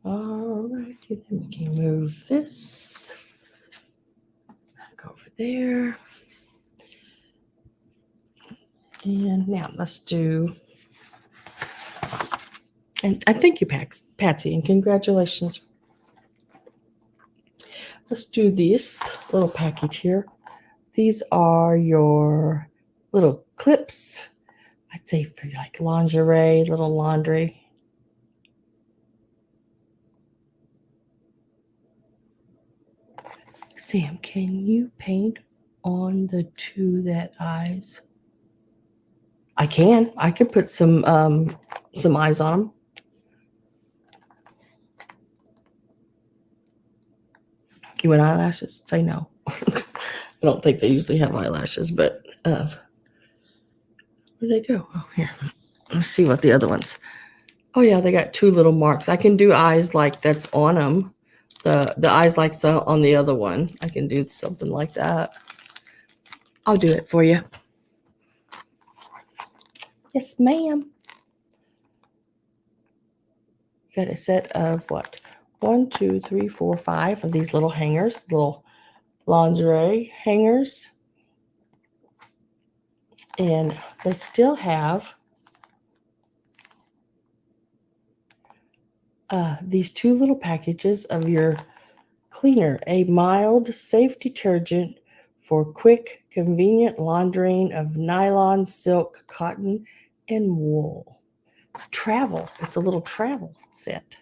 All right, then we can move this. Go over there. And now let's do, and I thank you, Patsy, and congratulations. Let's do this little package here. These are your little clips. I'd say for like lingerie, little laundry. Sam, can you paint on the two that eyes? I can. I could put some eyes on them. You want eyelashes? Say no. I don't think they usually have eyelashes, but where'd they go? Oh, here. Let's see what the other ones. Oh yeah, they got two little marks. I can do eyes like that's on them. The eyes like so on the other one. I can do something like that. I'll do it for you. Yes, ma'am. Got a set of what? 1, 2, 3, 4, 5 of these little hangers, little lingerie hangers. And they still have these two little packages of your cleaner, a mild, safe detergent for quick, convenient laundering of nylon, silk, cotton, and wool. Travel. It's a little travel set.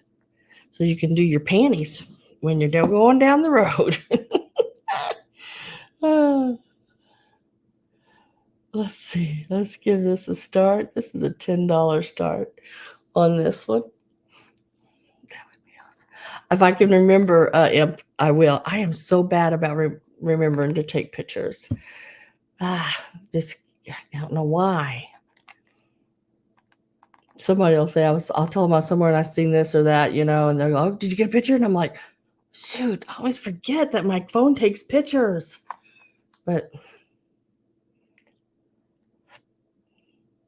So you can do your panties when you're going down the road. Let's see. Let's give this a start. This is a $10 start on this one. That would be awesome. If I can remember, I will. I am so bad about remembering to take pictures. Just I don't know why. Somebody will say I'll tell them I was somewhere and I seen this or that, and they're like, "Oh, did you get a picture?" And I'm like, shoot, I always forget that my phone takes pictures. But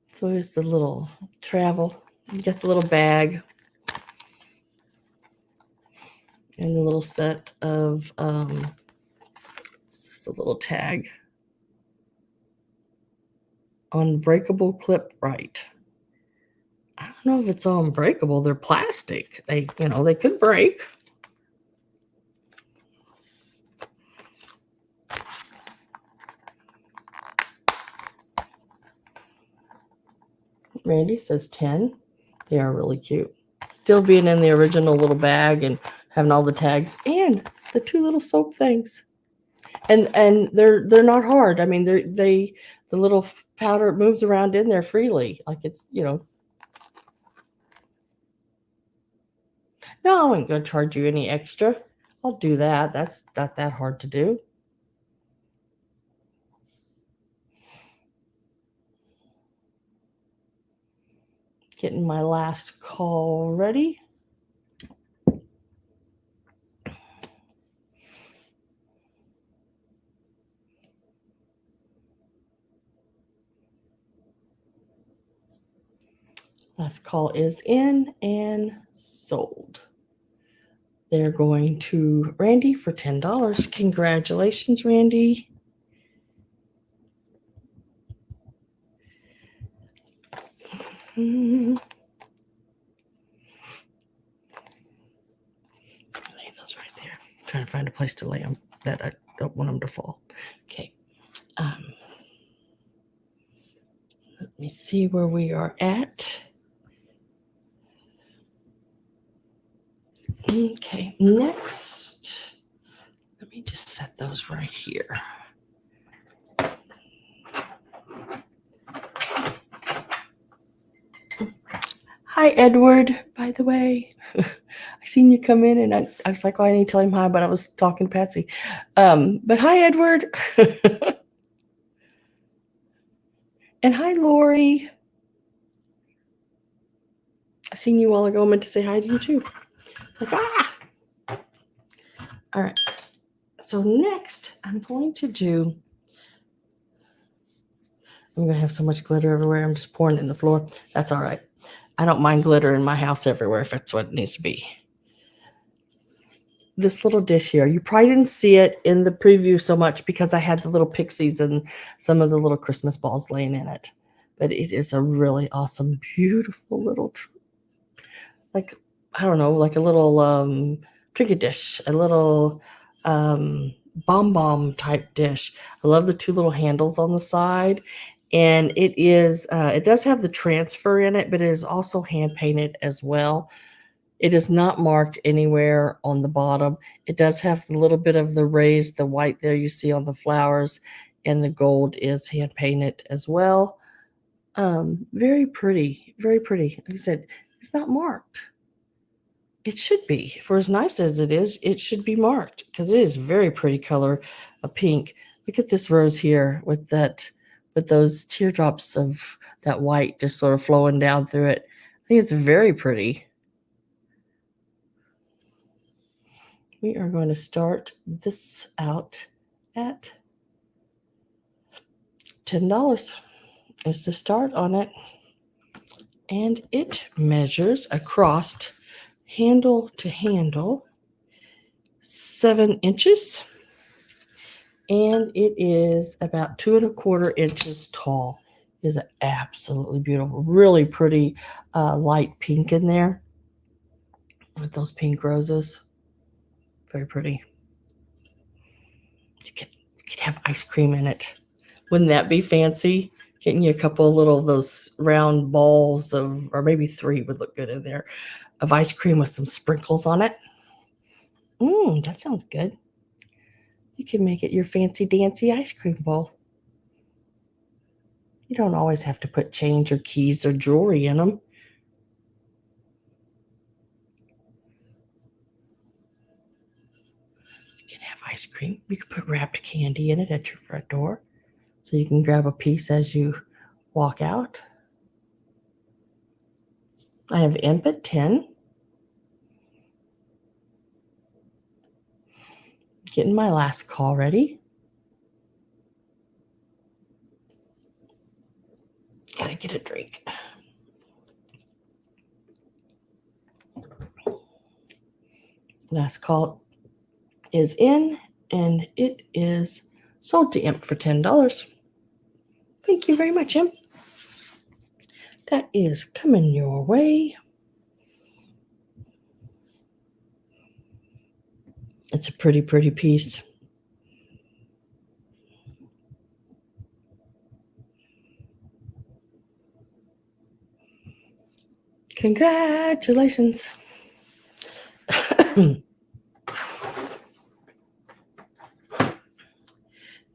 so here's the little travel. You get the little bag and the little set of just a little tag. Unbreakable clip right. I don't know if it's all unbreakable. They're plastic. They could break. Randy says 10. They are really cute. Still being in the original little bag and having all the tags and the two little soap things. And they're not hard. I mean, the little powder moves around in there freely, like it's No, I ain't gonna charge you any extra. I'll do that. That's not that hard to do. Getting my last call ready. Last call is in and sold. They're going to Randy for $10. Congratulations, Randy. Lay those right there. I'm trying to find a place to lay them that I don't want them to fall. Okay. Let me see where we are at. Okay, next, let me just set those right here. Hi, Edward, by the way. I seen you come in and I was like, oh, I need to tell him hi, but I was talking to Patsy. But hi, Edward. And hi, Lori. I seen you a while ago. I meant to say hi to you too. Like, ah! All right. So next, I'm going to have so much glitter everywhere. I'm just pouring it in the floor. That's all right. I don't mind glitter in my house everywhere if that's what it needs to be. This little dish here, you probably didn't see it in the preview so much because I had the little pixies and some of the little Christmas balls laying in it. But it is a really awesome, beautiful little, like, I don't know, like a little trinket dish, a little bomb type dish. I love the two little handles on the side. And it does have the transfer in it, but it is also hand painted as well. It is not marked anywhere on the bottom. It does have a little bit of the raised, the white there you see on the flowers, and the gold is hand painted as well. Very pretty, very pretty. Like I said, it's not marked. It should be. For as nice as it is, it should be marked because it is a very pretty color of pink. Look at this rose here with those teardrops of that white just sort of flowing down through it. I think it's very pretty. We are going to start this out at $10 is the start on it. And it measures across handle to handle 7 inches. And it is about 2¼ inches tall. It is absolutely beautiful. Really pretty light pink in there with those pink roses. Very pretty. You could have ice cream in it. Wouldn't that be fancy? Getting you a couple of little those round balls or maybe 3 would look good in there, of ice cream with some sprinkles on it. That sounds good. You can make it your fancy dancy ice cream bowl. You don't always have to put change or keys or jewelry in them. You can have ice cream. You can put wrapped candy in it at your front door so you can grab a piece as you walk out. I have imp at 10. Getting my last call ready. Gotta get a drink. Last call is in, and it is sold to Imp for $10. Thank you very much, Imp. That is coming your way. It's a pretty, pretty piece. Congratulations.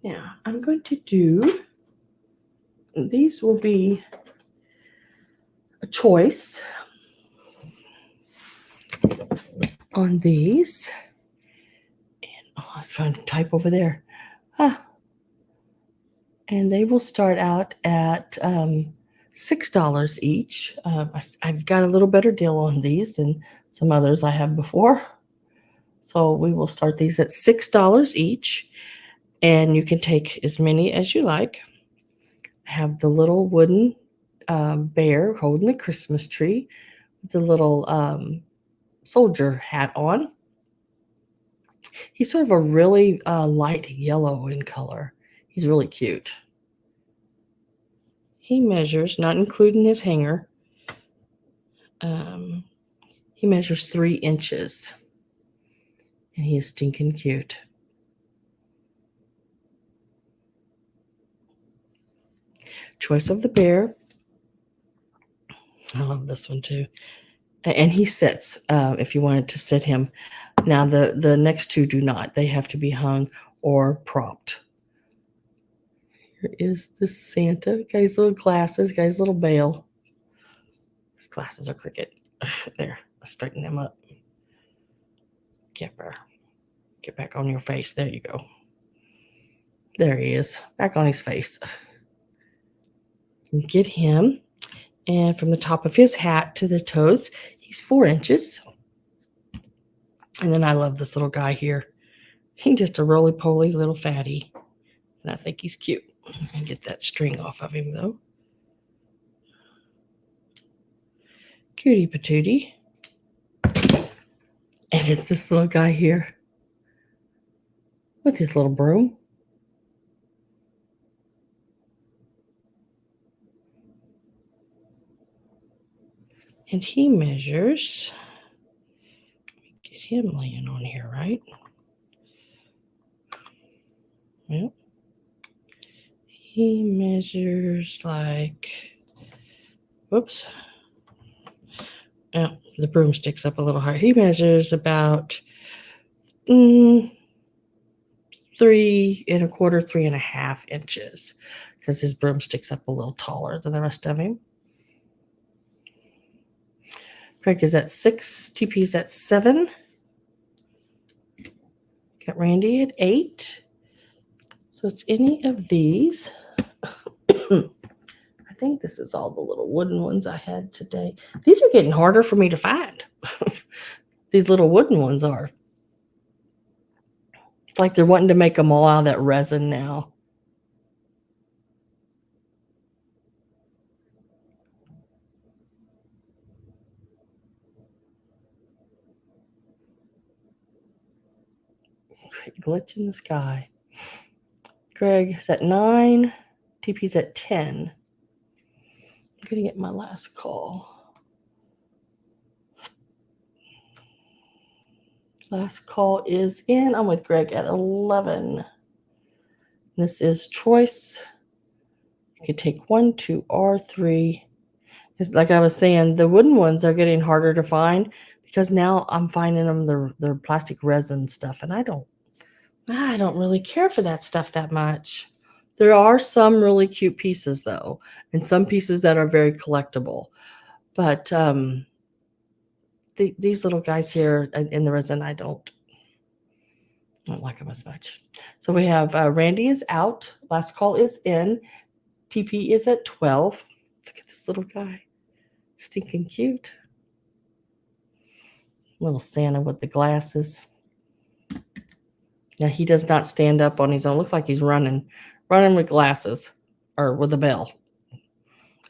Now, I'm going to do, these will be a choice on these. And I was trying to type over there. And they will start out at $6 each. I've got a little better deal on these than some others I have before. So we will start these at $6 each. And you can take as many as you like. I have the little wooden bear holding the Christmas tree with the little soldier hat on. He's sort of a really light yellow in color. He's really cute. He measures, not including his hanger, he measures 3 inches. And he is stinking cute. Choice of the bear. I love this one too. And he sits if you wanted to sit him. Now the next two do not. They have to be hung or propped. Here is the Santa. Got his little glasses, got his little veil. His glasses are crooked. There, let's straighten them up. Get back on your face. There you go. There he is. Back on his face. Get him. And from the top of his hat to the toes, he's 4 inches. And then I love this little guy here. He's just a roly-poly little fatty. And I think he's cute. And get that string off of him, though. Cutie patootie. And it's this little guy here with his little broom. And he measures, get him laying on here, right? Well, he measures like, whoops. Oh, the broom sticks up a little higher. He measures about 3 1/4, 3.5 inches because his broom sticks up a little taller than the rest of him. Craig is at 6, TP's at 7. Got Randy at 8. So it's any of these. I think this is all the little wooden ones I had today. These are getting harder for me to find. These little wooden ones are. It's like they're wanting to make them all out of that resin now. Great glitch in the sky. Greg's at 9. TP's at 10. I'm going to get my last call. Last call is in. I'm with Greg at 11. This is choice. You could take 1, 2, or 3. It's like I was saying, the wooden ones are getting harder to find because now I'm finding them they're plastic resin stuff, and I don't really care for that stuff that much. There are some really cute pieces though, and some pieces that are very collectible. But these little guys here in the resin, I don't like them as much. So we have Randy is out. Last call is in. TP is at 12. Look at this little guy. Stinking cute. Little Santa with the glasses. Now he does not stand up on his own. Looks like he's running with glasses or with a bell.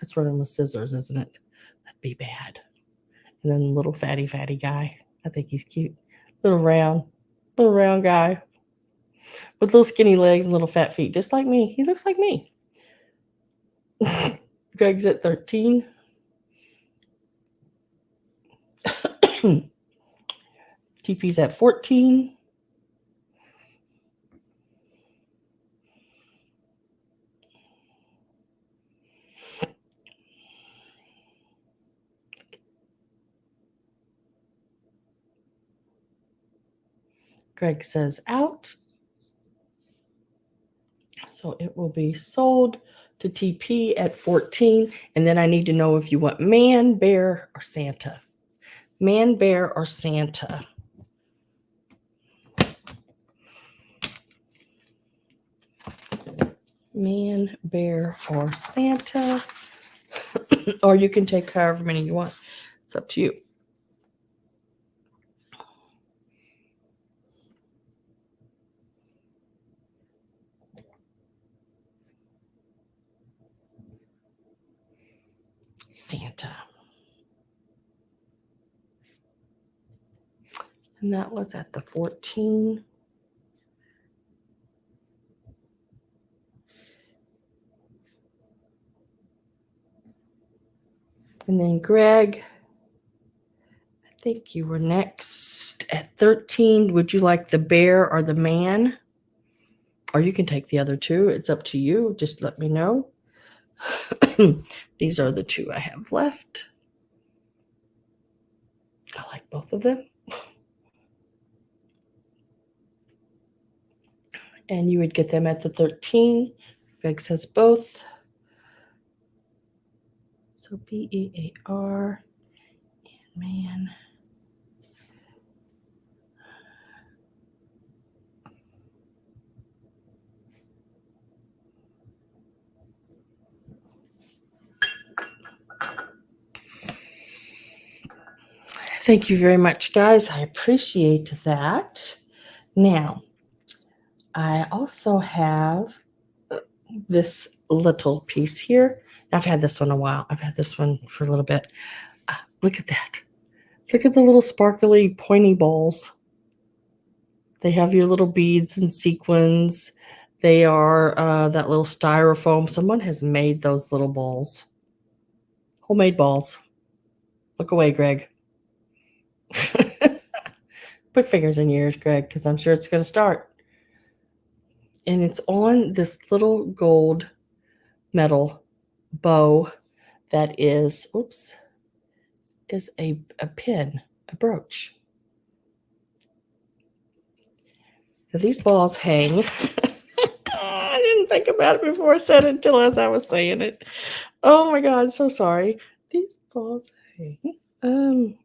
That's running with scissors, isn't it? That'd be bad. And then the little fatty guy. I think he's cute. Little round guy with little skinny legs and little fat feet, just like me. He looks like me. Greg's at 13. TP's at 14. Greg says out. So it will be sold to TP at 14. And then I need to know if you want man, bear, or Santa. Man, bear, or Santa. Man, bear, or Santa. Or you can take however many you want. It's up to you. Santa. And that was at the 14. And then Greg, I think you were next at 13. Would you like the bear or the man? Or you can take the other two. It's up to you. Just let me know. These are the two I have left. I like both of them. And you would get them at the 13. Greg says both. So BEAR and man. Thank you very much, guys. I appreciate that. Now, I also have this little piece here. I've had this one a while. I've had this one for a little bit. Look at that. Look at the little sparkly pointy balls. They have your little beads and sequins. They are that little styrofoam. Someone has made those little balls. Homemade balls. Look away, Greg. Put fingers in your ears, Greg, because I'm sure it's going to start. And it's on this little gold metal bow that is, is a pin, a brooch. So these balls hang. I didn't think about it before I said it until as I was saying it. Oh my God, so sorry. These balls hang.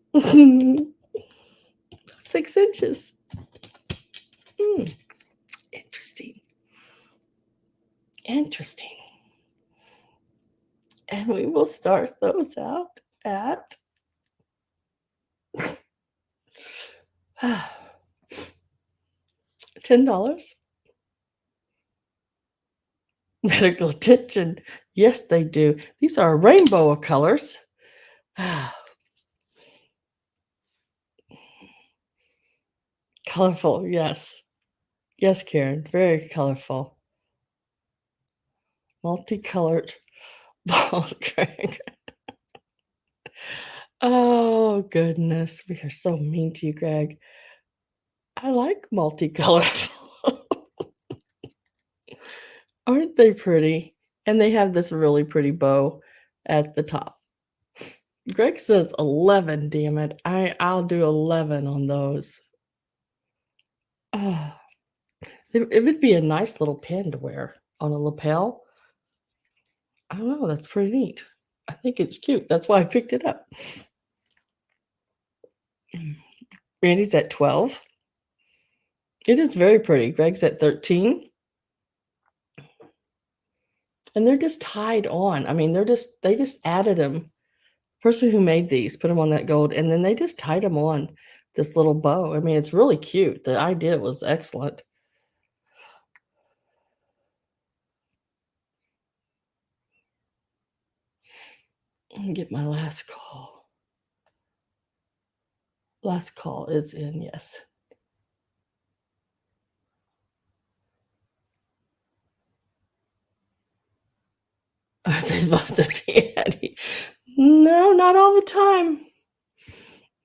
6 inches. Interesting. Interesting. And we will start those out at $10. Medical attention. Yes, they do. These are a rainbow of colors. Colorful, yes. Yes, Karen, very colorful. Multicolored balls, Greg. Oh, goodness. We are so mean to you, Greg. I like multicolored. Aren't they pretty? And they have this really pretty bow at the top. Greg says 11, damn it. I'll do 11 on those. Oh, it would be a nice little pin to wear on a lapel. I don't know. That's pretty neat. I think it's cute. That's why I picked it up. Randy's at 12. It is very pretty. Greg's at 13. And they're just tied on. I mean, they just added them. Person who made these put them on that gold, and then they just tied them on this little bow. I mean, it's really cute. The idea was excellent. Get my last call. Last call is in, yes. Are they supposed to be Eddie? No, not all the time.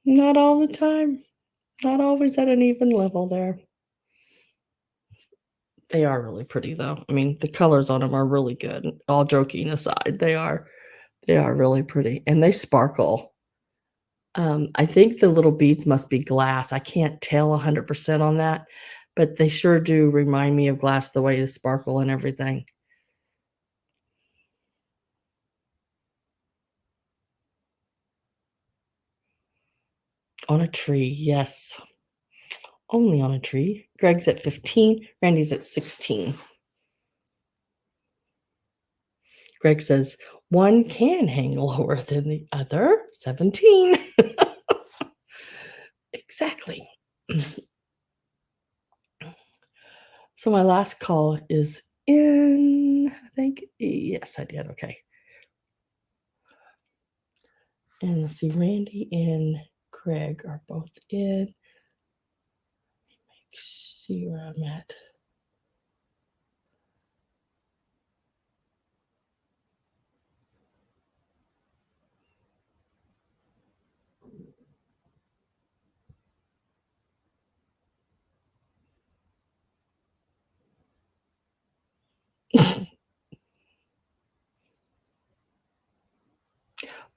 Not all the time. Not always at an even level there. They are really pretty, though. I mean, the colors on them are really good. All joking aside, they are really pretty, and they sparkle. I think the little beads must be glass. I can't tell 100% on that, but they sure do remind me of glass, the way they sparkle and everything. On a tree, yes. Only on a tree. Greg's at 15. Randy's at 16. Greg says, one can hang lower than the other. 17. Exactly. So my last call is in, I think. Yes, I did. Okay. And let's see, Randy and Greg are both in. Let me see where I'm at.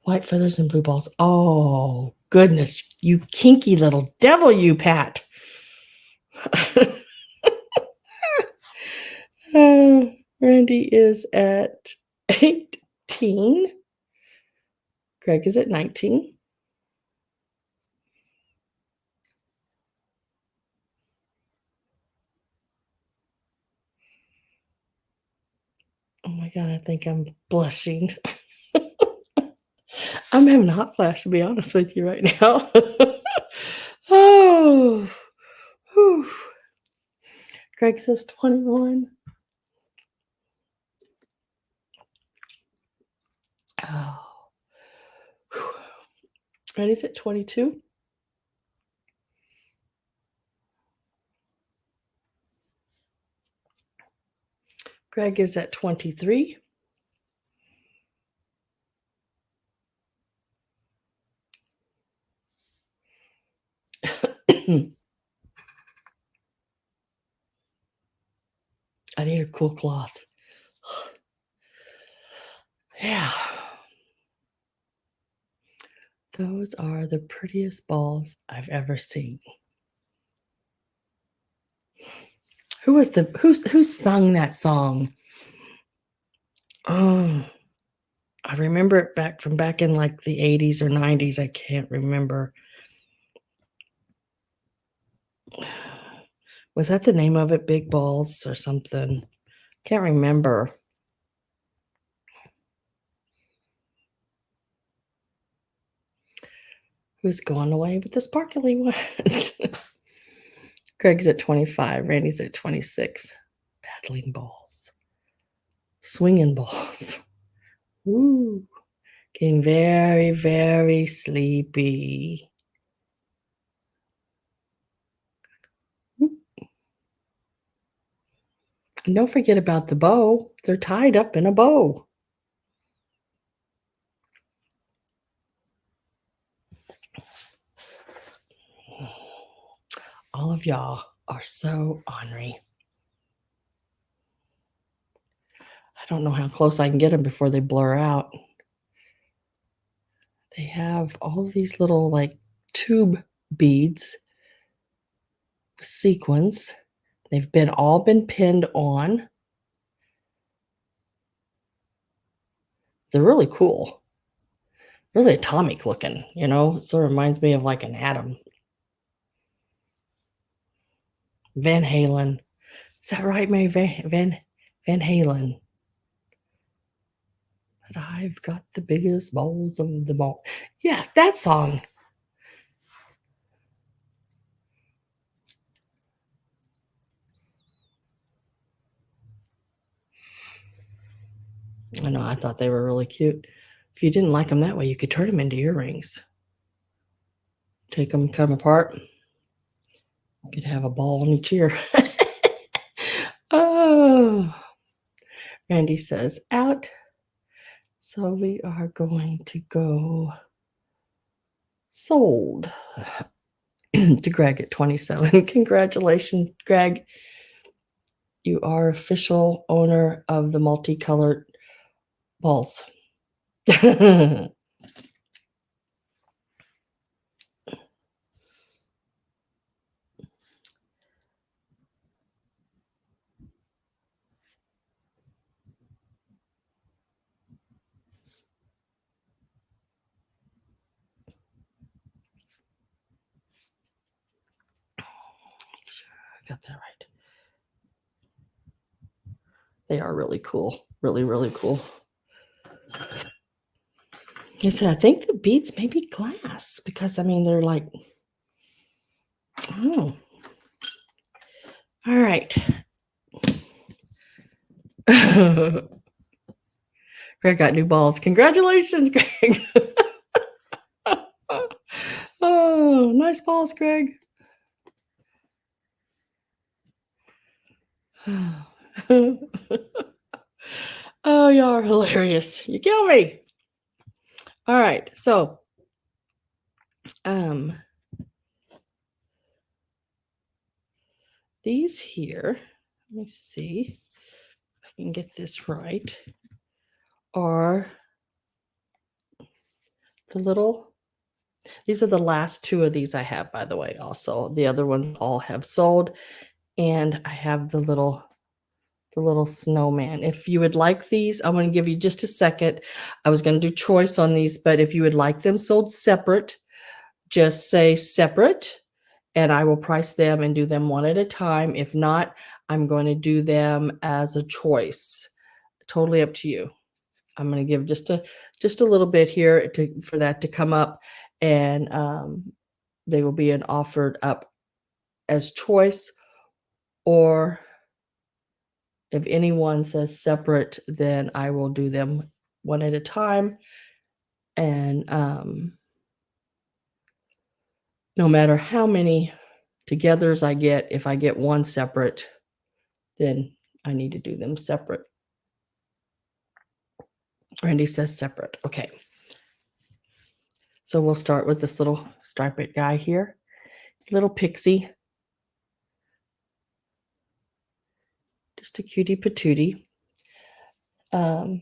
White feathers and blue balls. Oh, goodness. You kinky little devil, you, Pat. Randy is at 18. Greg is at 19. Oh my God, I think I'm blushing. I'm having a hot flash, to be honest with you right now. Oh, whew. Greg says 21. Oh, Randy's at 22. Greg is at 23. I need a cool cloth. Yeah. Those are the prettiest balls I've ever seen. Who sung that song? Oh, I remember it back in like the 80s or 90s. I can't remember. Was that the name of it? Big Balls or something? Can't remember. Who's going away with the sparkly ones? Greg's at 25. Randy's at 26. Paddling balls. Swinging balls. Ooh. Getting very, very sleepy. And don't forget about the bow. They're tied up in a bow. All of y'all are so ornery. I don't know how close I can get them before they blur out. They have all these little like tube beads with sequins. They've all been pinned on. They're really cool. Really atomic looking, you know. It sort of reminds me of like an atom. Van Halen. Is that right, Mary? Van Halen. But I've got the biggest balls of them all. Yeah, that song. I know, I thought they were really cute. If you didn't like them that way, you could turn them into earrings. Take them, cut them apart. You could have a ball on each ear. Oh, Randy says out. So we are going to go sold to Greg at 27. Congratulations, Greg. You are official owner of the multicolored balls. I got that right. They are really cool. Really, really cool. I said, I think the beads may be glass because, I mean, they're like, oh. All right. Greg got new balls. Congratulations, Greg. Oh, nice balls, Greg. Oh, y'all are hilarious. You kill me. All right. So, these here, let me see. I can get this right, are the little, these are the last two of these I have, by the way, also. The other ones all have sold, and I have the little snowman. If you would like these, I'm going to give you just a second. I was going to do choice on these, but if you would like them sold separate, just say separate, and I will price them and do them one at a time. If not, I'm going to do them as a choice. Totally up to you. I'm going to give just a little bit here for that to come up, and they will be offered up as choice, or if anyone says separate, then I will do them one at a time. And no matter how many togethers I get, if I get one separate, then I need to do them separate. Randy says separate. Okay. So we'll start with this little striped guy here. Little pixie. Just a cutie patootie. The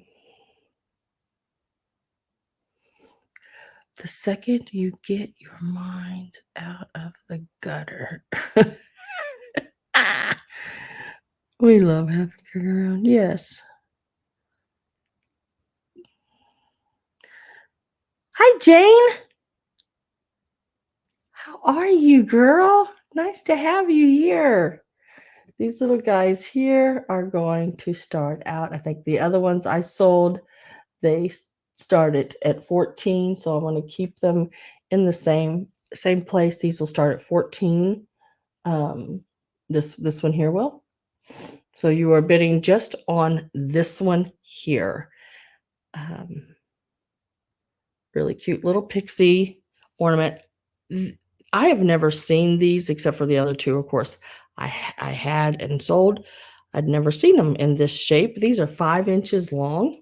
second you get your mind out of the gutter. We love having her around. Yes. Hi, Jane. How are you, girl? Nice to have you here. These little guys here are going to start out. I think the other ones I sold, they started at 14, so I'm going to keep them in the same place. These will start at 14. This one here will. So you are bidding just on this one here. Really cute little pixie ornament. I have never seen these except for the other two, of course. I had and sold. I'd never seen them in this shape. These are 5 inches long.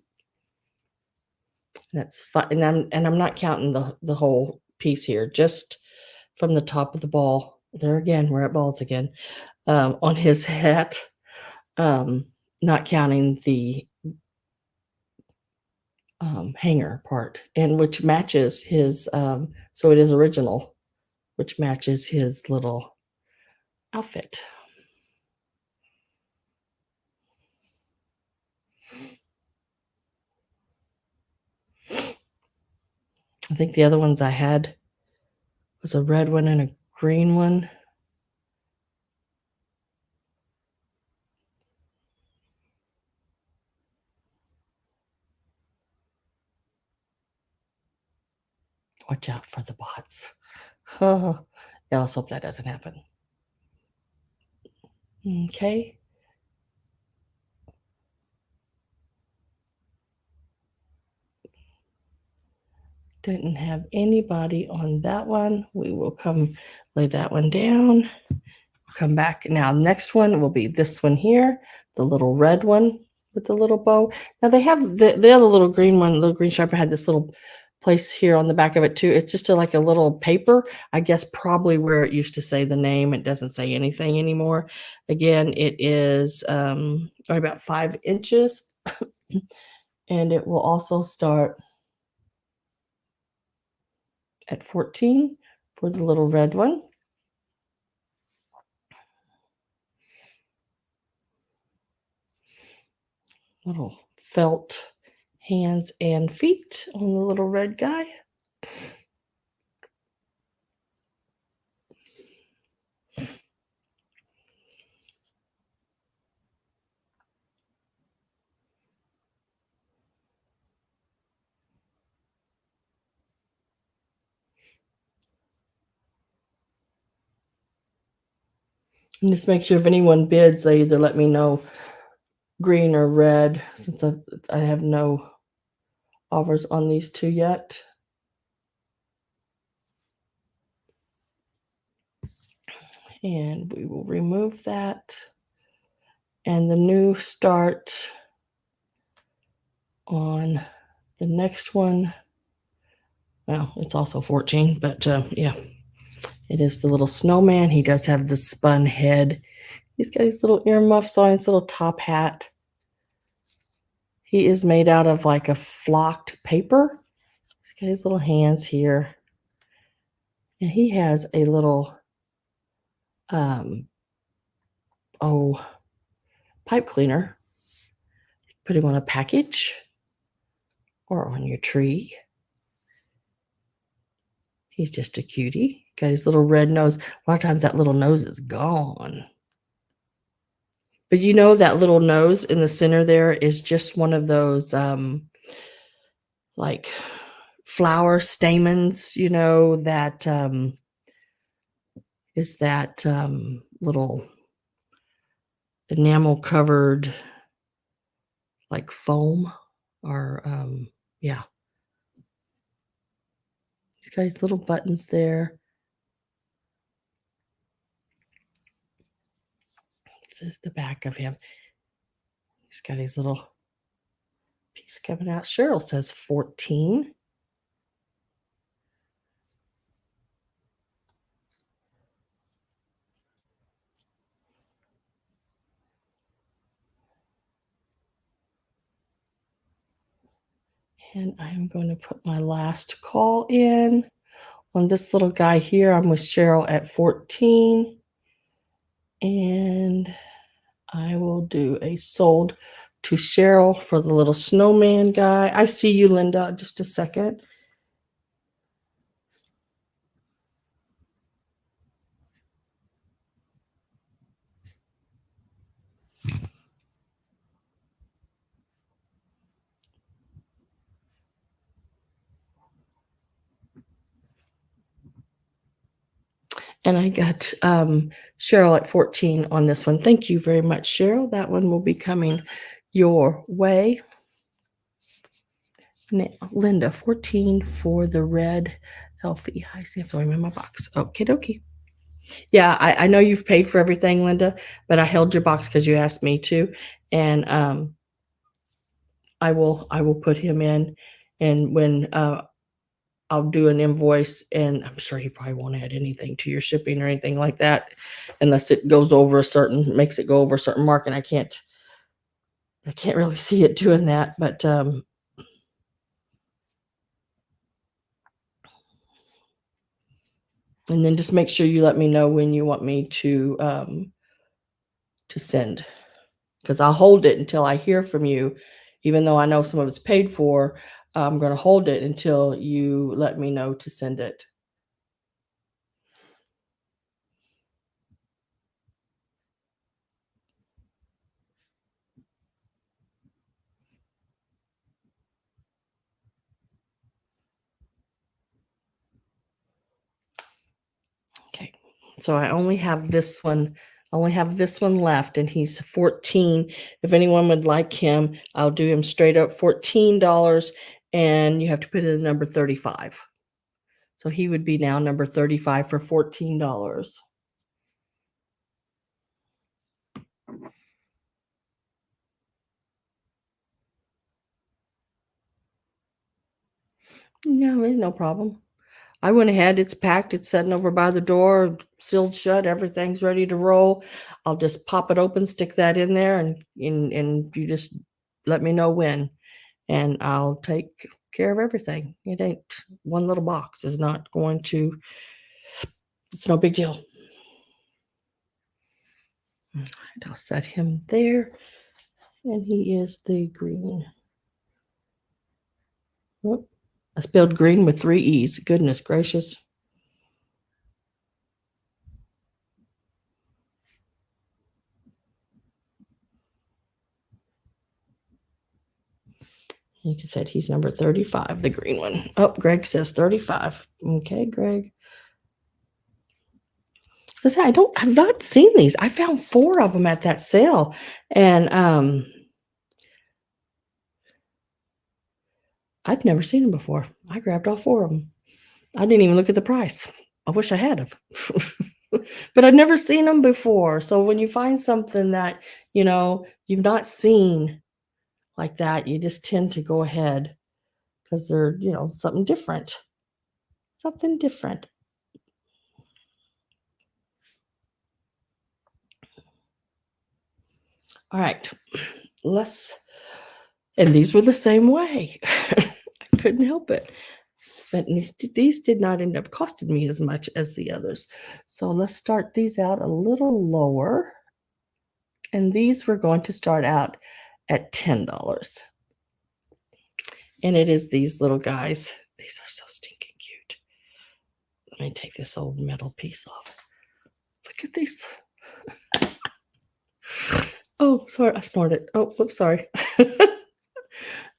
That's fun, and I'm not counting the whole piece here, just from the top of the ball. There again, we're at balls again. On his hat, not counting the hanger part, and which matches his. So it is original, which matches his little outfit. I think the other ones I had was a red one and a green one. Watch out for the bots. Yeah, let's hope that doesn't happen. Okay. Didn't have anybody on that one. We will come lay that one down. Come back. Now, next one will be this one here, the little red one with the little bow. Now, they have the other little green one, little green striper had this little place here on the back of it too. It's just like a little paper, I guess probably where it used to say the name. It doesn't say anything anymore. Again, it is right about 5 inches. And it will also start at 14 for the little red one. Little felt hands and feet on the little red guy. And just make sure if anyone bids, they either let me know green or red, since I have no offers on these two yet. And we will remove that. And the new start on the next one, well, it's also 14, but yeah, it is the little snowman. He does have the spun head. He's got his little earmuffs on, his little top hat. He is made out of like a flocked paper. He's got his little hands here. And he has a little oh, pipe cleaner. Put him on a package or on your tree. He's just a cutie. Got his little red nose. A lot of times that little nose is gone. But you know that little nose in the center there is just one of those like flower stamens, you know, that is that little enamel covered like foam or yeah. He's got his little buttons there. This is the back of him. He's got his little piece coming out. Cheryl says 14. And I'm going to put my last call in on this little guy here. I'm with Cheryl at 14. And I will do a sold to Cheryl for the little snowman guy. I see you, Linda. Just a second. And I got Cheryl at 14 on this one. Thank you very much, Cheryl. That one will be coming your way. Now, Linda, 14 for the red Elfie. I see I'm throwing in my box. Okay, dokie. Yeah, I know you've paid for everything, Linda, but I held your box because you asked me to. And I will put him in. And when I'll do an invoice, and I'm sure he probably won't add anything to your shipping or anything like that, unless it goes over a certain, makes it go over a certain mark, and I can't really see it doing that. But and then just make sure you let me know when you want me to send, because I'll hold it until I hear from you, even though I know some of it's paid for. I'm going to hold it until you let me know to send it. Okay, so I only have this one. I only have this one left, and he's 14. If anyone would like him, I'll do him straight up $14, and you have to put in the number 35. So he would be now number 35 for $14. No, no problem. I went ahead. It's packed. It's sitting over by the door, sealed shut. Everything's ready to roll. I'll just pop it open, stick that in there, and you just let me know when, and I'll take care of everything. It ain't one little box is not going to. It's no big deal. All right, I'll set him there, and he is the green. Whoop. I spelled green with 3 E's. Goodness gracious. Like I said, he's number 35, the green one. Oh, Greg says 35. Okay, Greg. So I've not seen these. I found 4 of them at that sale. And I'd never seen them before. I grabbed all 4 of them. I didn't even look at the price. I wish I had have. But I'd never seen them before. So when you find something that, you've not seen like that, you just tend to go ahead because they're, something different. Something different. All right. Let's And these were the same way. I couldn't help it. But these did not end up costing me as much as the others. So let's start these out a little lower. And these we're going to start out at $10. And it is these little guys. These are so stinking cute. Let me take this old metal piece off. Look at these. Oh, sorry, I snorted. Oh, whoops, sorry.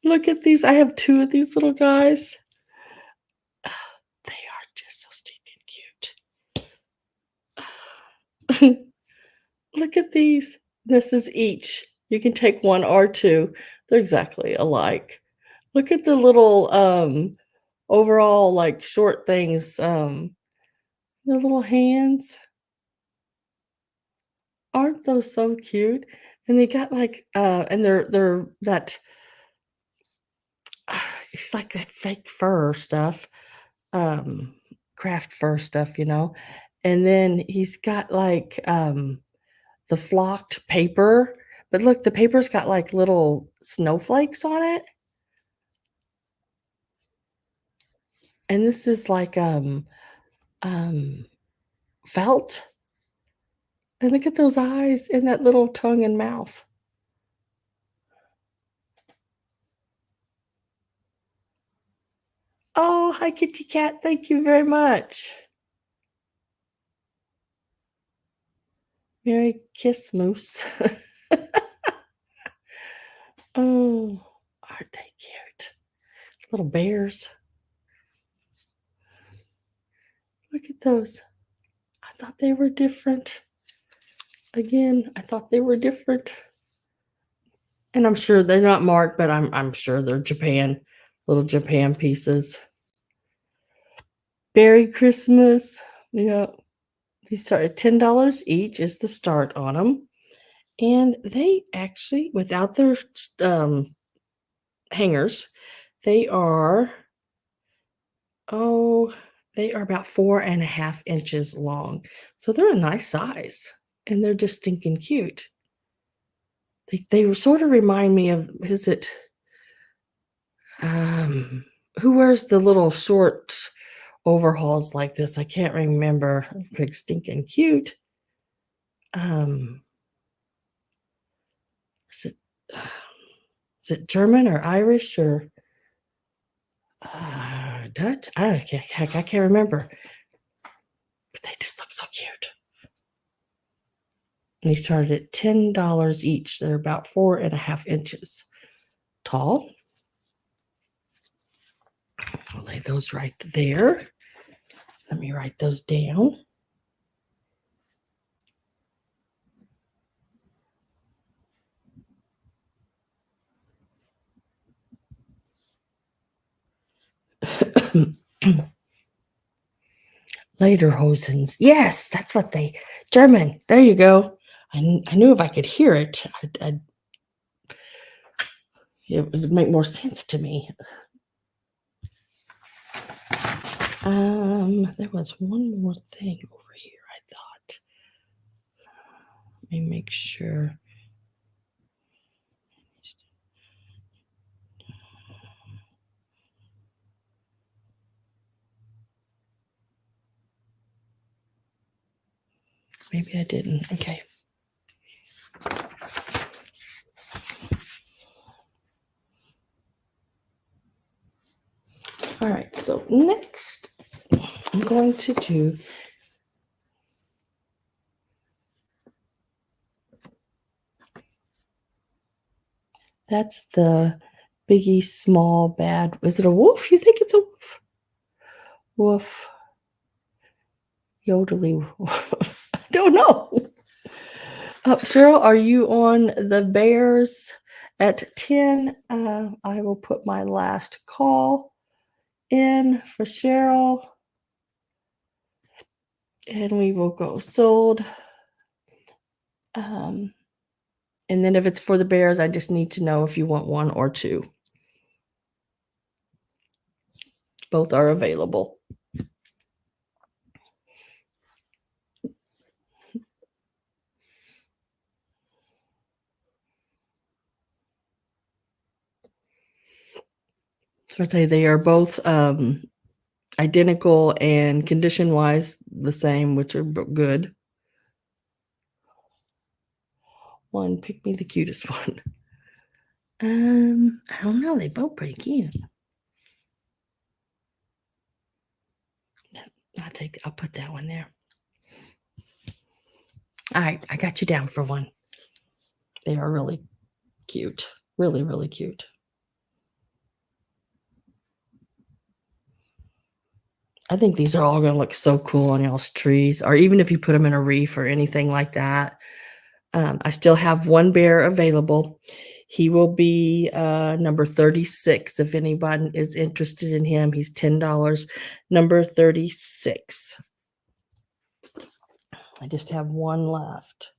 Look at these. I have two of these little guys. They are just so stinking cute. Look at these. This is each. You can take one or two. They're exactly alike. Look at the little overall like short things. Their little hands. Aren't those so cute? And they got like and they're that it's like that fake fur stuff. Craft fur stuff, And then he's got like the flocked paper. But look, the paper's got like little snowflakes on it. And this is like felt. And look at those eyes and that little tongue and mouth. Oh, hi, kitty cat. Thank you very much. Merry Kiss Moose. Oh, aren't they cute? Little bears. Look at those. I thought they were different. Again, I thought they were different. And I'm sure they're not marked, but I'm sure they're Japan, little Japan pieces. Merry Christmas. Yeah. These start at $10 each is the start on them. And they actually, without their hangers, they are about 4.5 inches long. So they're a nice size. And they're just stinking cute. They sort of remind me of, is it who wears the little short overalls like this? I can't remember. Big stinking cute. Is it German or Irish or Dutch? I can't remember. But they just look so cute. And they started at $10 each. They're about 4.5 inches tall. I'll lay those right there. Let me write those down. Lederhosens. Yes, that's what German. There you go. I knew if I could hear it, it would make more sense to me. There was one more thing over here, I thought. Let me make sure. Maybe I didn't. Okay. All right, so next I'm going to do that's the Biggie Small Bad. Is it a wolf? You think it's a wolf? Wolf. Yodely. I don't know. Cheryl, are you on the Bears at 10? I will put my last call in for Cheryl. And we will go sold. And then if it's for the Bears, I just need to know if you want one or two. Both are available. I say they are both identical and condition wise the same, which are good. One, pick me the cutest one. I don't know. They both pretty cute. I'll put that one there. All right, I got you down for one. They are really cute. Really, really cute. I think these are all going to look so cool on y'all's trees, or even if you put them in a wreath or anything like that. I still have one bear available. He will be number 36. If anybody is interested in him, he's $10. Number 36. I just have one left.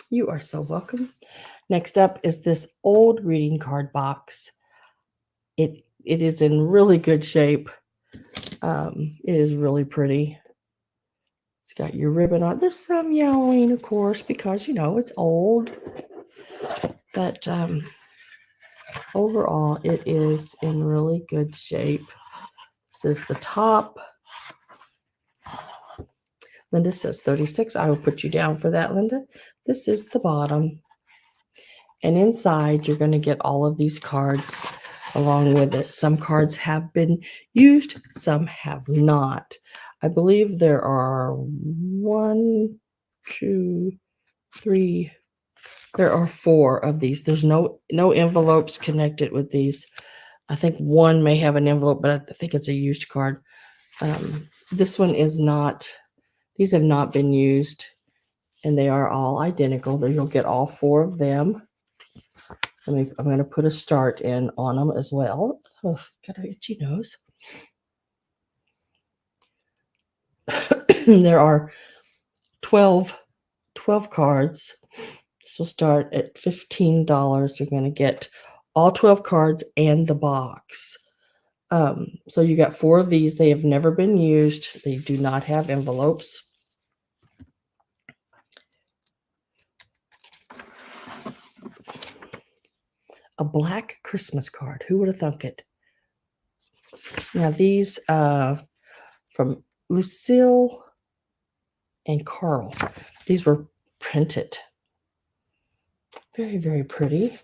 You are so welcome. Next up is this old greeting card box. It is in really good shape. It is really pretty. It's got your ribbon on. There's some yellowing, of course, because it's old. But overall, it is in really good shape. This is the top. Linda says 36. I will put you down for that, Linda. This is the bottom. And inside, you're going to get all of these cards along with it. Some cards have been used, some have not. I believe there are 1, 2, 3. There are 4 of these. There's no envelopes connected with these. I think one may have an envelope, but I think it's a used card. This one is not. These have not been used, and they are all identical. There you'll get all 4 of them. I'm going to put a start in on them as well. Oh, got an itchy nose. There are 12 cards. This will start at $15. You're going to get all 12 cards and the box. So you got 4 of these. They have never been used. They do not have envelopes. A black Christmas card. Who would have thunk it? Now these from Lucille and Carl. These were printed. Very, very pretty.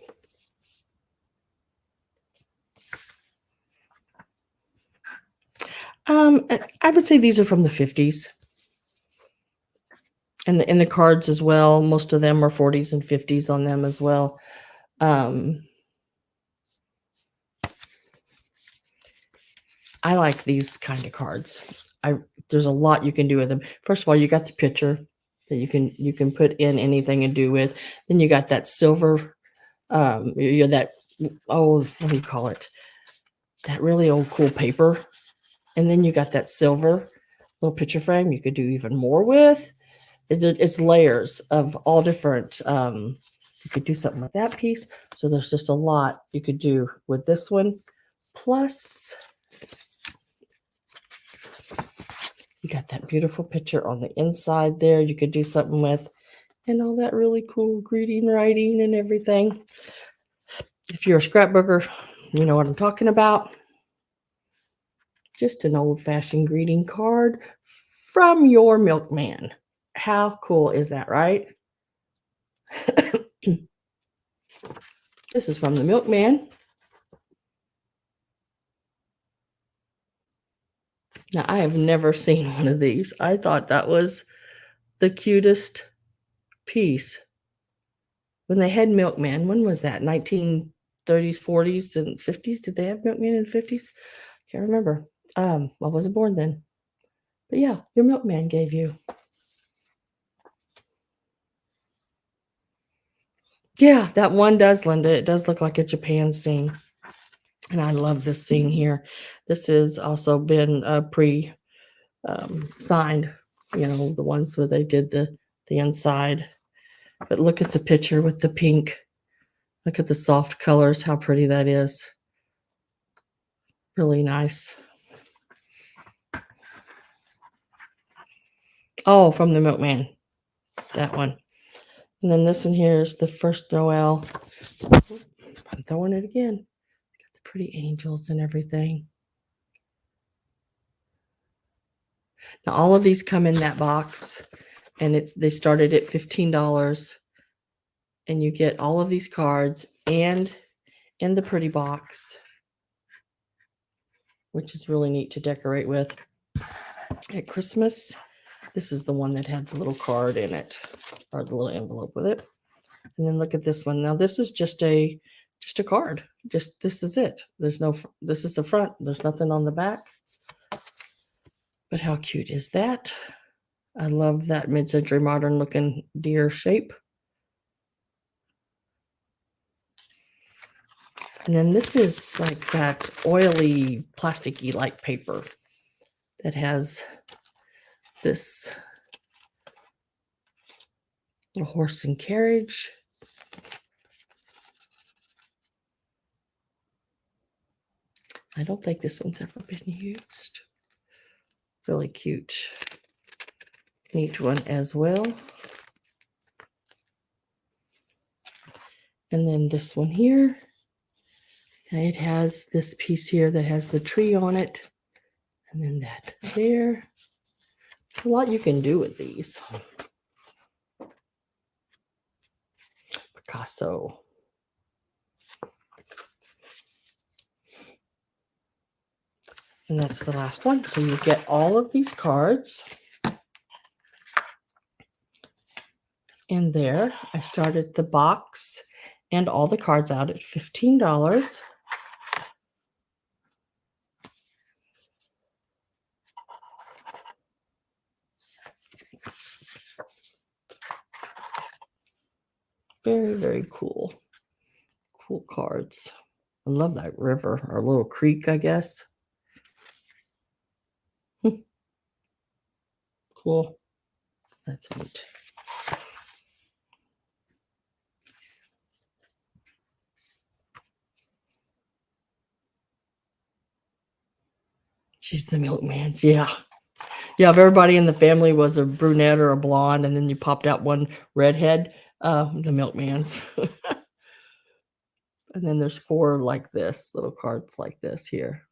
I would say these are from the 50s. And the cards as well. Most of them are 40s and 50s on them as well. I like these kind of cards. There's a lot you can do with them. First of all, you got the picture that you can put in anything and do with. Then you got that silver, what do you call it? That really old cool paper. And then you got that silver little picture frame you could do even more with. It's layers of all different. You could do something with that piece. So there's just a lot you could do with this one. Plus, you got that beautiful picture on the inside there you could do something with, and all that really cool greeting writing and everything. If you're a scrapbooker, you know what I'm talking about. Just an old-fashioned greeting card from your milkman. How cool is that, right? This is from the milkman. Now, I have never seen one of these. I thought that was the cutest piece. When they had milkman, when was that? 1930s, 40s, and 50s? Did they have milkman in the 50s? Can't remember. I wasn't born then. But yeah, your milkman gave you. Yeah, that one does, Linda. It does look like a Japan scene. And I love this scene here. This has also been signed, the ones where they did the inside. But look at the picture with the pink. Look at the soft colors, how pretty that is. Really nice. Oh, from the milkman. That one. And then this one here is the first Noel. I'm throwing it again. pretty angels and everything. Now all of these come in that box, and they started at $15, and you get all of these cards and in the pretty box, which is really neat to decorate with. At Christmas, this is the one that had the little card in it, or the little envelope with it. And then look at this one. Now this is just a card. This is it. This is the front. There's nothing on the back. But how cute is that? I love that mid-century modern looking deer shape. And then this is like that oily, plasticky like paper that has this little horse and carriage. I don't think this one's ever been used. Really cute. Neat one as well. And then this one here. It has this piece here that has the tree on it. And then that there. There's a lot you can do with these. Picasso. And that's the last one. So you get all of these cards. And there, I started the box and all the cards out at $15. Very, very cool. Cool cards. I love that river, or little creek, I guess. Cool. That's neat. She's the milkman's, yeah. Yeah, if everybody in the family was a brunette or a blonde, and then you popped out one redhead, the milkman's. And then there's 4 like this, little cards like this here.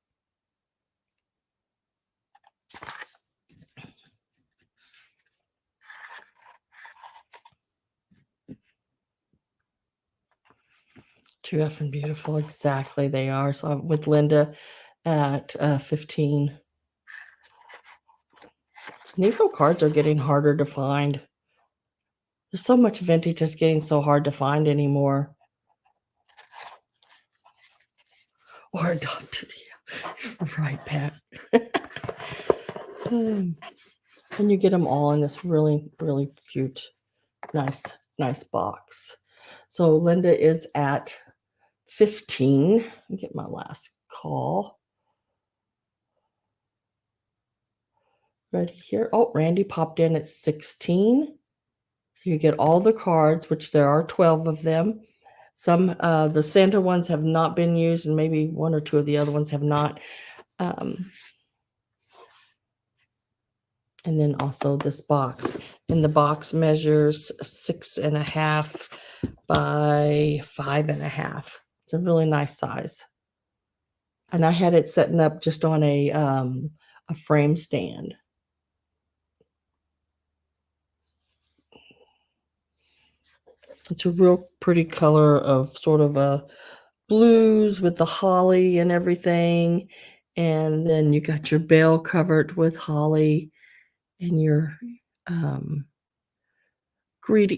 Too effing beautiful. Exactly, they are. So I'm with Linda at 15. And these little cards are getting harder to find. There's so much vintage that's getting so hard to find anymore. Or adopted, yeah. Right, Pat. And you get them all in this really, really cute, nice box. So Linda is at 15. Let me get my last call. Right here. Oh, Randy popped in at 16. So you get all the cards, which there are 12 of them. Some, the Santa ones have not been used, and maybe 1 or 2 of the other ones have not. And then also this box. And the box measures 6.5 by 5.5. It's a really nice size. And I had it setting up just on a frame stand. It's a real pretty color of sort of a blues with the holly and everything. And then you got your bell covered with holly and your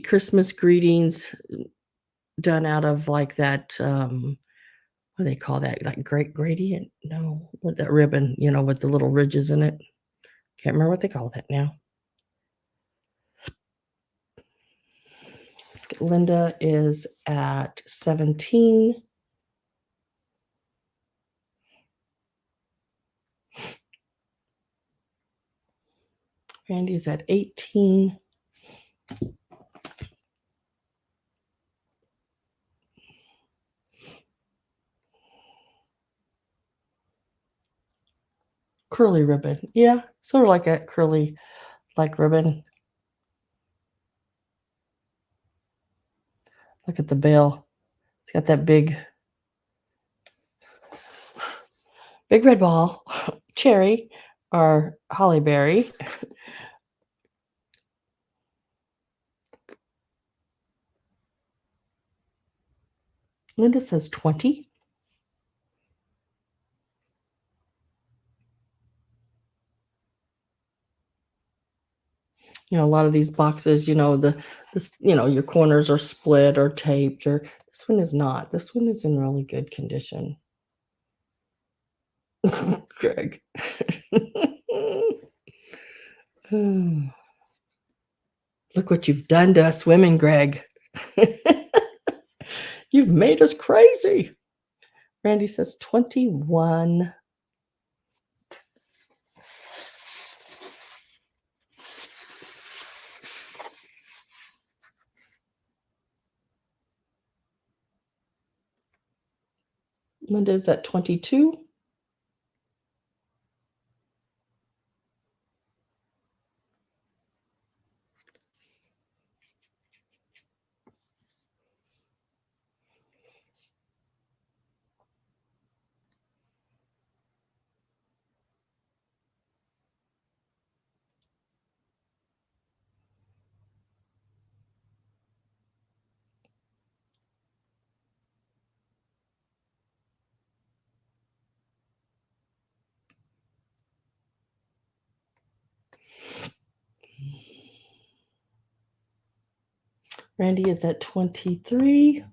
Christmas greetings done out of like that, what do they call that? Like gradient? No, with that ribbon, with the little ridges in it. Can't remember what they call that now. Linda is at 17. Randy's at 18. Curly ribbon. Yeah, sort of like a curly ribbon. Look at the bell. It's got that big Big red ball, cherry, or hollyberry. Linda says 20. A lot of these boxes, your corners are split or taped, or this one is not. This one is in really good condition. Greg. Look what you've done to us women, Greg. You've made us crazy. Randy says 21. Linda is at 22. Randy is at 23.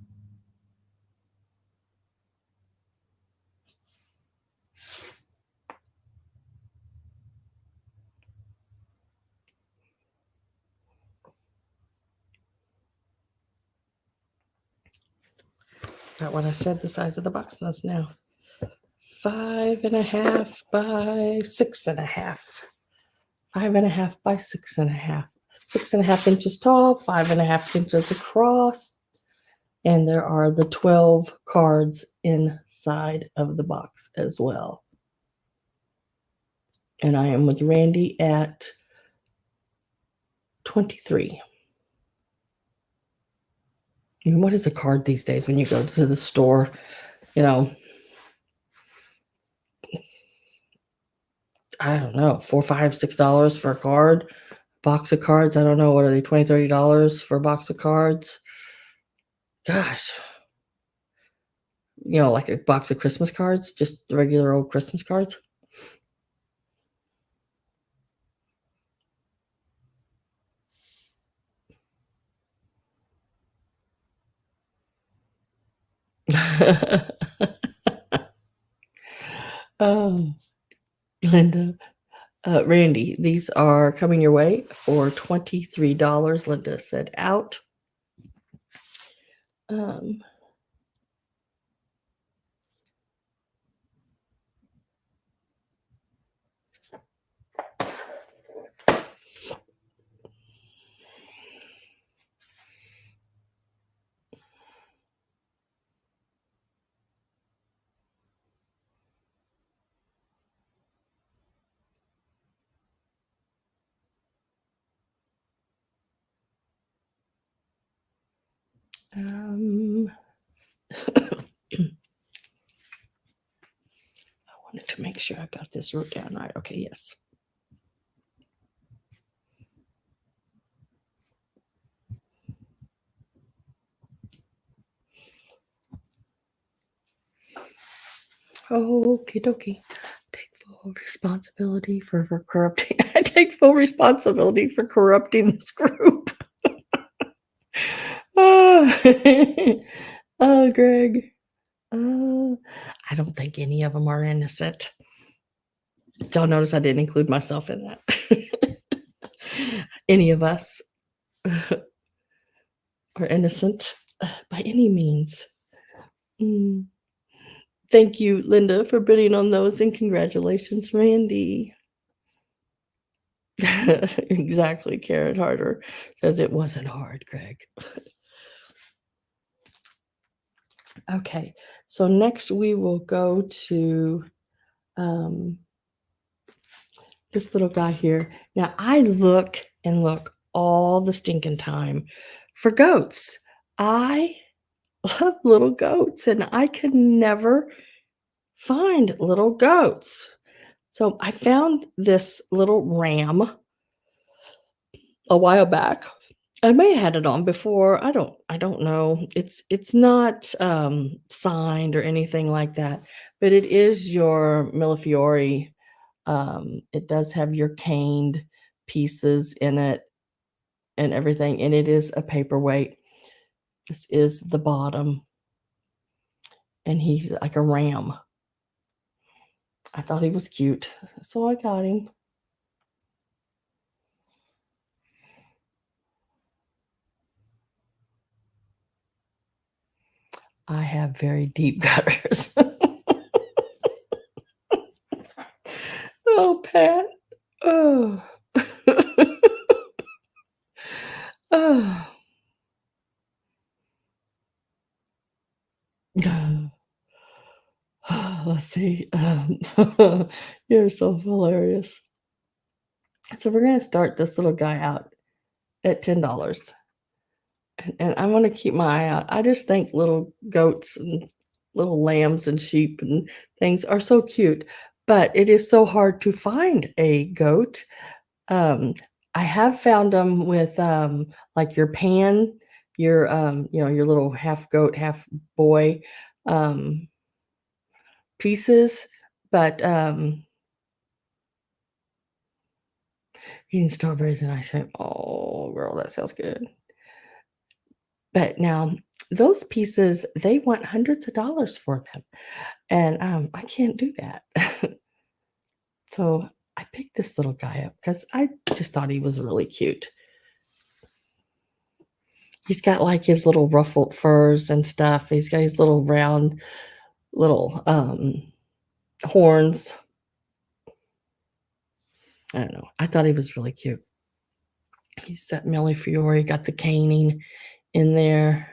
Got what I said the size of the box is now. 5.5 by 6.5. 5.5 by 6.5. 6.5 inches tall, 5.5 inches across. And there are the 12 cards inside of the box as well. And I am with Randy at 23. I mean, what is a card these days when you go to the store? I don't know, $4, $5, $6 for a card. Box of cards, I don't know. What are they, $20, $30 for a box of cards? Gosh. Like a box of Christmas cards, just the regular old Christmas cards. Linda, Randy, these are coming your way for $23. Linda said out. I wanted to make sure I got this wrote down right. Okay, yes. Okie dokie. Take full responsibility for corrupting. I take full responsibility for corrupting this group. Oh, Greg. I don't think any of them are innocent. Y'all notice I didn't include myself in that. Any of us are innocent by any means. Thank you, Linda, for bidding on those, and congratulations, Randy. Exactly. Karen Harder says it wasn't hard, Greg. Okay, so next we will go to this little guy here. Now, I look and look all the stinking time for goats. I love little goats, and I can never find little goats. So I found this little ram a while back. I may have had it on before. I don't know. It's not signed or anything like that, but it is your Millefiori. It does have your caned pieces in it and everything, and it is a paperweight. This is the bottom, and he's like a ram. I thought he was cute, so I got him. I have very deep gutters. Oh, Pat. Oh. Oh. Let's see. You're so hilarious. So we're gonna start this little guy out at $10. And I'm gonna keep my eye out. I just think little goats and little lambs and sheep and things are so cute, but it is so hard to find a goat. Um, I have found them with, like your pan, your, your little half goat, half boy, um, pieces, but, eating strawberries and ice cream. Oh, girl, that sounds good. But now those pieces, they want hundreds of dollars for them, and, I can't do that. So I picked this little guy up because I just thought he was really cute. He's got, like, his little ruffled furs and stuff. He's got his little round little, horns. I don't know. I thought he was really cute. He's that Millefiori, got the caning in there.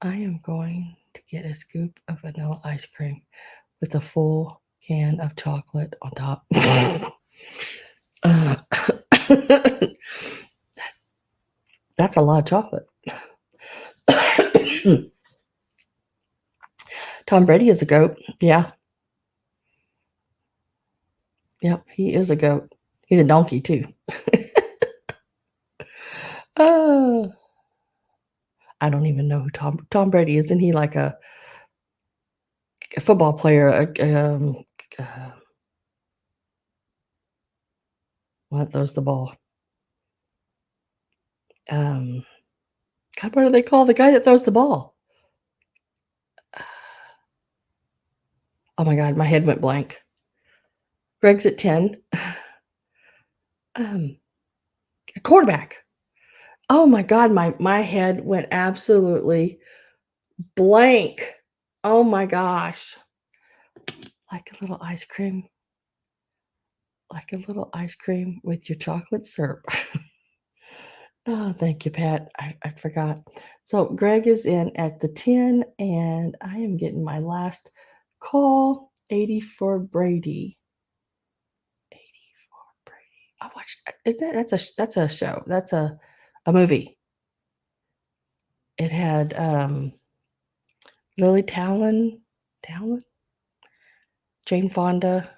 I am going to get a scoop of vanilla ice cream with a full can of chocolate on top. Uh, that's a lot of chocolate. Tom Brady is a goat. Yeah. Yep. He is a goat. He's a donkey too. uh, I don't even know who Tom Brady is. Isn't he like a football player? One that throws the ball. God, what do they call the guy that throws the ball? Oh my God, my head went blank. Greg's at 10. A quarterback. Oh my God, my head went absolutely blank. Oh my gosh. Like a little ice cream. Like a little ice cream with your chocolate syrup. Oh, thank you, Pat. I forgot. So Greg is in at the 10, and I am getting my last call. 80 for Brady. 80 for Brady. I watched that's a show. That's a movie. It had Lily Talon, Jane Fonda.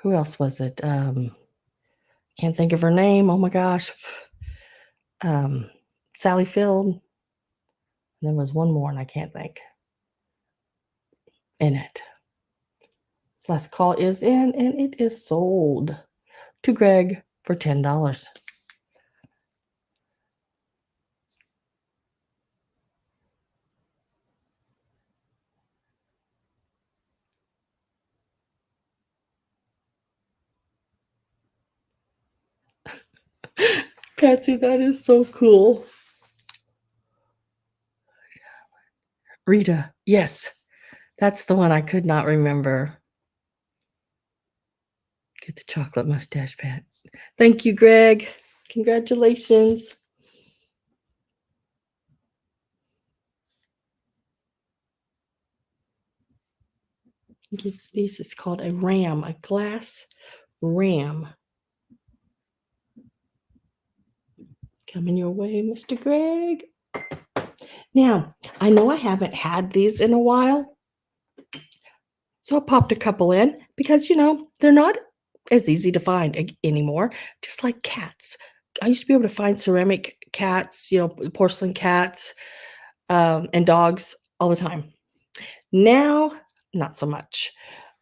Who else was it? Can't think of her name. Oh my gosh. Sally Field. There was one more, and I can't think in it. So last call is in, and it is sold to Greg for $10. Patsy, that is so cool. Rita, yes, that's the one I could not remember. Get the chocolate mustache, Pat. Thank you, Greg. Congratulations. This is called a ram, a glass ram. Coming your way, Mr. Greg. Now, I know I haven't had these in a while, so I popped a couple in because, they're not as easy to find anymore, just like cats. I used to be able to find ceramic cats, porcelain cats, and dogs all the time. Now, not so much.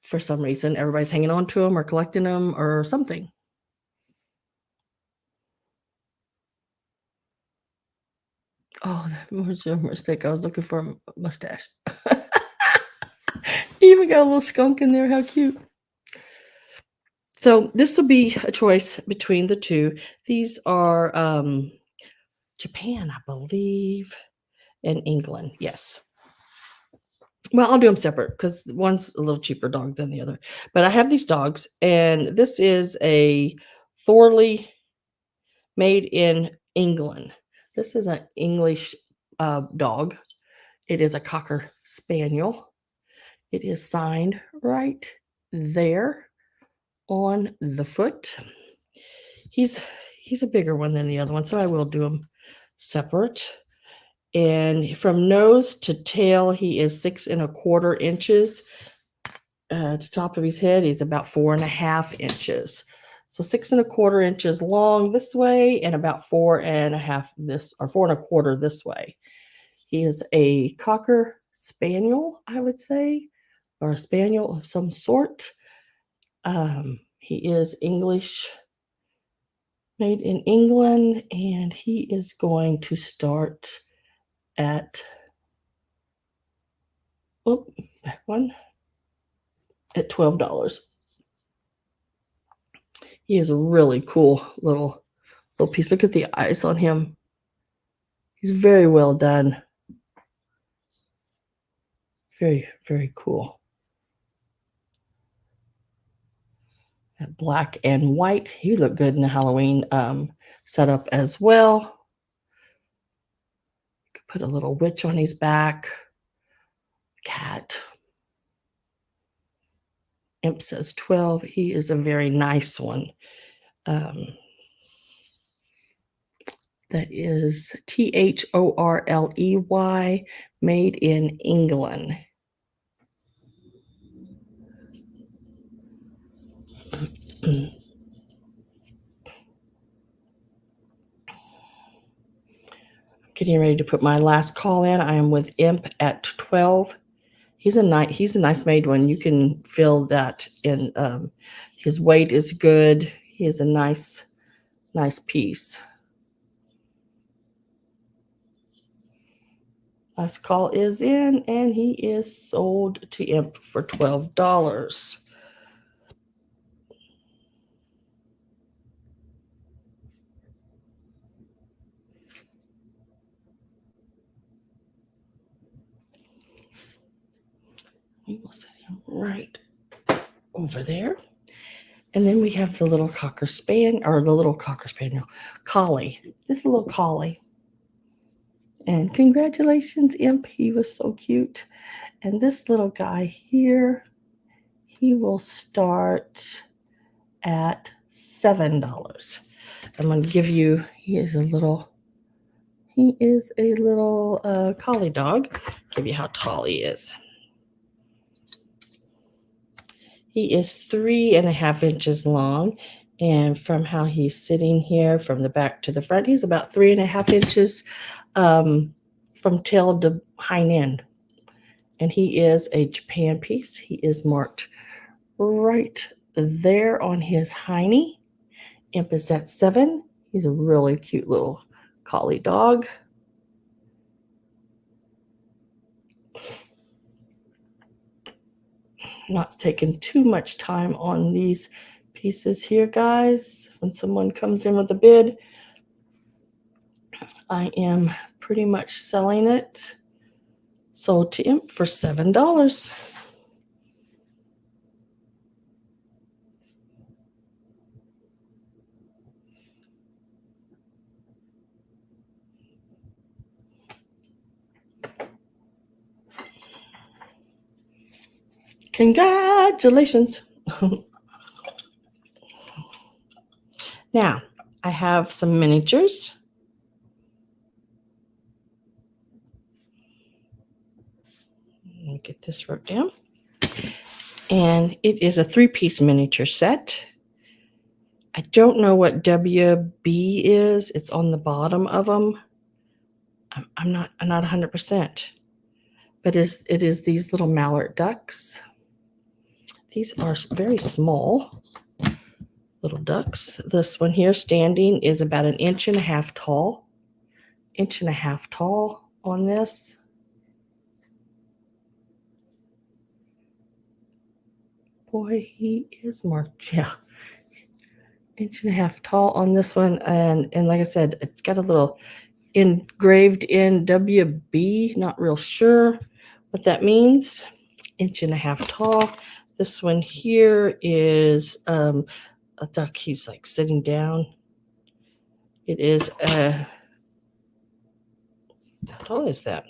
For some reason, everybody's hanging on to them or collecting them or something. Oh, that was a mistake. I was looking for a mustache. You even got a little skunk in there. How cute. So this will be a choice between the two. These are Japan, I believe, and England. Yes. Well, I'll do them separate because one's a little cheaper dog than the other. But I have these dogs, and this is a Thorley made in England. This is an English dog. It is a Cocker Spaniel. It is signed right there on the foot. He's a bigger one than the other one, so I will do them separate. And from nose to tail, he is 6¼ inches. At the top of his head, he's about 4½ inches. So 6¼ inches long this way, and about 4½ this, or 4¼ this way. He is a Cocker Spaniel, I would say, or a Spaniel of some sort. He is English, made in England, and he is going to start at, back one, at $12. He is a really cool little piece. Look at the eyes on him. He's very well done. Very, very cool. That black and white. He looked good in the Halloween setup as well. Could put a little witch on his back. Cat. Imp says 12. He is a very nice one. That is THORLEY, made in England. Getting ready to put my last call in. I am with Imp at 12. He's a nice made one. You can feel that in his weight is good. He is a nice piece. Last call is in, and he is sold to Imp for $12. We will set him right over there. And then we have the little collie. This little collie. And congratulations, Imp. He was so cute. And this little guy here, he will start at $7. I'm going to give you, he is a little collie dog. Give you how tall he is. He is 3½ inches long. And from how he's sitting here, from the back to the front, he's about 3½ inches from tail to hind end. And he is a Japan piece. He is marked right there on his hiney. Imp is at 7. He's a really cute little collie dog. Not taking too much time on these pieces here, guys. When someone comes in with a bid, I am pretty much selling it. Sold to Imp for $7. Congratulations. Now, I have some miniatures. Let me get this wrote down. And it is a 3-piece miniature set. I don't know what WB is. It's on the bottom of them. I'm not 100%. But it is these little mallard ducks. These are very small little ducks. This one here standing is about 1.5 inches tall. 1.5 inches tall on this. Boy, he is marked. Yeah. 1.5 inches tall on this one. And like I said, it's got a little engraved in WB. Not real sure what that means. 1.5 inches tall. This one here is a duck. He's like sitting down. It is how tall is that?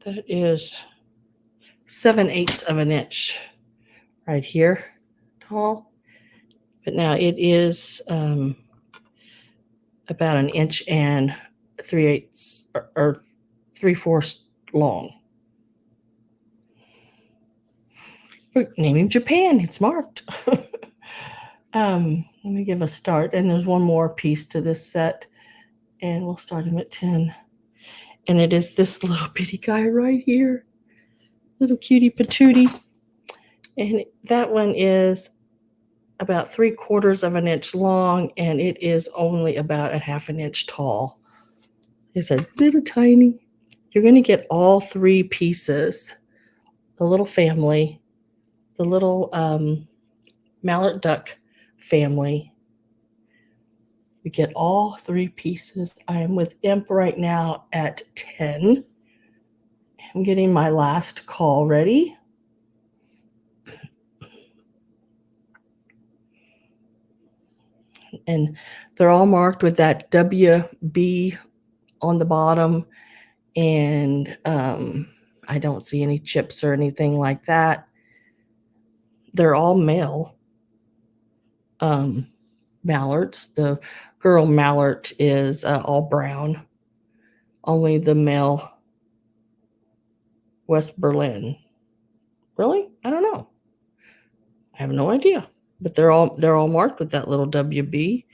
That is 7/8 of an inch right here tall. But now it is about 1 inch and 3/8 or 3/4 long. We're naming Japan. It's marked. Let me give a start. And there's one more piece to this set. And we'll start him at 10. And it is this little bitty guy right here. Little cutie patootie. And that one is about 3/4 of an inch long. And it is only about 1/2 inch tall. It's a little tiny. You're going to get all 3 pieces. The little family. The little mallard duck family. You get all 3 pieces. I am with Imp right now at 10. I'm getting my last call ready. And they're all marked with that WB on the bottom. And I don't see any chips or anything like that. They're all male mallards. The girl mallard is all brown. Only the male West Berlin. Really? I don't know. I have no idea. But they're all marked with that little WB,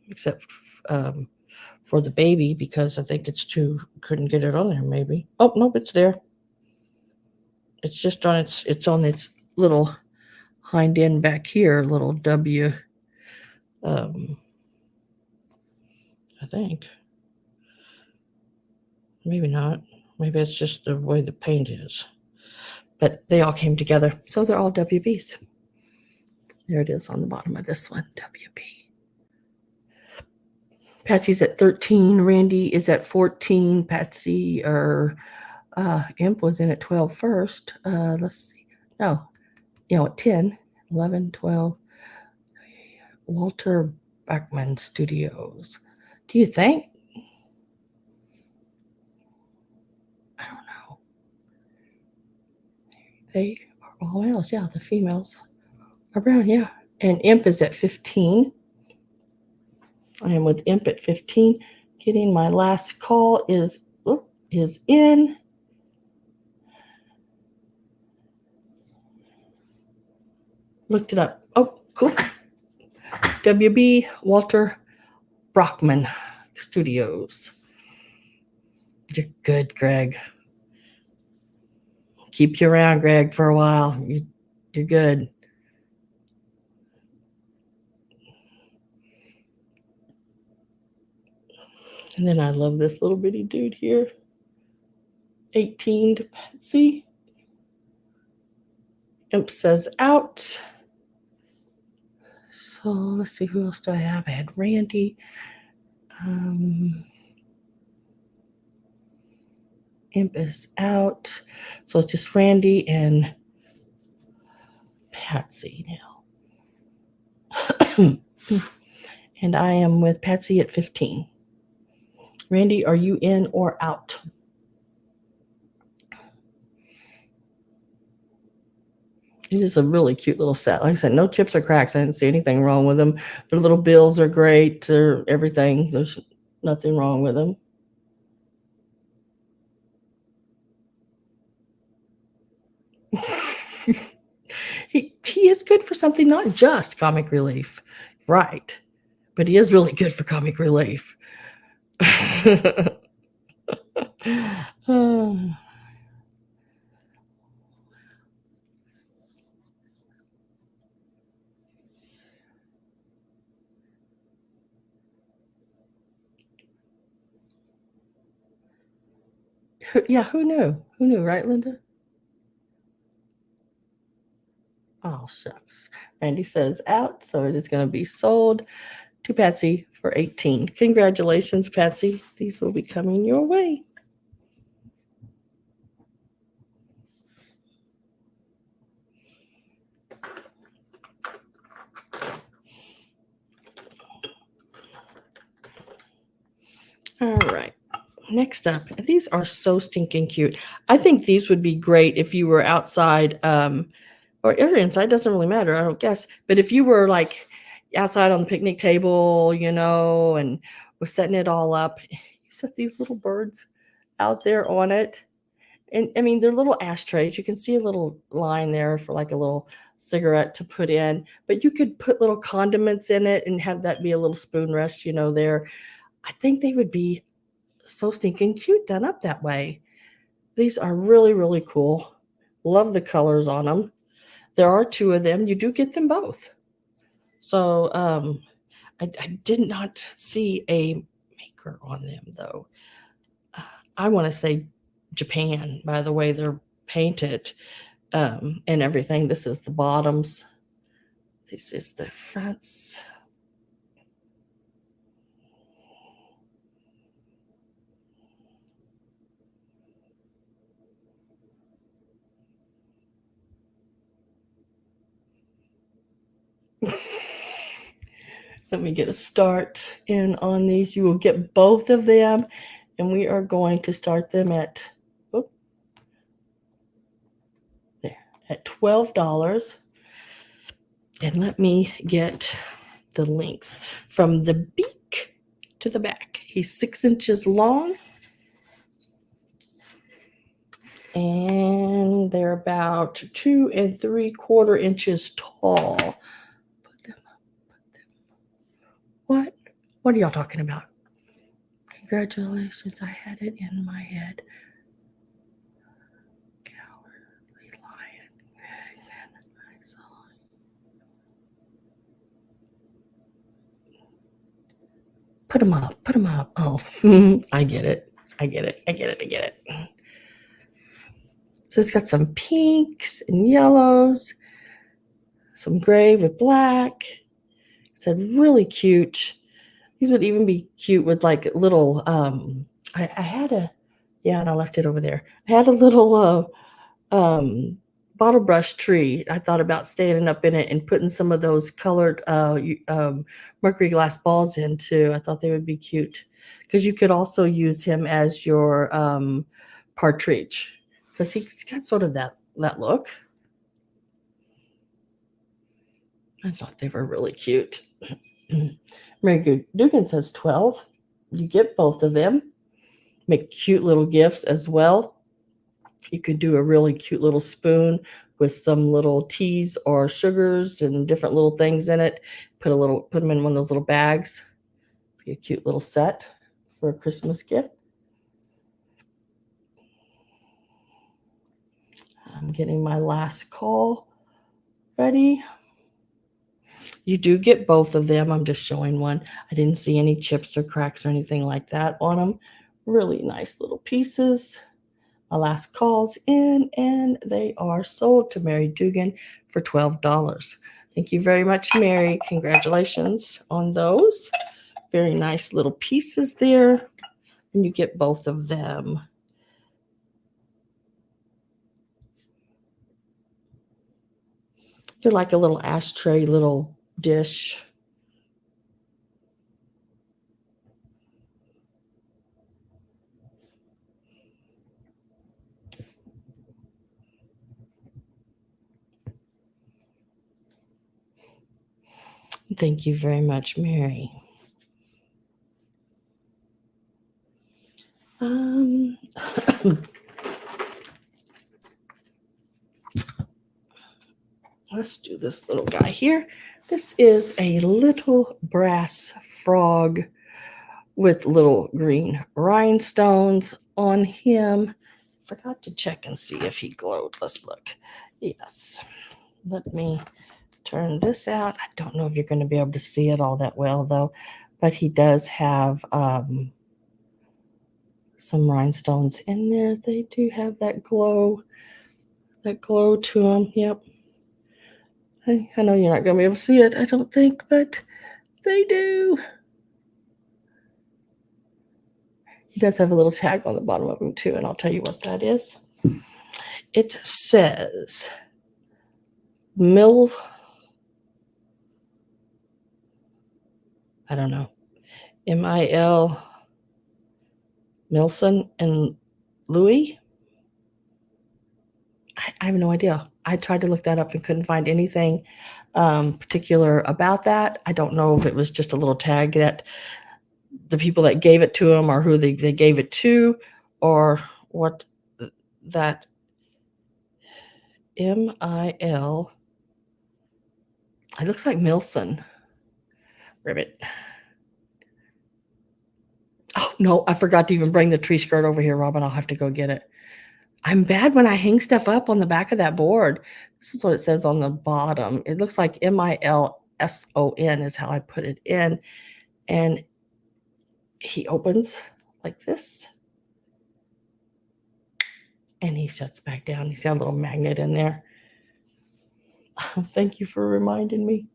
except for the baby, because I think couldn't get it on there maybe. Oh, nope, it's there. It's just on its little hind end back here, little W. I think. Maybe not. Maybe it's just the way the paint is. But they all came together. So they're all WBs. There it is on the bottom of this one, WB. Patsy's at 13. Randy is at 14. Patsy Imp was in at 12 first. Let's see. No, at 10, 11, 12. Walter Bachman Studios. Do you think? I don't know. They are all males. Yeah, the females are brown. Yeah. And Imp is at 15. I am with Imp at 15. Getting my last call is in. Looked it up. Oh, cool. WB Walter Brockman Studios. You're good, Greg. Keep you around, Greg, for a while. You're good. And then I love this little bitty dude here. 18 to Patsy. Imp says out. So let's see, who else do I have? I had Randy. Imp is out. So it's just Randy and Patsy now. And I am with Patsy at 15. Randy, are you in or out? It is a really cute little set. Like I said, no chips or cracks. I didn't see anything wrong with them. Their little bills are great. They're everything. There's nothing wrong with them. He is good for something, not just comic relief. Right. But he is really good for comic relief. Yeah, who knew? Who knew, right, Linda? Oh, shucks. Randy says out, so it is going to be sold to Patsy for 18. Congratulations, Patsy. These will be coming your way. All right. Next up, these are so stinking cute. I think these would be great if you were outside or inside, doesn't really matter, I don't guess. But if you were like outside on the picnic table, and was setting it all up, you set these little birds out there on it. And I mean, they're little ashtrays. You can see a little line there for like a little cigarette to put in, but you could put little condiments in it and have that be a little spoon rest, there. I think they would be so stinking cute done up that way. These are really, really cool. Love the colors on them. There are two of them. You do get them both. So I did not see a maker on them though. I want to say Japan by the way they're painted and everything. This is the bottoms. This is the fronts. Let me get a start in on these. You will get both of them, and we are going to start them at $12. And let me get the length from the beak to the back. He's 6 inches long, and they're about 2 3/4 inches tall. Put them up. What? What are y'all talking about? Congratulations, I had it in my head. Cowardly lion. I saw it. Put them up. Put them up. Oh, I get it. I get it. I get it. I get it. So it's got some pinks and yellows, some gray with black. It's a really cute. These would even be cute with like little. I had a, yeah, and I left it over there. I had a little bottle brush tree. I thought about standing up in it and putting some of those colored mercury glass balls in too. I thought they would be cute because you could also use him as your partridge because he's got sort of that look. I thought they were really cute. Mary Dugan says 12. You get both of them. Make cute little gifts as well. You could do a really cute little spoon with some little teas or sugars and different little things in it. Put them in one of those little bags. Be a cute little set for a Christmas gift. I'm getting my last call ready. You do get both of them. I'm just showing one. I didn't see any chips or cracks or anything like that on them. Really nice little pieces. My last call's in, and they are sold to Mary Dugan for $12. Thank you very much, Mary. Congratulations on those. Very nice little pieces there. And you get both of them. They're like a little ashtray, little dish. Thank you very much, Mary. Let's do this little guy here. This is a little brass frog with little green rhinestones on him. Forgot to check and see if he glowed. Let's look. Yes. Let me turn this out. I don't know if you're going to be able to see it all that well, though, but he does have some rhinestones in there. They do have that glow to them. Yep. I know you're not going to be able to see it, I don't think, but they do. He does have a little tag on the bottom of him, too, and I'll tell you what that is. It says I don't know, MIL, Milson and Louis. I have no idea. I tried to look that up and couldn't find anything particular about that. I don't know if it was just a little tag that the people that gave it to him or who they gave it to, or what that MIL. It looks like Milson. Ribbit. Oh, no, I forgot to even bring the tree skirt over here, Robin. I'll have to go get it. I'm bad when I hang stuff up on the back of that board. This is what it says on the bottom. It looks like MILSON is how I put it in. And he opens like this. And he shuts back down. He's got a little magnet in there. Thank you for reminding me.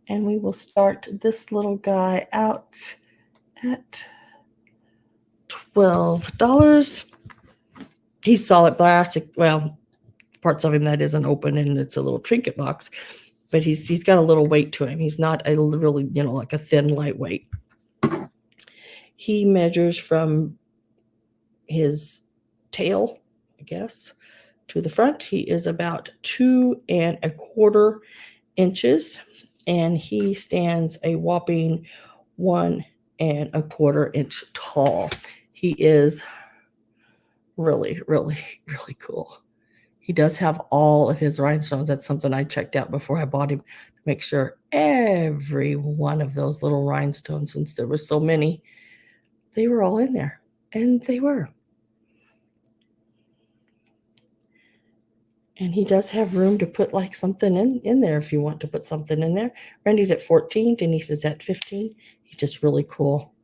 And we will start this little guy out at $12. He's solid plastic. Well, parts of him that isn't open, and it's a little trinket box, but he's got a little weight to him. He's not a really, like a thin, lightweight. He measures from his tail, I guess, to the front. He is about 2 1/4 inches, and he stands a whopping 1 1/4 inch tall. He is really, really, really cool. He does have all of his rhinestones. That's something I checked out before I bought him to make sure every one of those little rhinestones, since there were so many, they were all in there. And they were. And he does have room to put like something in there if you want to put something in there. Randy's at 14. Denise is at 15. He's just really cool.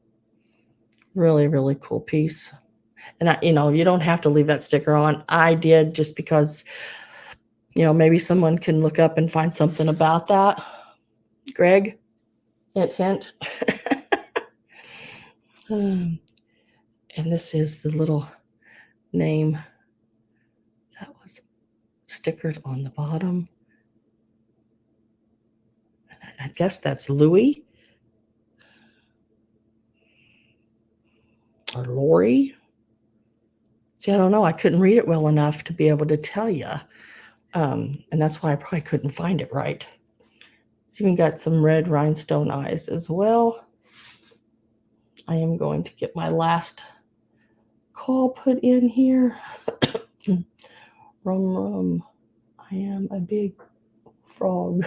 Really, really cool piece. And you don't have to leave that sticker on. I did just because, maybe someone can look up and find something about that. Greg, hint. And this is the little name that was stickered on the bottom. And I guess that's Louis or Lori. See, I don't know. I couldn't read it well enough to be able to tell you. And that's why I probably couldn't find it right. It's even got some red rhinestone eyes as well. I am going to get my last call put in here. Rum. I am a big frog.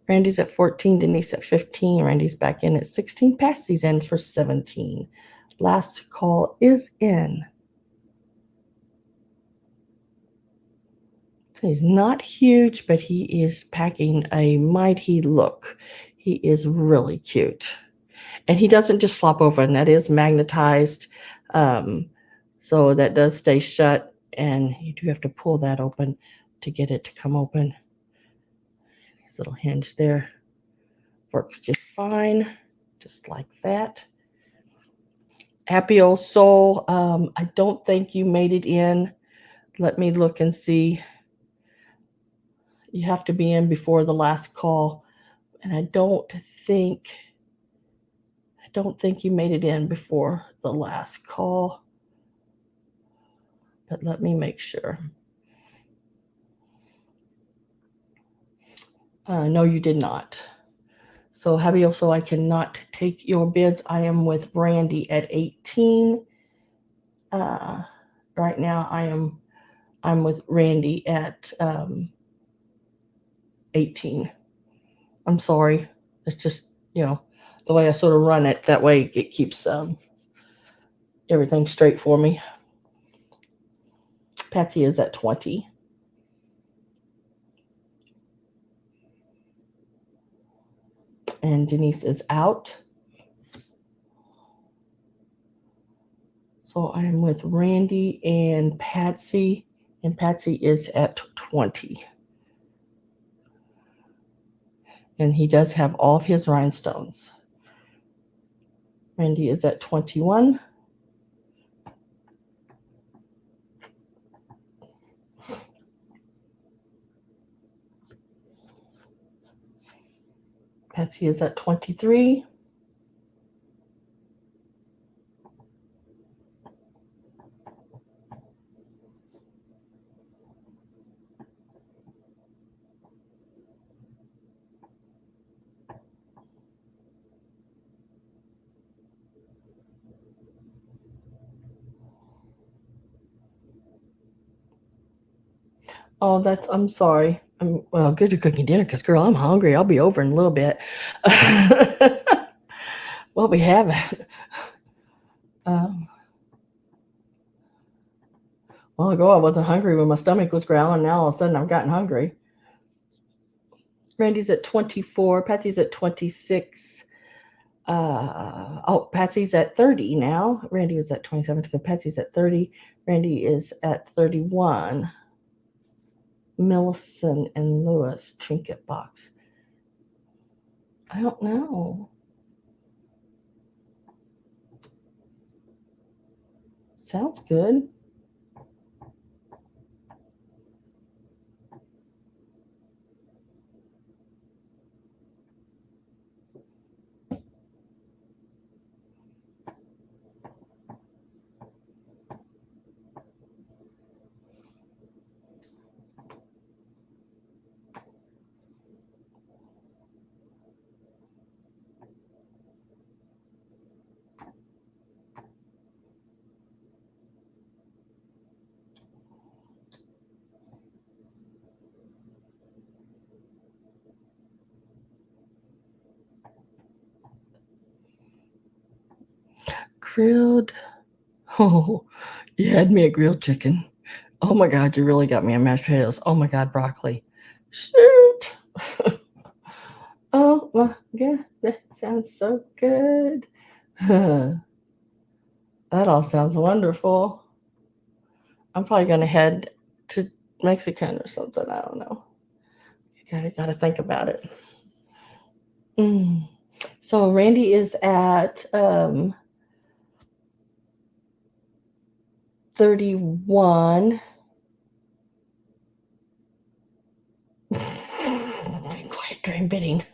Randy's at 14, Denise at 15. Randy's back in at 16. Patsy's in for 17. Last call is in. So he's not huge, but he is packing a mighty look. He is really cute. And he doesn't just flop over, and that is magnetized. So that does stay shut, and you do have to pull that open to get it to come open. His little hinge there works just fine, just like that. Happy old soul. I don't think you made it in. Let me look and see. You have to be in before the last call, and I don't think you made it in before the last call. but let me make sure. No, you did not. So Javier, so I cannot take your bids. I am with Brandy at 18. Right now I'm with Randy at 18. I'm sorry. It's just, the way I sort of run it. That way it keeps everything straight for me. Patsy is at 20. And Denise is out. So I'm with Randy and Patsy is at 20. And he does have all of his rhinestones. Randy is at 21. Patsy is at 23. Oh, I'm sorry. Well, good you're cooking dinner because, girl, I'm hungry. I'll be over in a little bit. What we have. Well ago, I wasn't hungry when my stomach was growling. Now all of a sudden I've gotten hungry. Randy's at 24. Patsy's at 26. Patsy's at 30 now. Randy was at 27. Patsy's at 30. Randy is at 31. Millicent and Lewis trinket box. I don't know. Sounds good. Grilled. Oh, you had me a grilled chicken. Oh my God, you really got me a mashed potatoes. Oh my God, broccoli. Shoot. Oh my God, that sounds so good. That all sounds wonderful. I'm probably going to head to Mexican or something. I don't know. You gotta think about it. So Randy is at 31. Quiet dream bidding.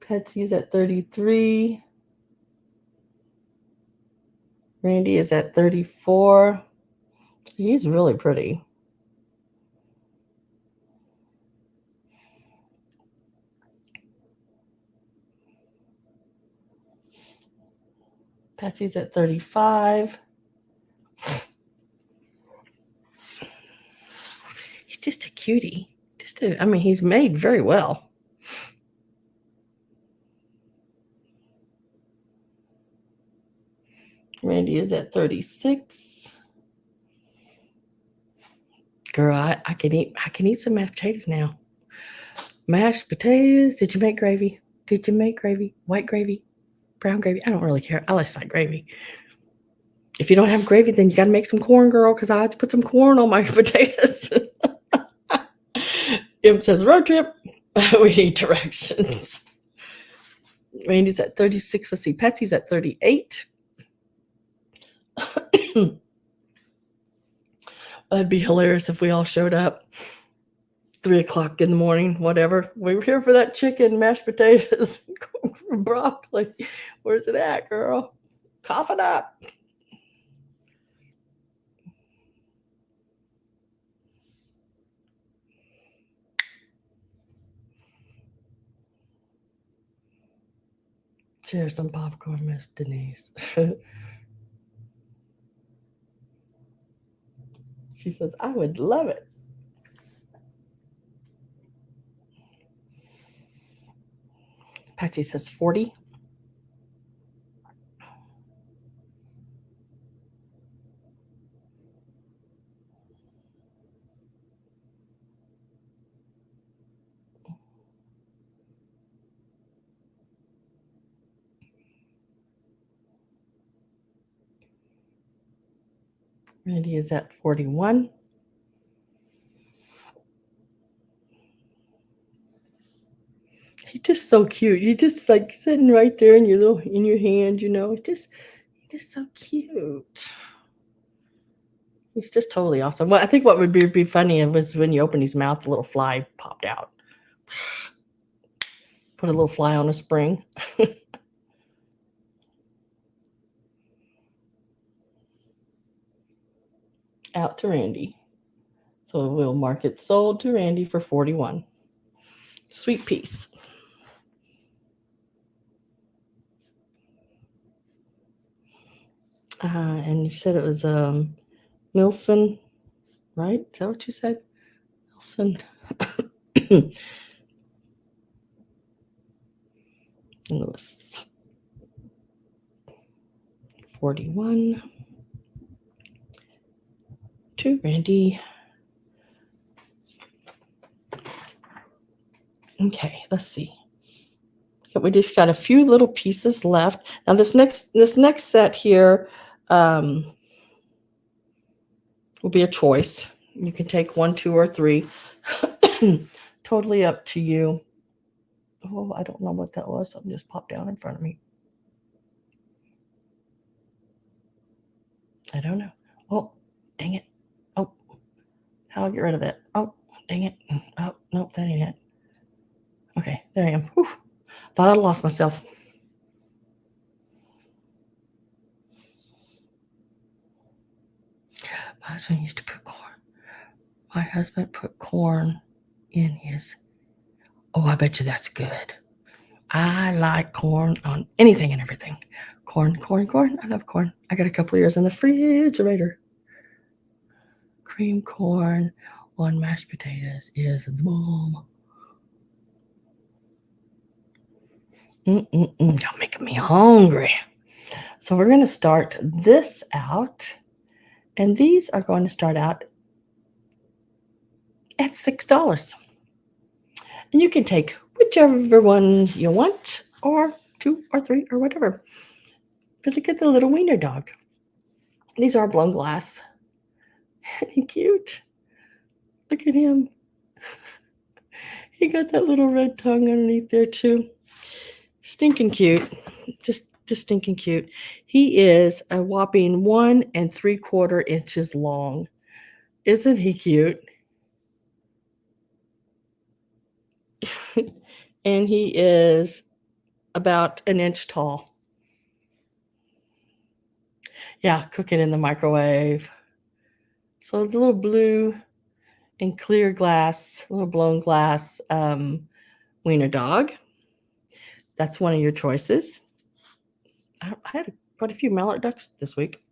Patsy's at 33. Randy is at 34. He's really pretty. Patsy's at 35. He's just a cutie. He's made very well. Randy is at 36. Girl, I can eat some mashed potatoes now. Mashed potatoes. Did you make gravy? White gravy? Brown gravy? I don't really care. I like gravy. If you don't have gravy, then you got to make some corn, girl, because I had to put some corn on my potatoes. It says road trip. We need directions. Randy's at 36. Let's see. Patsy's at 38. That'd be hilarious if we all showed up. 3 o'clock in the morning, whatever. We were here for that chicken, mashed potatoes, broccoli. Where's it at, girl? Cough it up. Here's some popcorn, Miss Denise. She says, I would love it. Patsy says 40. Randy is at 41. He's just so cute. You're just like sitting right there in your hand, you know. Just so cute. He's just totally awesome. Well, I think what would be funny was when you open his mouth, a little fly popped out. Put a little fly on a spring. Out to Randy. So we'll mark it sold to Randy for 41. Sweet piece. And you said it was Milson, right? Is that what you said? Milson. Lewis. 41. To Randy. Okay, let's see. We just got a few little pieces left. Now this next set here will be a choice. You can take 1, 2, or 3. Totally up to you. Oh, I don't know what that was. Something just popped down in front of me. I don't know. Oh, dang it. Oh, how do I get rid of it? Oh, dang it. Oh, nope, that ain't it. Okay, there I am. Whew. Thought I'd lost myself. My husband used to put corn. My husband put corn in his. Oh, I bet you that's good. I like corn on anything and everything. Corn. I love corn. I got a couple of years in the refrigerator. Cream corn on mashed potatoes is the bomb. Y'all making me hungry. So we're going to start this out. And these are going to start out at $6. And you can take whichever one you want, or 2 or 3 or whatever. But look at the little wiener dog. These are blown glass. Isn't he cute? Look at him. He got that little red tongue underneath there too. Stinking cute. Just stinking cute. He is a whopping 1 3/4 inches long. Isn't he cute? And he is about 1 inch tall. Yeah, cook it in the microwave. So it's a little blue and clear glass, a little blown glass wiener dog. That's one of your choices. I had quite a few mallard ducks this week.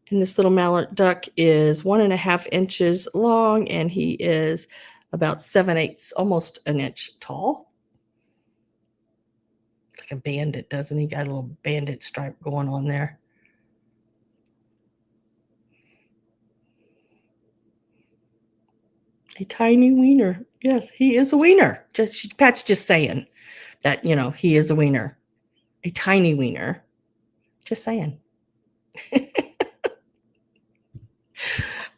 And this little mallard duck is 1.5 inches long, and he is about 7/8, almost 1 inch tall. Like a bandit, doesn't he? Got a little bandit stripe going on there. A tiny wiener. Yes, he is a wiener. Pat's just saying that, he is a wiener. A tiny wiener. Just saying.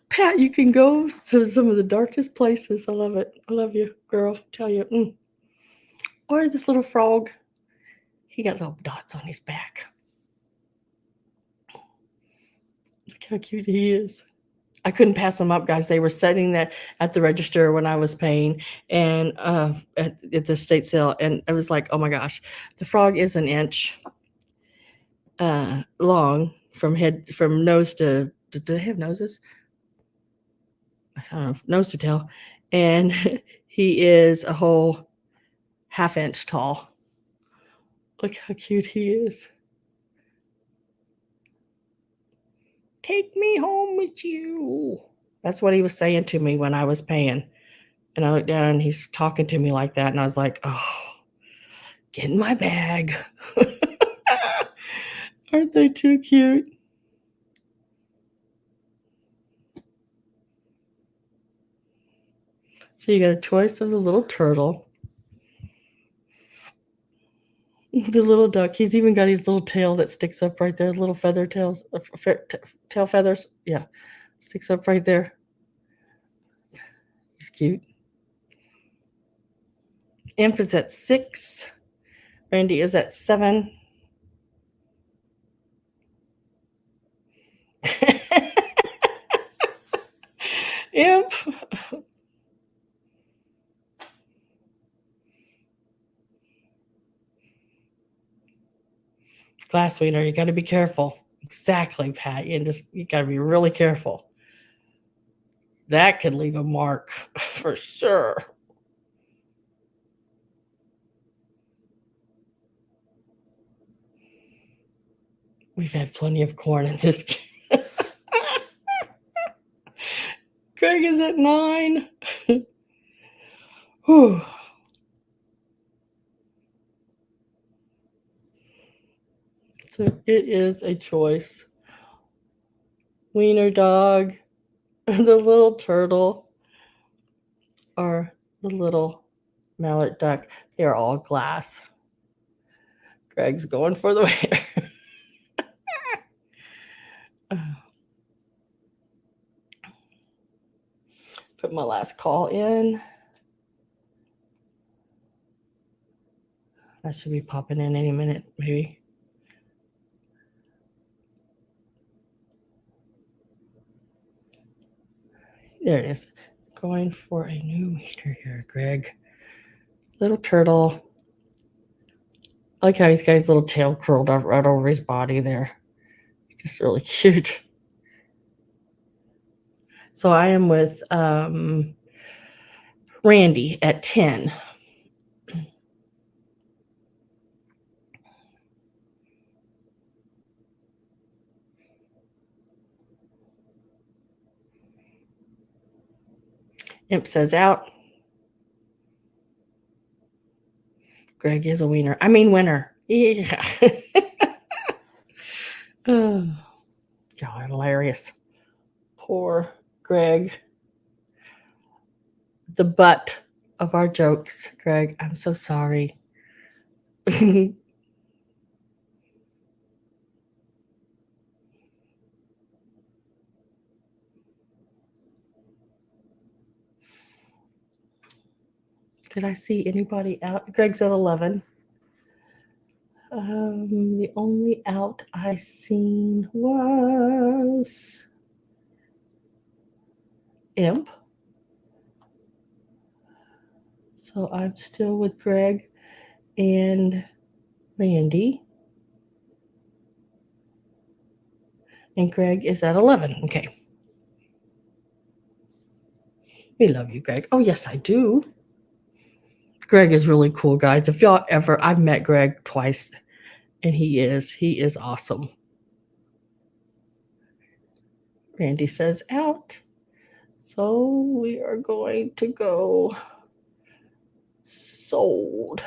Pat, you can go to some of the darkest places. I love it. I love you, girl. Tell you. Or this little frog. He got little dots on his back. Look how cute he is. I couldn't pass them up, guys. They were setting that at the register when I was paying, and at the state sale, and I was like, "Oh my gosh, the frog is an inch long from nose to. Do they have noses? I don't know, nose to tail, and he is a whole half-inch tall. Look how cute he is. Take me home with you. That's what he was saying to me when I was paying. And I looked down and he's talking to me like that. And I was like, oh, get in my bag. Aren't they too cute? So you got a choice of the little turtle, the little duck. He's even got his little tail that sticks up right there, little feather tails, tail feathers. Yeah, sticks up right there. He's cute. Imp is at 6. Randy is at 7. Imp. Glass wiener, you got to be careful. Exactly, Pat. You got to be really careful. That could leave a mark for sure. We've had plenty of corn in this. Greg is at 9. Whew. So it is a choice. Wiener dog, the little turtle, or the little mallard duck. They are all glass. Greg's going for the wiener. Put my last call in. That should be popping in any minute, maybe. There it is. Going for a new heater here, Greg. Little turtle. I like how he's got his little tail curled up right over his body there. Just really cute. So I am with Randy at 10. Imp says out. Greg is a wiener. I mean winner. Yeah. Oh, y'all are hilarious. Poor Greg. The butt of our jokes, Greg. I'm so sorry. Did I see anybody out? Greg's at 11. The only out I seen was Imp. So I'm still with Greg and Randy. And Greg is at 11. Okay. We love you, Greg. Oh, yes, I do. Greg is really cool, guys. If y'all ever, I've met Greg twice, and he is awesome. Randy says out. So we are going to go sold.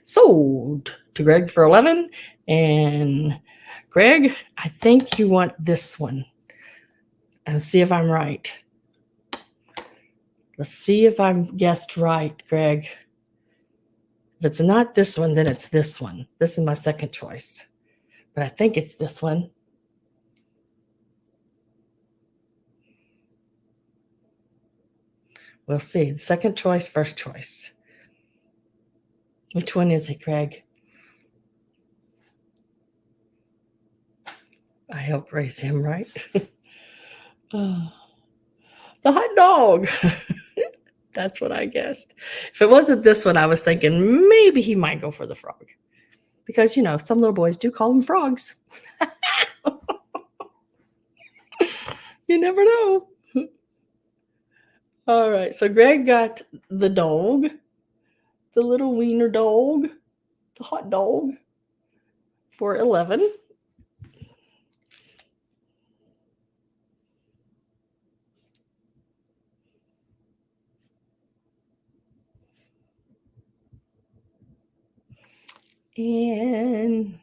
Sold to Greg for 11. And Greg, I think you want this one. And see if I'm right. Let's see if I'm guessed right, Greg. If it's not this one, then it's this one. This is my second choice. But I think it's this one. We'll see. Second choice, first choice. Which one is it, Greg? I helped raise him, right? Oh, the hot dog. That's what I guessed. If it wasn't this one, I was thinking maybe he might go for the frog. Because, some little boys do call them frogs. You never know. All right, so Greg got the dog, the little wiener dog, the hot dog for 11. And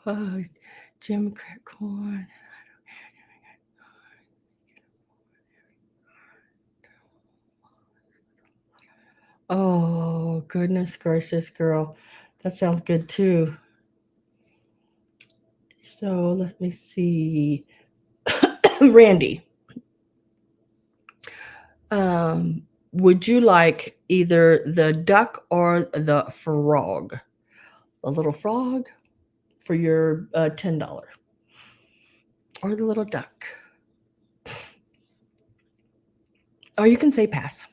oh, Jim crack corn. Oh, goodness gracious, girl. That sounds good too. So let me see. Randy, would you like either the duck or the frog? A little frog for your $10, or the little duck? Or you can say pass.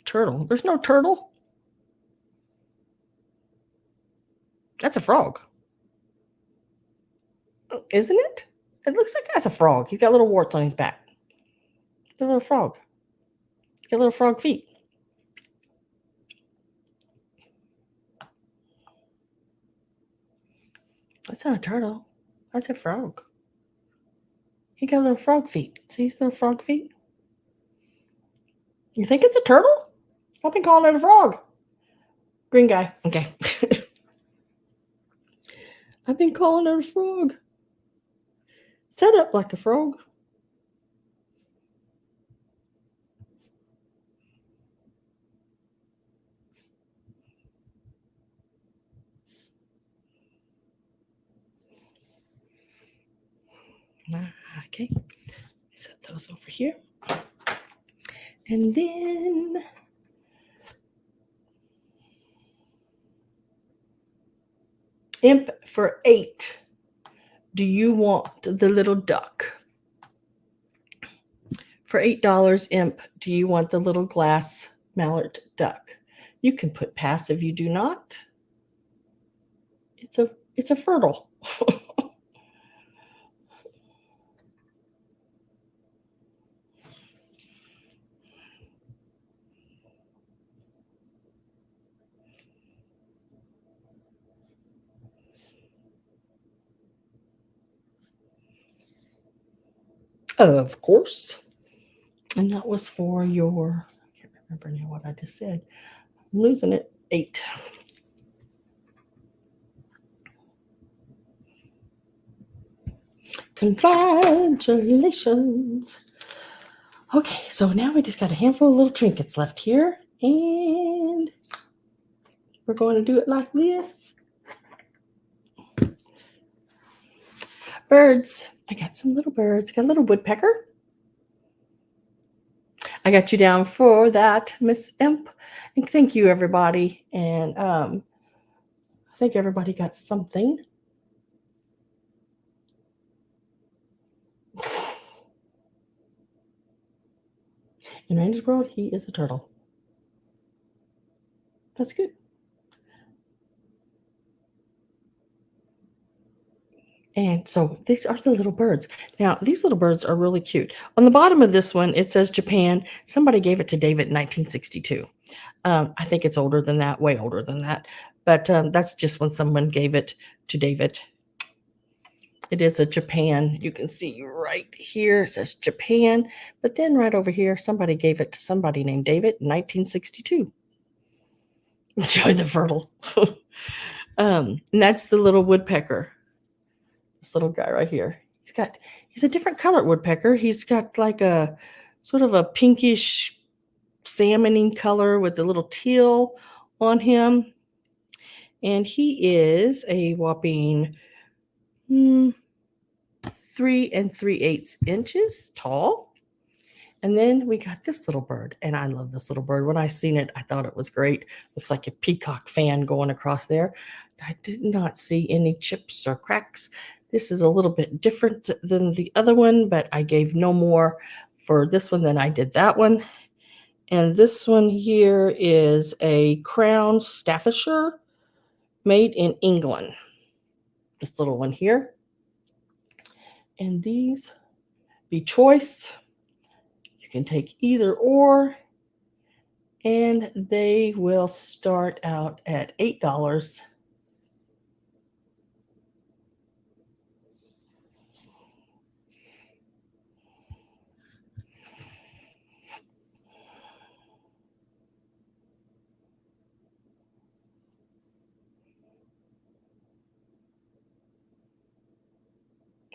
Turtle. There's no turtle. That's a frog. Isn't it? It looks like that's a frog. He's got little warts on his back. The little frog. He's got little frog feet. That's not a turtle. That's a frog. He got little frog feet. See his little frog feet? You think it's a turtle? I've been calling it a frog. Green guy. Okay. I've been calling it a frog. Set up like a frog. Okay. Set those over here. And then Imp for 8. Do you want the little duck? For $8, Imp, do you want the little glass mallard duck? You can put pass if you do not. It's a fertile. Of course. And that was for your, I can't remember now what I just said. I'm losing it. 8. Congratulations. Okay, so now we just got a handful of little trinkets left here. And we're going to do it like this. Birds. I got some little birds. Got a little woodpecker. I got you down for that, Miss Imp. And thank you, everybody. And I think everybody got something. In Randy's world, he is a turtle. That's good. And so these are the little birds. Now, these little birds are really cute. On the bottom of this one, it says Japan. Somebody gave it to David in 1962. I think it's older than that, way older than that. But that's just when someone gave it to David. It is a Japan. You can see right here, it says Japan. But then right over here, somebody gave it to somebody named David in 1962. Enjoy the fertile. And that's the little woodpecker. This little guy right here. He's a different colored woodpecker. He's got like a sort of a pinkish salmoning color with a little teal on him. And he is a whopping 3 3/8 inches tall. And then we got this little bird, and I love this little bird. When I seen it, I thought it was great. Looks like a peacock fan going across there. I did not see any chips or cracks. This is a little bit different than the other one, but I gave no more for this one than I did that one. And this one here is a crown Staffordshire made in England. This little one here. And these be choice. You can take either or, and they will start out at $8.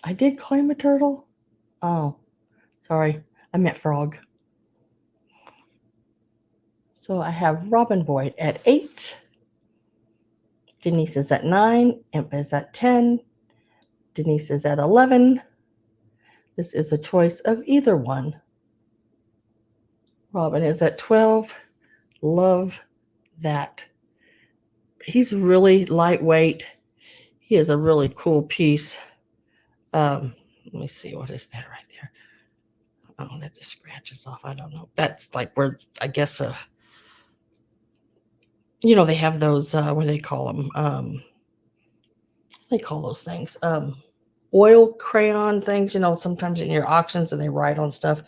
I did claim a turtle. Oh, sorry. I meant frog. So I have Robin Boyd at 8. Denise is at 9. Imp is at 10. Denise is at 11. This is a choice of either one. Robin is at 12. Love that. He's really lightweight. He is a really cool piece. Let me see, what is that right there? Oh, that just scratches off. I don't know. That's like where, I guess, they have those, what do they call them? They call those things oil crayon things, sometimes in your auctions, and they write on stuff.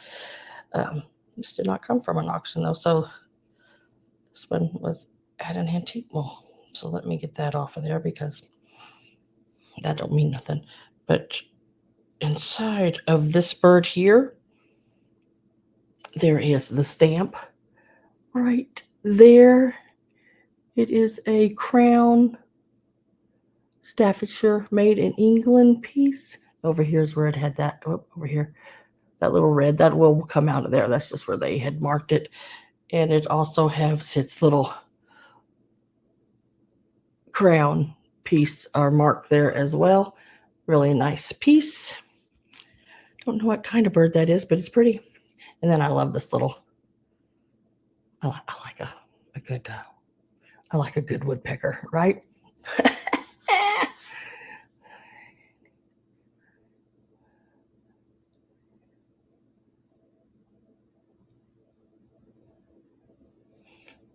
This did not come from an auction, though. So this one was at an antique mall. So let me get that off of there, because that don't mean nothing. But inside of this bird here, there is the stamp right there. It is a crown Staffordshire made in England piece. Over here is where it had that. Over here, that little red, that will come out of there. That's just where they had marked it. And it also has its little crown piece or mark there as well. Really nice piece. Don't know what kind of bird that is, but it's pretty. And then I love this little, I like a good woodpecker, right?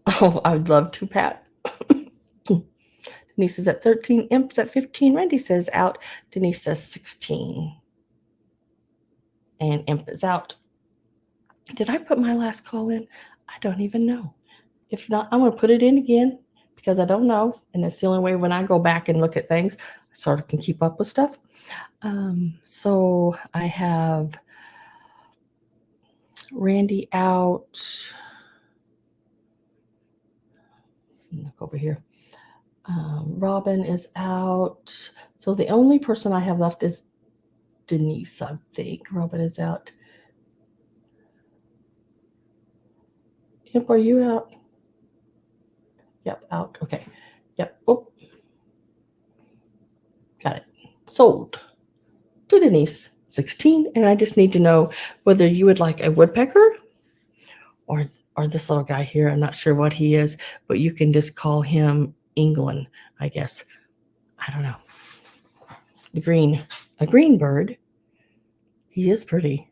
Oh, I would love to, Pat. Denise is at 13. Imp's at 15. Randy says out. Denise says 16. And Imp is out. Did I put my last call in? I don't even know. If not, I'm going to put it in again, because I don't know. And it's the only way when I go back and look at things, I sort of can keep up with stuff. So I have Randy out. Look over here. Robin is out. So the only person I have left is Denise, I think. Robin is out. Imp, are you out? Yep, out. Okay. Yep. Oh. Got it. Sold to Denise, 16. And I just need to know whether you would like a woodpecker or this little guy here. I'm not sure what he is, but you can just call him England, I guess. I don't know. A green bird. He is pretty.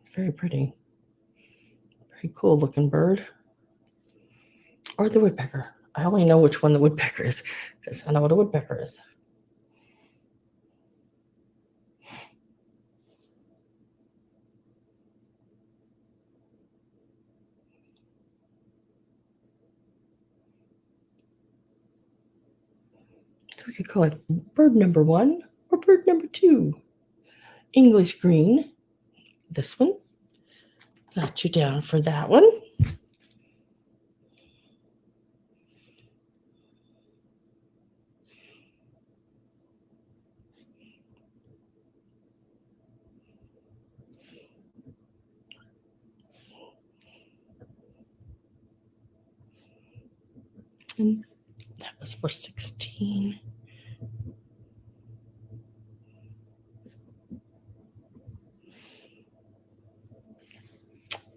It's very pretty. Very cool looking bird. Or the woodpecker. I only know which one the woodpecker is, because I know what a woodpecker is. So we could call it bird number 1 or bird number 2. English green. This one. Got you down for that one. And that was for 16.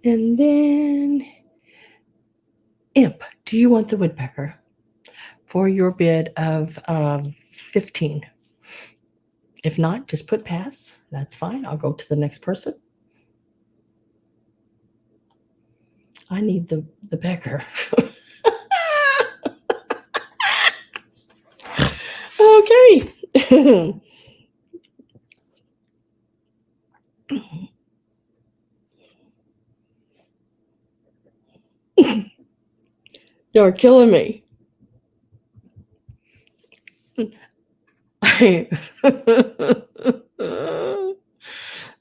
And then, Imp, do you want the woodpecker for your bid of 15? If not, just put pass. That's fine. I'll go to the next person. I need the pecker. Okay. You're killing me.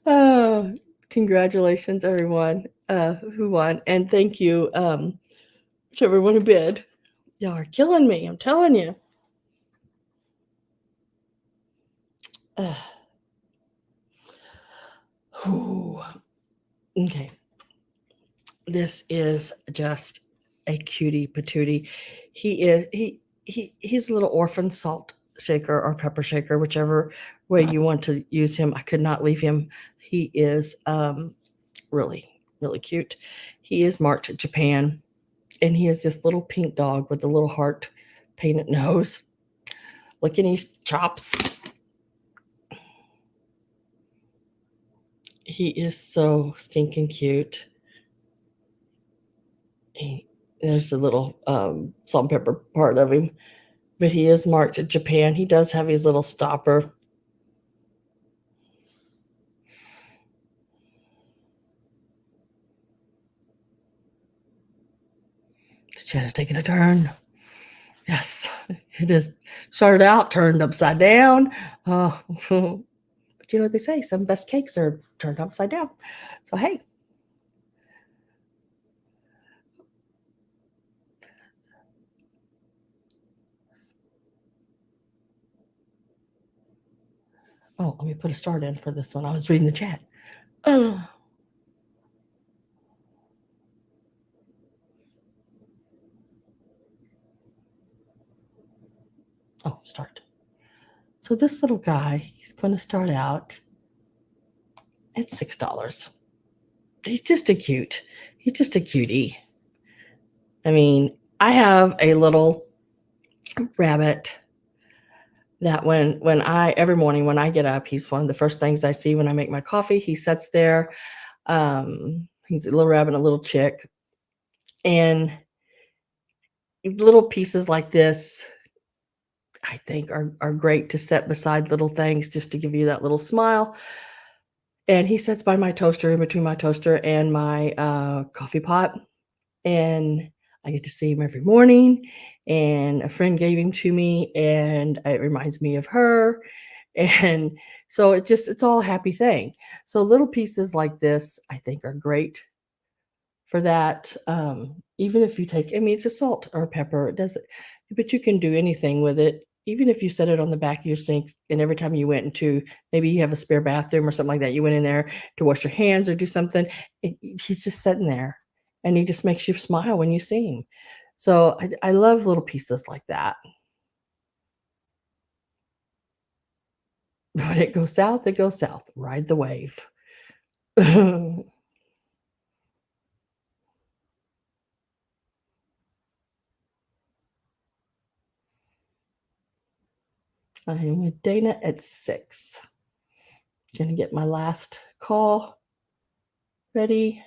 Oh, congratulations, everyone who won. And thank you to everyone who bid. Y'all are killing me. I'm telling you. Okay. This is just a cutie patootie. He's a little orphan salt shaker or pepper shaker, whichever way you want to use him. I could not leave him. He is really, really cute. He is marked Japan, and he is this little pink dog with a little heart painted nose. Licking his chops. He is so stinking cute. There's a little salt and pepper part of him, but he is marked Japan. He does have his little stopper. The chat is taking a turn. Yes, it is started out turned upside down. But you know what they say? Some best cakes are turned upside down. So, hey. Oh, let me put a start in for this one. I was reading the chat. Oh, start. So this little guy, he's going to start out at $6. He's just a cutie. I mean, I have a little rabbit that when I every morning when I get up, he's one of the first things I see when I make my coffee. He sits there. He's a little rabbit, a little chick, and little pieces like this, I think, are great to set beside little things just to give you that little smile. And he sits by my toaster, in between my toaster and my coffee pot, and I get to see him every morning. And a friend gave him to me, and it reminds me of her. And so it's all a happy thing. So little pieces like this, I think, are great for that. Even if you take, I mean, it's a salt or a pepper, it doesn't, but you can do anything with it. Even if you set it on the back of your sink, and every time you went into, maybe you have a spare bathroom or something like that, you went in there to wash your hands or do something, he's just sitting there, and he just makes you smile when you see him. So I love little pieces like that. When it goes south, it goes south. Ride the wave. I am with Dana at 6. Gonna get my last call ready.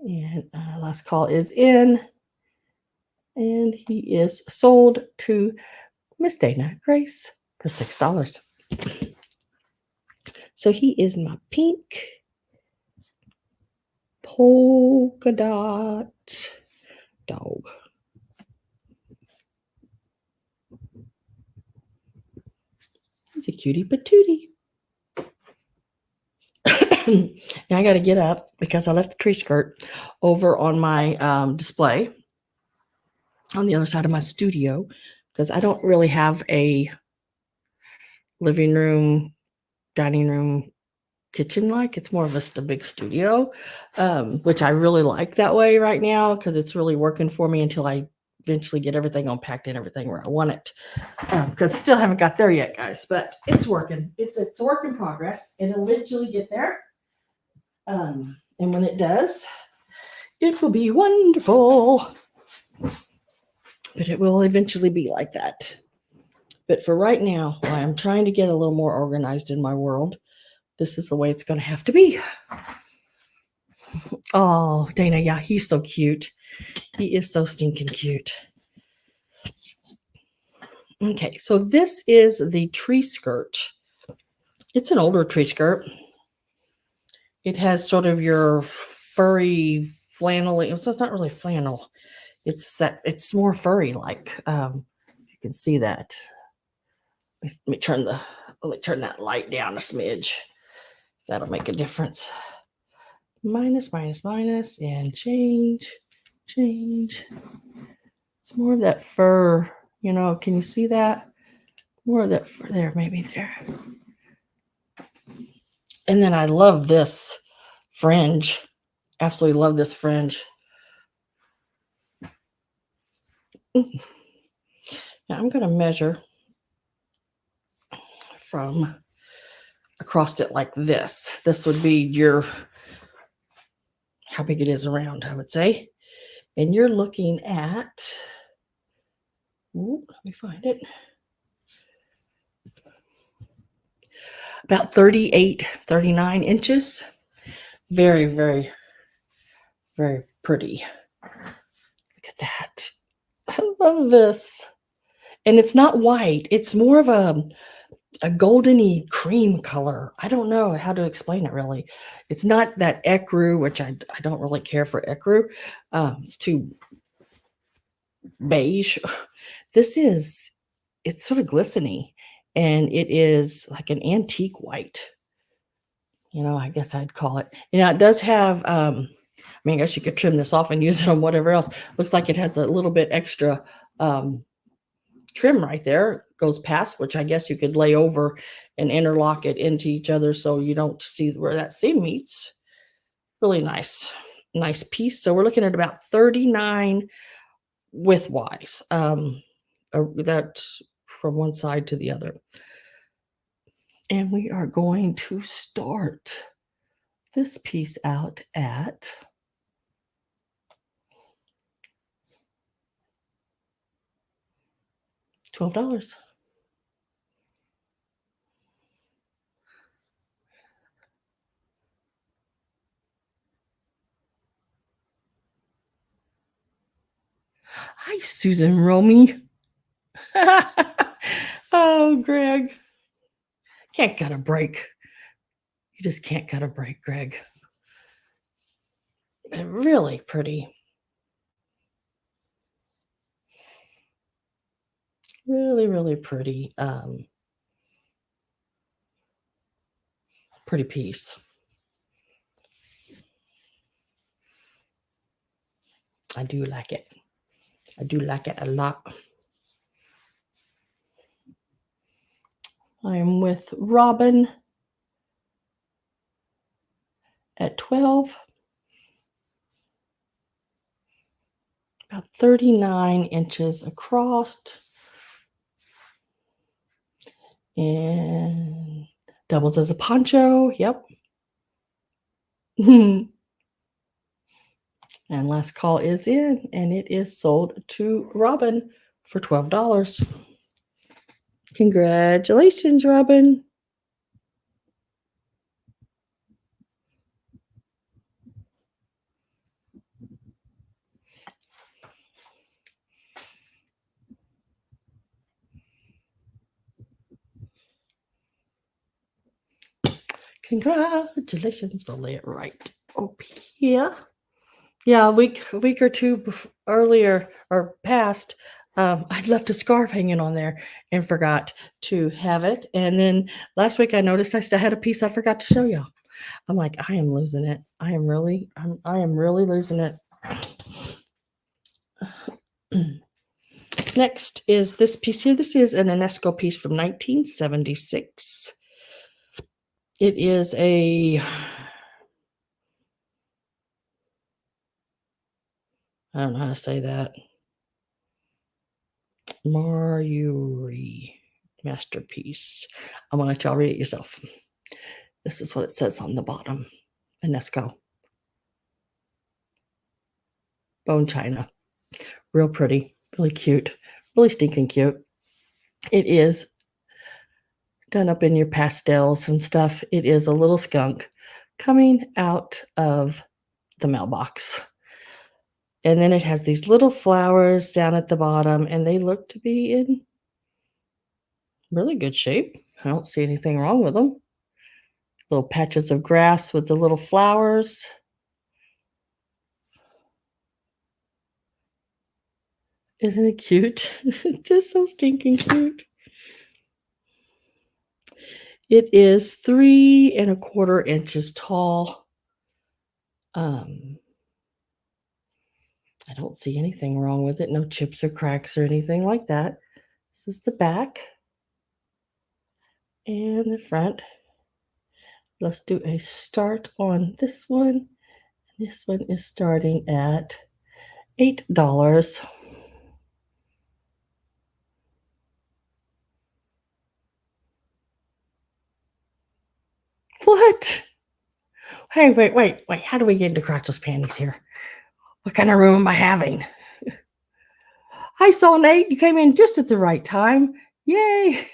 And last call is in. And he is sold to Miss Dana Grace for $6. So he is my pink polka dot dog. He's a cutie patootie. Now I got to get up because I left the tree skirt over on my display on the other side of my studio, because I don't really have a living room, dining room, kitchen like. It's more of just a big studio, which I really like that way right now, because it's really working for me until I eventually get everything unpacked and everything where I want it. Because still haven't got there yet, guys, but it's working. It's a work in progress. It'll eventually get there. And when it does, it will be wonderful. But it will eventually be like that. But for right now, I'm trying to get a little more organized in my world. This is the way it's going to have to be. Oh, Dana, yeah, he's so cute. He is so stinking cute. Okay, so this is the tree skirt. It's an older tree skirt. It has sort of your furry flannel. So it's not really flannel. It's more furry like. You can see that. Let me turn that light down a smidge. That'll make a difference. Minus, and change. It's more of that fur, can you see that? More of that fur there, maybe there. And then I love this fringe. Absolutely love this fringe. Now I'm going to measure from across it like this. This would be how big it is around, I would say. And you're looking at, let me find it. About 38, 39 inches. Very, very, very pretty. Look at that. I love this. And it's not white. It's more of a goldeny cream color. I don't know how to explain it really. It's not that ecru, which I don't really care for ecru. It's too beige. It's sort of glistening, and it is like an antique white. I guess I'd call it. It does have, I guess you could trim this off and use it on whatever else. Looks like it has a little bit extra trim right there. Goes past, which I guess you could lay over and interlock it into each other so you don't see where that seam meets. Really nice piece. So we're looking at about 39 width-wise. That's from one side to the other. And we are going to start this piece out at $12. Hi, Susan Romy. Oh, Greg. Can't cut a break. You just can't cut a break, Greg. But really pretty. Really, really pretty. Pretty piece. I do like it. I do like it a lot. I am with Robin at 12. About 39 inches across. And doubles as a poncho. Yep. And last call is in, and it is sold to Robin for $12. Congratulations, Robin. Congratulations. We'll lay it right up here. Yeah, a week or two earlier or past, I'd left a scarf hanging on there and forgot to have it. And then last week I noticed I still had a piece I forgot to show y'all. I'm like, I am losing it. I am really losing it. Next is this piece here. This is an UNESCO piece from 1976. It is I don't know how to say that. Maruri masterpiece. I'm gonna let y'all read it yourself. This is what it says on the bottom. Enesco. Bone china. Real pretty, really cute, really stinking cute. It is done up in your pastels and stuff. It is a little skunk coming out of the mailbox. And then it has these little flowers down at the bottom, and they look to be in really good shape. I don't see anything wrong with them. Little patches of grass with the little flowers. Isn't it cute? Just so stinking cute. It is 3¼ inches tall. I don't see anything wrong with it. No chips or cracks or anything like that. This is the back and the front. Let's do a start on this one. This one is starting at $8. What? Hey, wait. How do we get into crotchless panties here? What kind of room am I having? Hi, Nate. You came in just at the right time. Yay!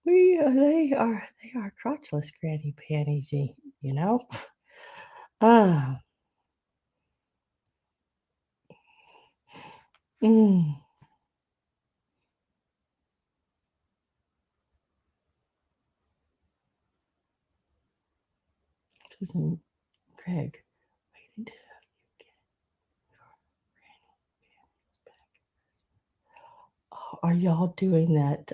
They are crotchless granny panties, you know. Ah. Susan Craig, waiting to have you get your granny panties back. Oh, are y'all doing that?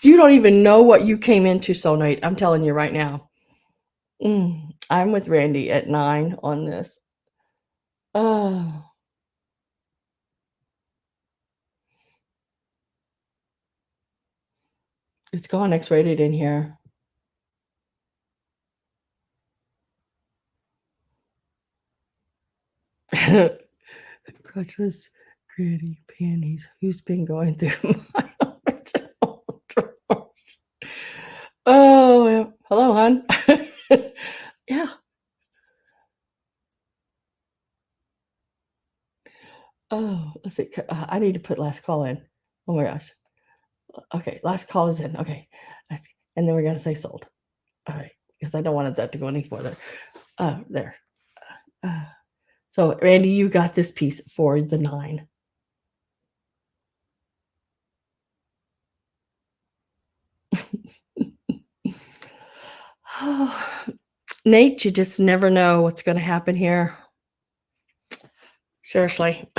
You don't even know what you came into, Sonate. I'm telling you right now. I'm with Randy at 9 on this. It's gone X-rated in here. Crutchless granny panties. Who's been going through my original drawers? Oh, hello, hon. Yeah. Oh, let's see. I need to put last call in. Oh my gosh. Okay, last call is in. Okay. And then we're going to say sold. All right, because I don't want that to go any further. There. So, Randy, you got this piece for the 9. Nate, you just never know what's going to happen here. Seriously.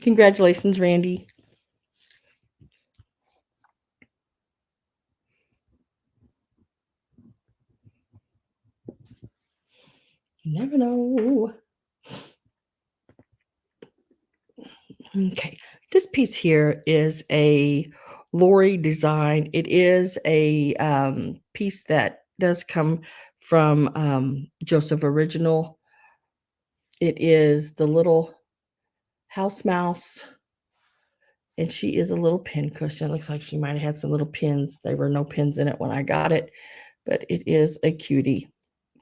Congratulations, Randy. You never know. Okay, this piece here is a Lori design. It is a piece that does come from Joseph Original. It is the little house mouse, and she is a little pin cushion. It looks like she might have had some little pins. There were no pins in it when I got it, but it is a cutie.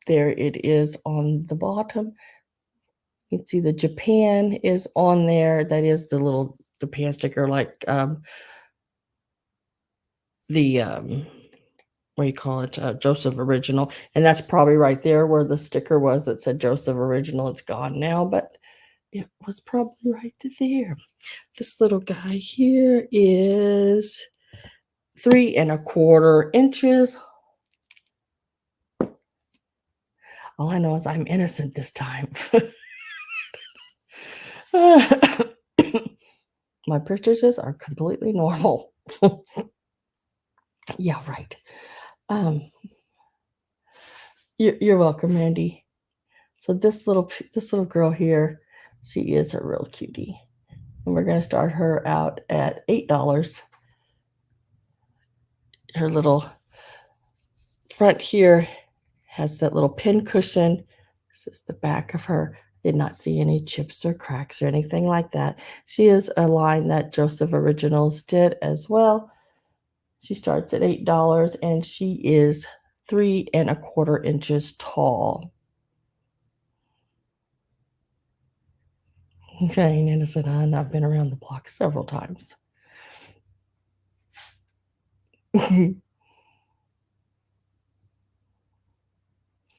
There it is on the bottom. You can see the Japan is on there. That is the little Japan sticker, like the what do you call it? Joseph Original. And that's probably right there where the sticker was that said Joseph Original. It's gone now, but it was probably right there. This little guy here is 3¼ inches. All I know is I'm innocent this time. My purchases are completely normal. Yeah, right. You're welcome, Randy. So this little girl here, she is a real cutie, and we're gonna start her out at $8. Her little front here has that little pin cushion. This is the back of her. Did not see any chips or cracks or anything like that. She is a line that Joseph Originals did as well. She starts at $8 and she is 3¼ inches tall. Okay, Nana said, I've been around the block several times.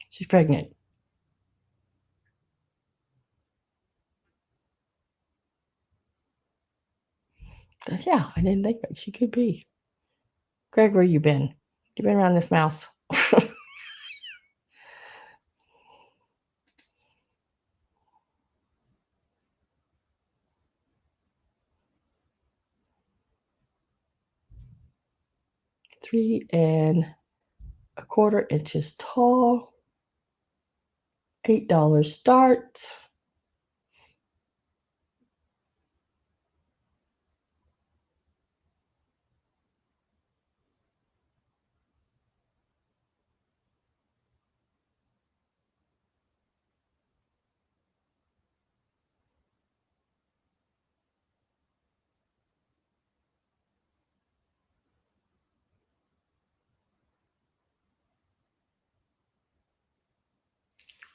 She's pregnant. Yeah, I didn't think that she could be. Greg, where you been? You been around this mouse? Three and a quarter inches tall. $8 start.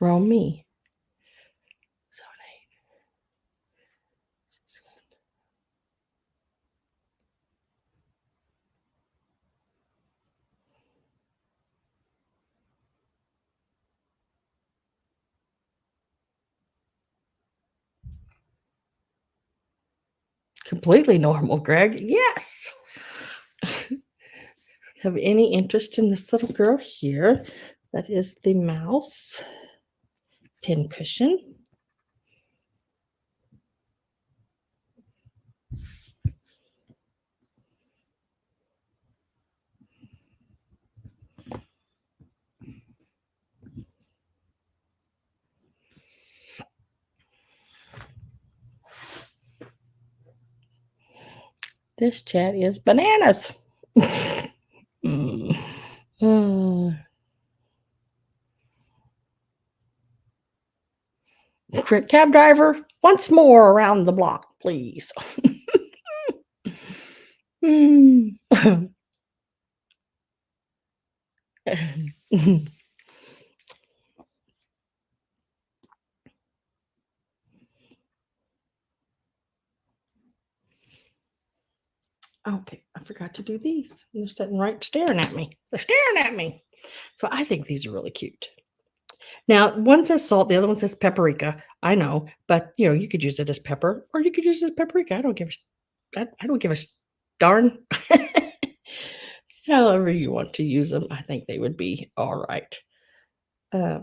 Roll me. Completely normal, Greg. Yes. Have any interest in this little girl here? That is the mouse pin cushion. This chat is bananas. Cab driver, once more around the block, please. Okay, I forgot to do these. They're sitting right staring at me. They're staring at me. So I think these are really cute. Now, one says salt, the other one says paprika. I know, but you could use it as pepper, or you could use it as paprika. I don't give a darn. However you want to use them, I think they would be all right. I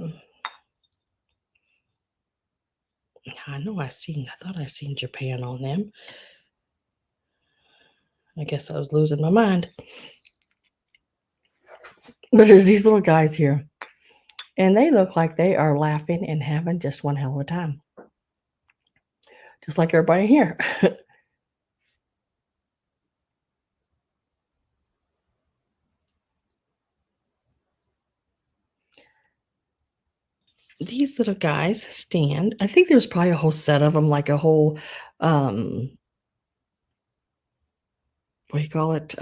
thought I seen Japan on them. I guess I was losing my mind. But there's these little guys here, and they look like they are laughing and having just one hell of a time. Just like everybody here. These little guys stand. I think there's probably a whole set of them, like a whole, what do you call it?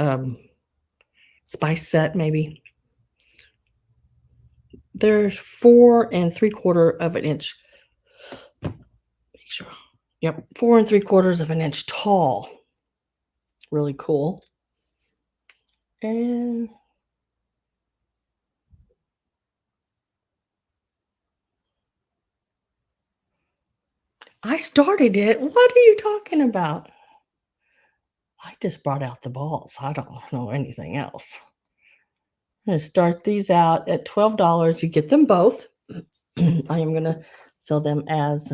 Spice set, maybe. They're 4¾ inch. Make sure. Yep, 4¾ tall. Really cool. And I started it. What are you talking about? I just brought out the balls. I don't know anything else. I'm going to start these out at $12. You get them both. I am going to sell them as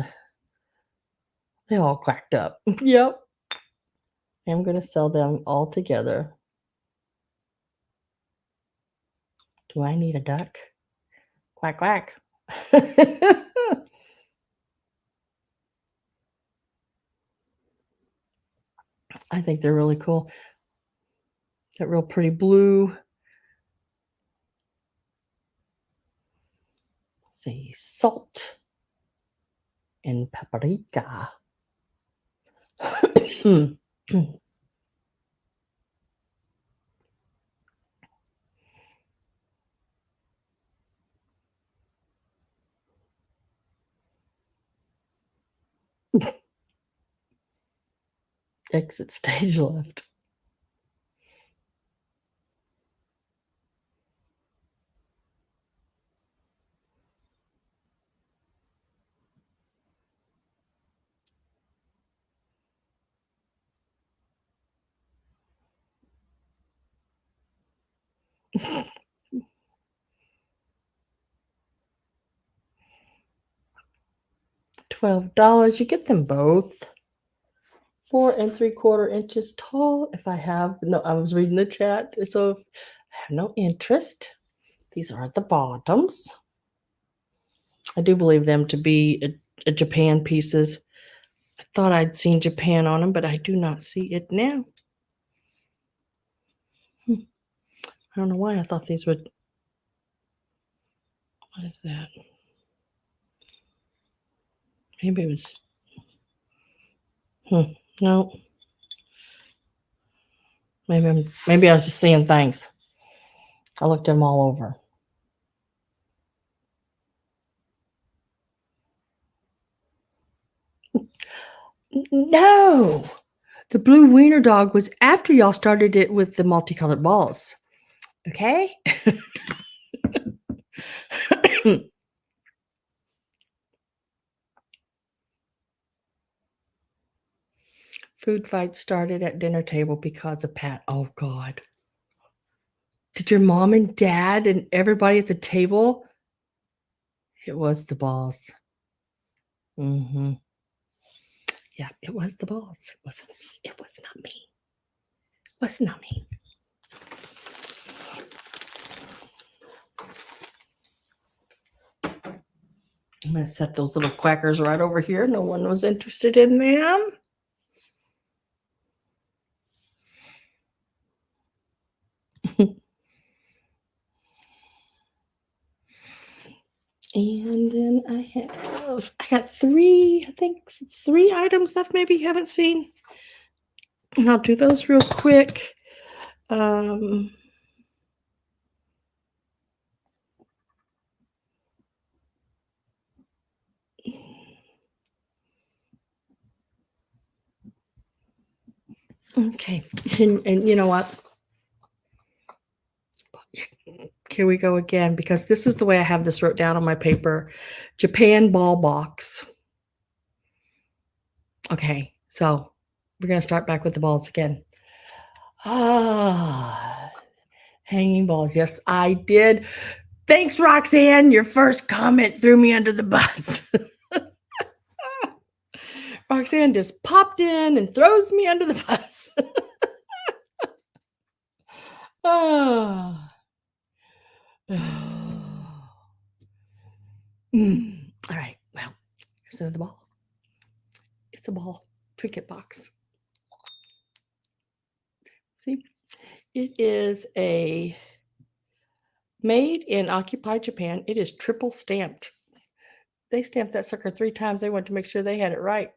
they all cracked up. Yep. I'm going to sell them all together. Do I need a duck? Of Quack, quack. I think they're really cool. That real pretty blue. Say salt and paprika. Exit stage left. $12. You get them both. 4 3/4 inches tall. If I have no, I was reading the chat, so if I have no interest. These are the bottoms. I do believe them to be a Japan pieces. I thought I'd seen Japan on them, but I do not see it now. I don't know why I thought these would. What is that? Maybe it was. No. Maybe I was just seeing things. I looked them all over. No, the blue wiener dog was after y'all started it with the multicolored balls. Okay. Food fight started at dinner table because of Pat. Oh God. Did your mom and dad and everybody at the table? It was the balls. Mm-hmm. Yeah, it was the balls. It wasn't me. It was not me. It was not me. I'm going to set those little quackers right over here. No one was interested in them. And then I got three items left maybe you haven't seen. And I'll do those real quick. Okay, and you know what? Here we go again, because this is the way I have this wrote down on my paper. Japan ball box. Okay, so we're going to start back with the balls again. Hanging balls. Yes, I did. Thanks, Roxanne. Your first comment threw me under the bus. Roxanne just popped in and throws me under the bus. All right. Well, here's another ball. It's a ball trinket box. See, it is a made in occupied Japan. It is triple stamped. They stamped that sucker 3 times. They wanted to make sure they had it right.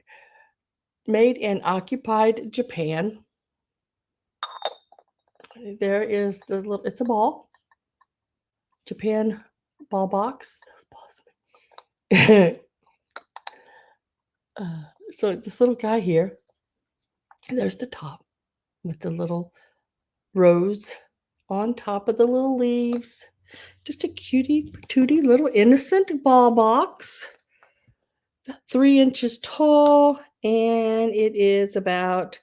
Made in occupied Japan. There is the little, it's a ball. Japan ball box. Those balls. So this little guy here, there's the top with the little rose on top of the little leaves. Just a cutie patootie little innocent ball box. About 3 inches tall, and it is about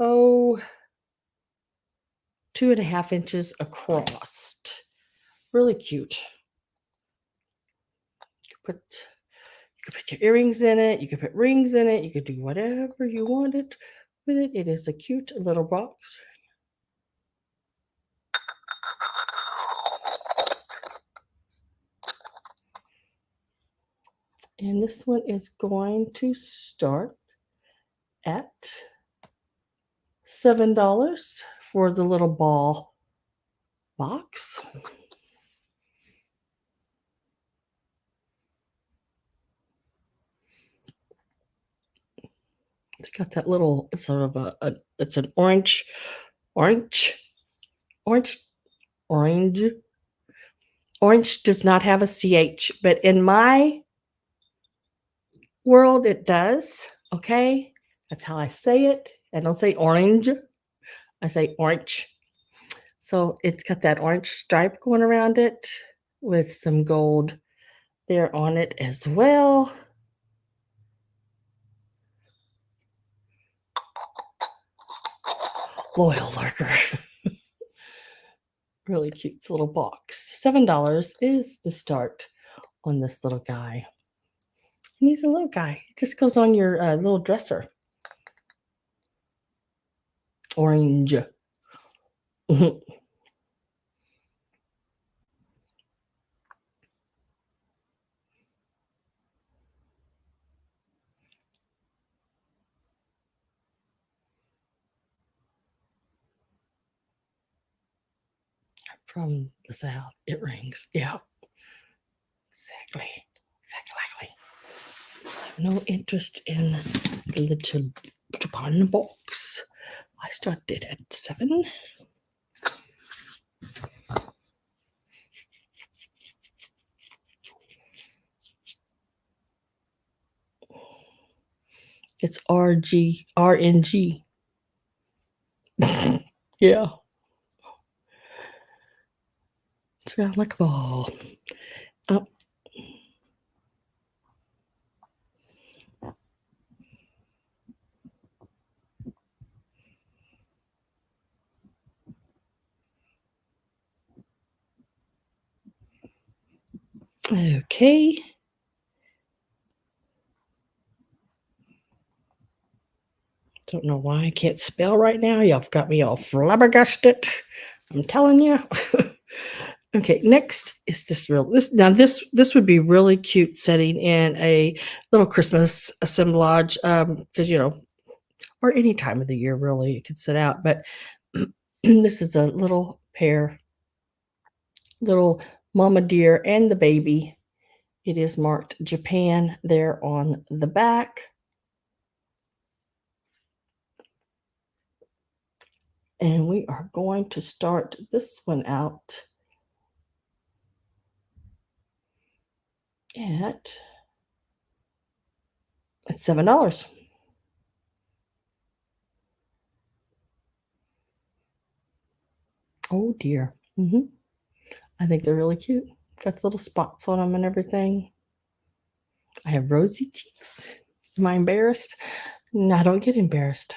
2.5 inches across. Really cute. You could put your earrings in it. You could put rings in it. You could do whatever you wanted with it. It is a cute little box. And this one is going to start at $7 for the little ball box. It's got that little sort of it's an orange. Orange does not have a CH, but in my world it does. Okay, that's how I say it. I don't say orange, I say orange. So it's got that orange stripe going around it with some gold there on it as well. Loyal lurker. Really cute little box. $7 is the start on this little guy. And he's a little guy. It just goes on your little dresser. Orange. From the south, it rings. Yeah, exactly. I have no interest in the little Japan box. I started at 7. It's RNG. Yeah. It's got like a ball. Oh. Okay. Don't know why I can't spell right now. Y'all got me all flabbergasted. I'm telling you. Okay, next is this this would be really cute setting in a little Christmas assemblage, because or any time of the year really it could sit out. But this is a little pair, little mama deer and the baby. It is marked Japan there on the back. And we are going to start this one out at $7. Oh dear. I think they're really cute. Got little spots on them and everything. I have rosy cheeks. Am I embarrassed? No, I don't get embarrassed.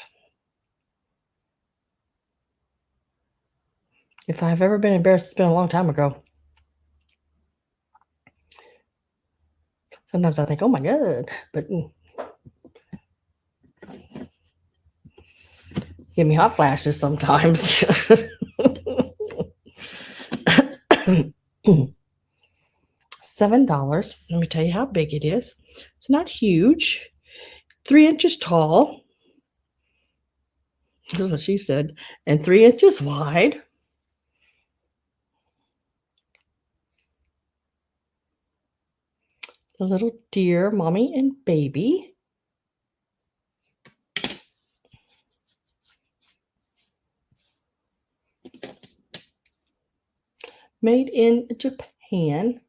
If I've ever been embarrassed, it's been a long time ago. Sometimes I think, oh my God, but give me hot flashes sometimes. $7. Let me tell you how big it is. It's not huge. 3 inches tall. That's what she said. And 3 inches wide. The little deer, mommy and baby. Made in Japan.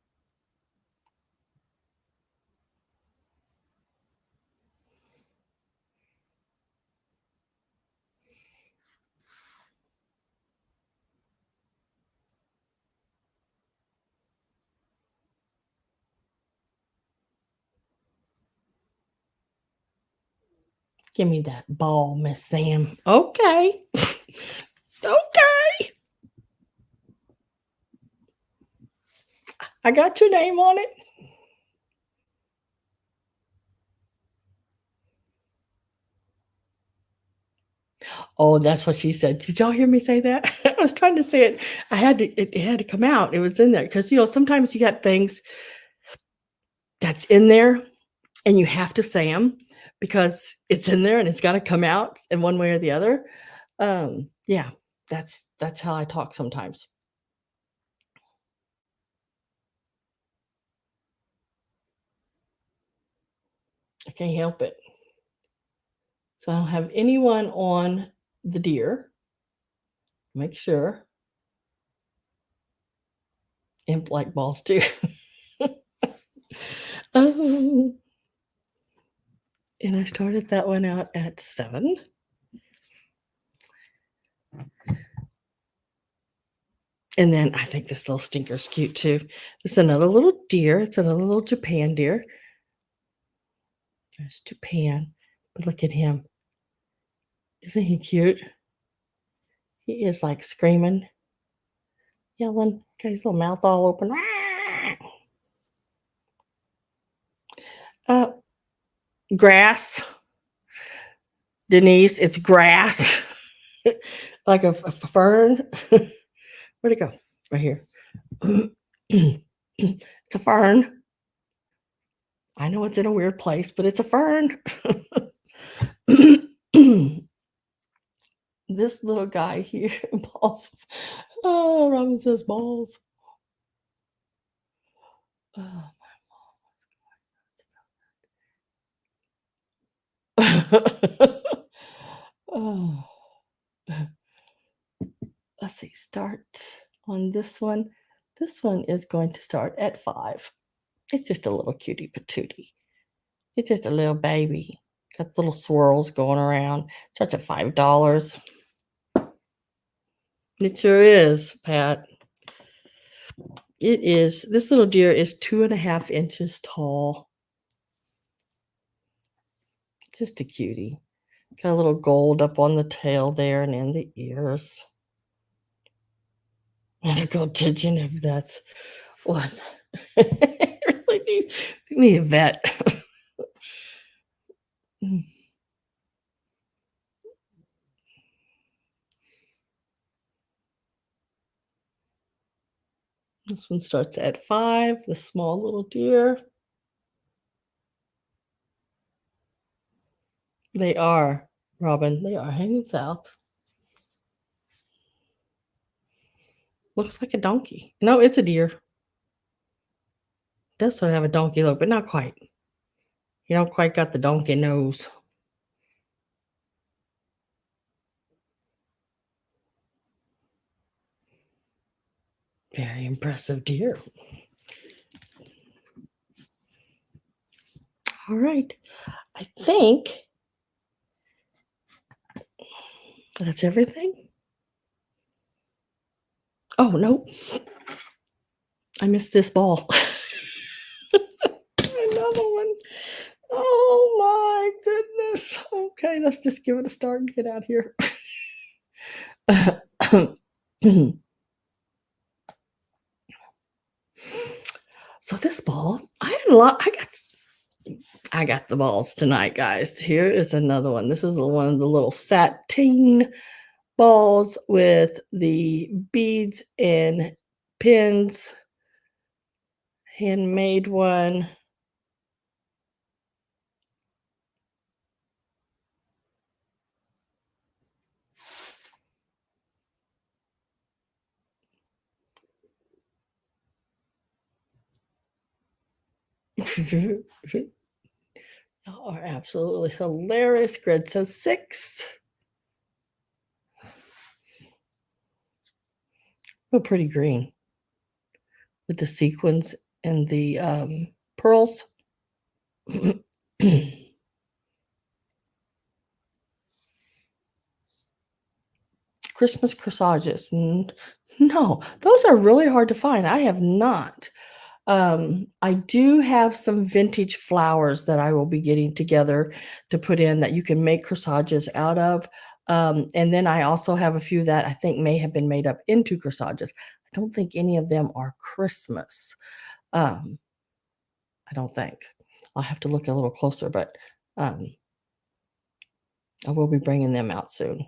Give me that ball, Miss Sam. Okay. Okay. I got your name on it. Oh, that's what she said. Did y'all hear me say that? I was trying to say it. It had to come out. It was in there because sometimes you got things that's in there and you have to say them because it's in there and it's got to come out in one way or the other. Yeah, that's how I talk sometimes. I can't help it. So I don't have anyone on the deer. Make sure. Imp like balls too. Oh, and I started that one out at 7. And then I think this little stinker's cute too. This is another little deer. It's another little Japan deer. There's Japan. But look at him. Isn't he cute? He is like screaming, yelling. Got his little mouth all open. Uh, grass. Denise, it's grass. Like a fern. Where'd it go? Right here. It's a fern. I know it's in a weird place, but it's a fern. This little guy here, balls. Oh, Robin says balls. Oh. Oh. Let's see, start on this one. This one is going to start at 5. It's just a little cutie patootie. It's just a little baby. Got little swirls going around. Starts at $5. It sure is, Pat. It is. This little deer is 2.5 inches tall. Just a cutie. Got a little gold up on the tail there and in the ears. Medical attention if that's what. Really need a vet. This one starts at 5, the small little deer. They are, Robin, they are hanging south. Looks like a donkey. No, it's a deer. Does sort of have a donkey look, but not quite. You don't quite got the donkey nose. Very impressive deer. All right. I think that's everything. Oh, no. I missed this ball. Another one. Oh, my goodness. Okay, let's just give it a start and get out here. So this ball, I had a lot. I got the balls tonight, guys. Here is another one. This is one of the little sateen balls with the beads and pins. Handmade one. Y'all are absolutely hilarious. Grid says 6. Oh, pretty green with the sequins and the pearls. Christmas corsages. No, those are really hard to find. I have not. I do have some vintage flowers that I will be getting together to put in that you can make corsages out of. And then I also have a few that I think may have been made up into corsages. I don't think any of them are Christmas. I don't think. I'll have to look a little closer, but I will be bringing them out soon.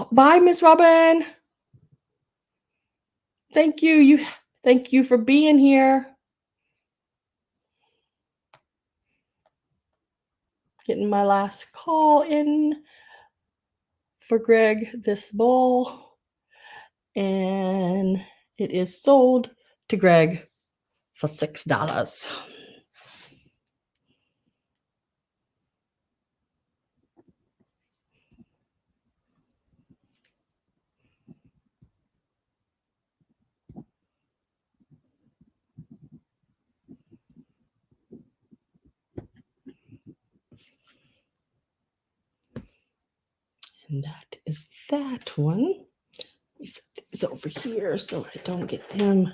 Bye, Miss Robin. Thank you. Thank you for being here. Getting my last call in for Greg this ball. And it is sold to Greg for $6. And that is that one. Let me set these over here so I don't get them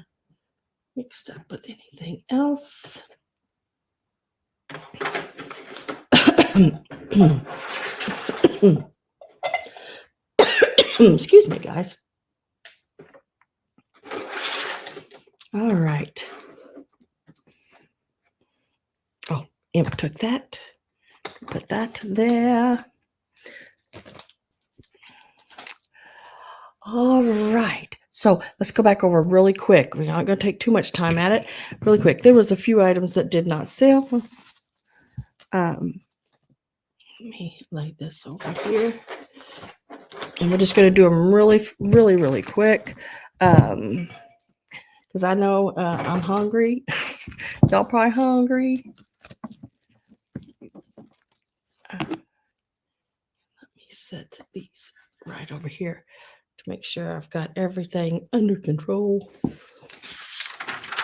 mixed up with anything else. Excuse me, guys. All right. Oh, Imp took that. Put that there. All right. So let's go back over really quick. We're not going to take too much time at it. Really quick. There was a few items that did not sell. Let me lay this over here. And we're just going to do them really quick. Because I know I'm hungry. Y'all probably hungry. Let me set these right over here to make sure I've got everything under control.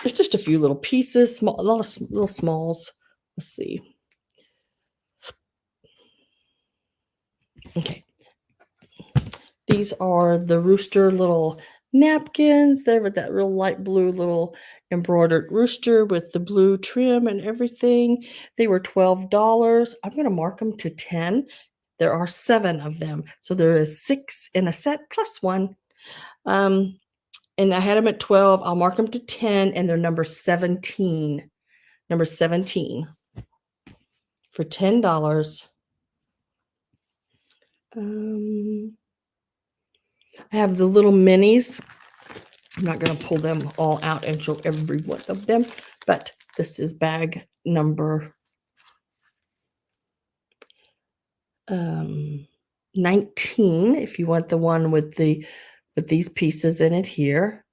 It's just a few little pieces, a lot of little smalls. Let's see. Okay. These are the Rooster little napkins. They're with that real light blue little embroidered rooster with the blue trim and everything. They were $12. I'm going to mark them to 10. There are 7 of them. So there is 6 in a set plus 1. And I had them at 12. I'll mark them to 10, and they're number 17. Number 17 for $10. I have the little minis. I'm not going to pull them all out and show every one of them, but this is bag number 19. If you want the one with these pieces in it here,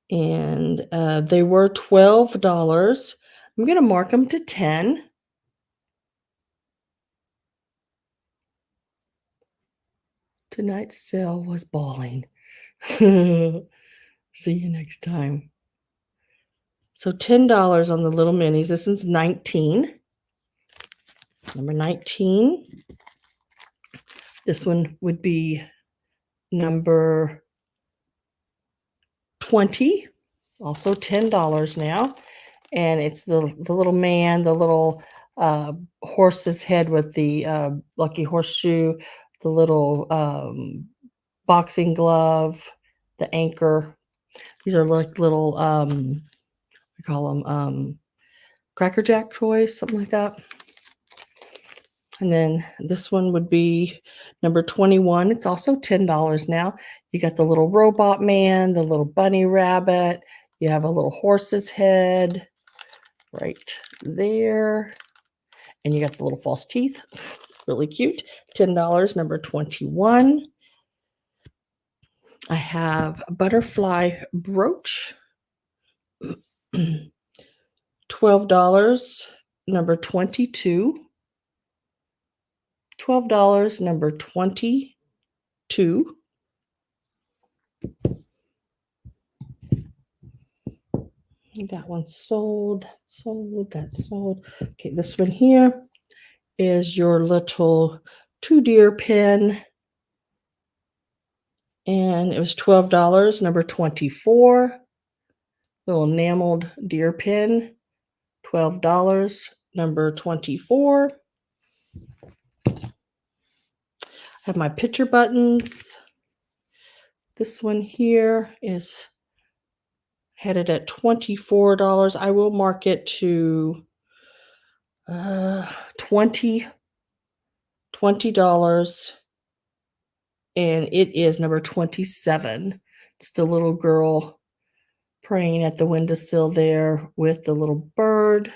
and they were $12. I'm going to mark them to 10. Tonight's sale was balling. See you next time. So $10 on the little minis. This is 19. Number 19. This one would be number 20. Also $10 now. And it's the little man, the little horse's head with the lucky horseshoe, the little boxing glove, the anchor. These are like little, we call them Cracker Jack toys, something like that. And then this one would be number 21. It's also $10 now. You got the little robot man, the little bunny rabbit. You have a little horse's head right there. And you got the little false teeth. Really cute. $10, number 21. I have a butterfly brooch. $12, number 22. $12, number 22. That one sold. That's sold. Okay, this one here is your little 2 deer pin. And it was $12, number 24. Little enameled deer pin. $12, number 24. I have my picture buttons. This one here is headed at $24. I will mark it to $20. And it is number 27. It's the little girl praying at the windowsill there with the little bird.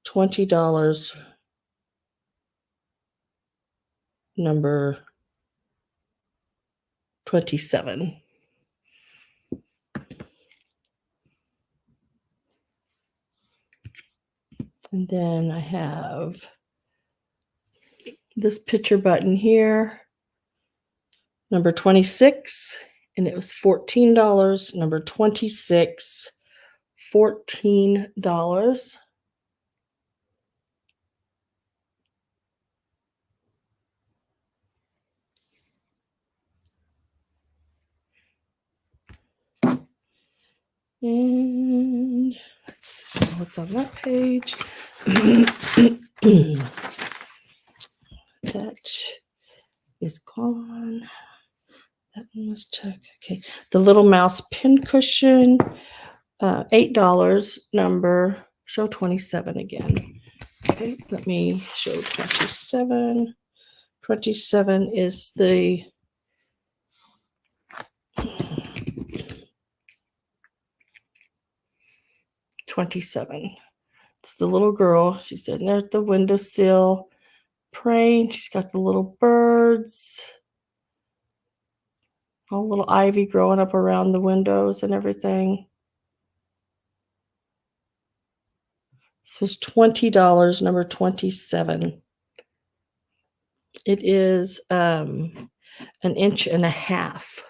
$20, number 27. And then I have this picture button here, number 26, and it was $14. Number 26, $14. And let's see what's on that page. That is gone. That one was check. Okay. The little mouse pincushion, $8. Number, show 27 again. Okay, let me show 27. 27 is the $27. It's the little girl. She's sitting there at the windowsill praying. She's got the little birds, all little ivy growing up around the windows and everything. This was $20, number 27. It is an inch and a half.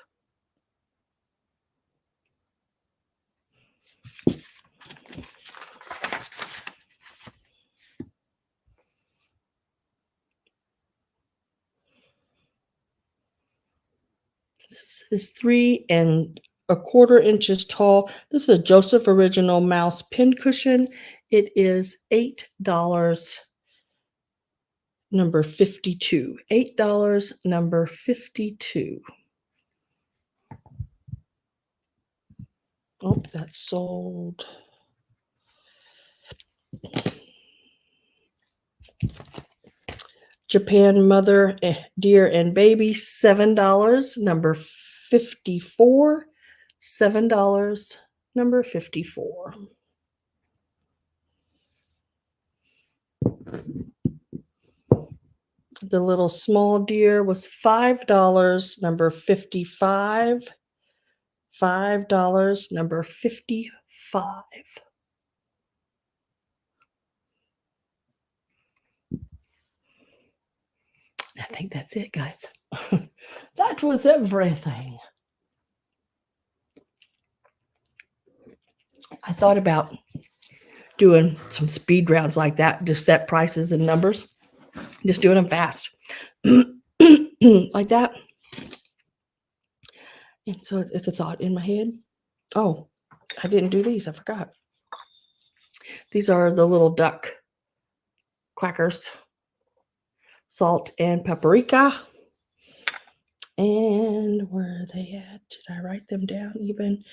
This is 3¼ inches tall. This is a Joseph Original Mouse pincushion. It is $8, number 52. $8, number 52. Oh, that's sold. Japan Mother, Dear and Baby, $7, number 54. $7, number 54. The little small deer was $5, number 55. $5, number 55. I think that's it, guys. That was everything. I thought about doing some speed rounds like that, just set prices and numbers, just doing them fast like that. And so it's a thought in my head. Oh, I didn't do these. I forgot. These are the little duck quackers, salt and paprika. And where are they at? Did I write them down even?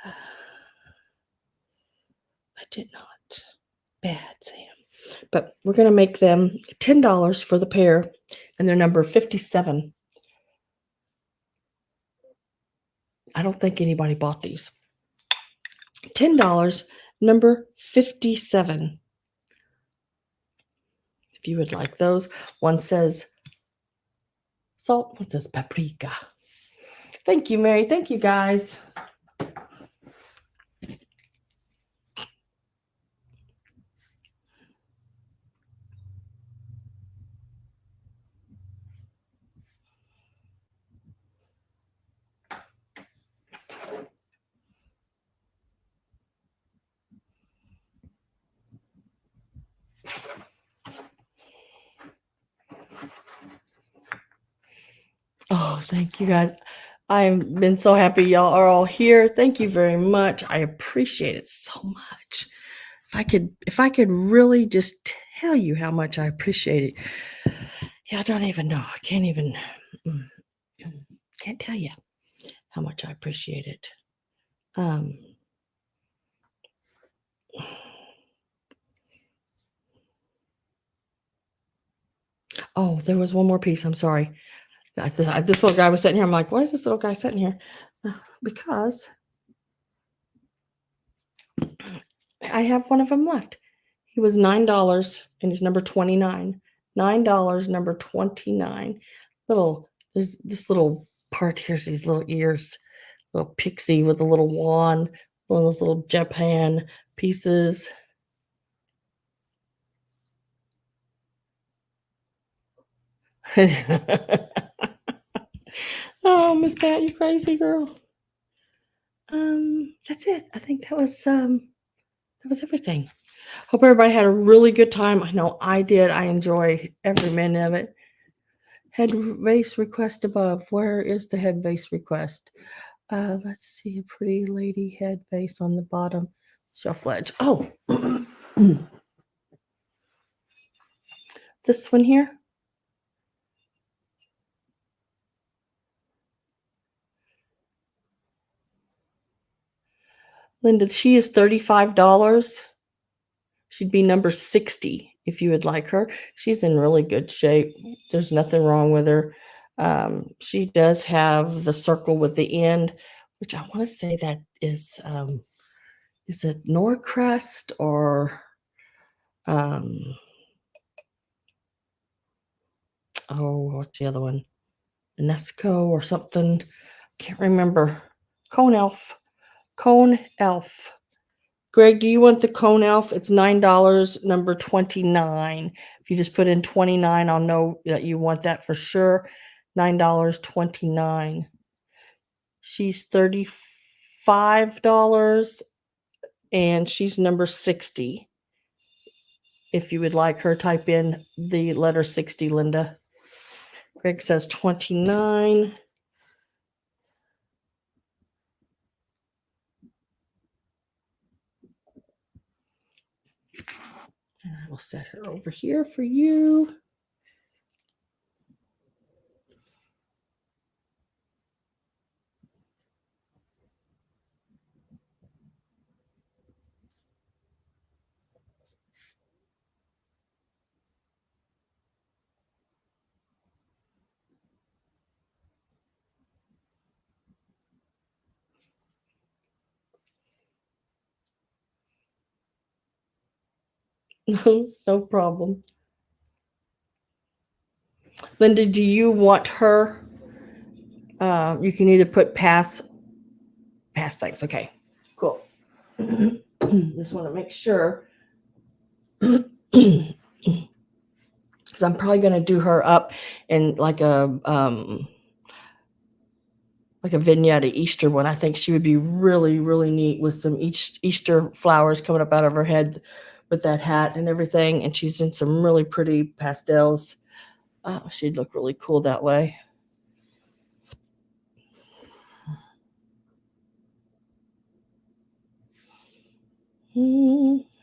I did not. Bad, Sam. But we're going to make them $10 for the pair, and they're number 57. I don't think anybody bought these. $10, number 57. If you would like those. One says salt, one says paprika. Thank you, Mary. Thank you, guys. Oh, thank you, guys. I've been so happy y'all are all here. Thank you very much. I appreciate it so much. If I could really just tell you how much I appreciate it. Yeah, I don't even know. I can't even can't tell you how much I appreciate it. Oh, there was one more piece. I'm sorry. This little guy was sitting here. I'm like, why is this little guy sitting here? Because I have one of them left. He was $9 and he's number 29. $9, number 29. There's this little part here, these little ears, little pixie with a little wand, one of those little Japan pieces. Oh, Miss Pat, you crazy girl. That's it. I think that was everything. Hope everybody had a really good time. I know I did. I enjoy every minute of it. Head vase request above. Where is the head vase request? Let's see, a pretty lady head vase on the bottom shelf ledge. Oh, this one here. Linda, she is $35. She'd be number 60 if you would like her. She's in really good shape. There's nothing wrong with her. She does have the circle with the end, which I want to say that is it Norcrest or what's the other one? Nesco or something. Can't remember. Cone Elf. Cone Elf. Greg, do you want the Cone Elf? It's $9, number 29. If you just put in 29, I'll know that you want that for sure. $9.29. She's $35 and she's number 60. If you would like her, type in the letter 60, Linda. Greg says 29. And I will set her over here for you. No problem. Linda, do you want her? You can either put past things. Okay, cool. Just want to make sure. Because I'm probably going to do her up in like a vignette, Easter one. I think she would be really, really neat with some Easter flowers coming up out of her head with that hat and everything. And she's in some really pretty pastels. She'd look really cool that way.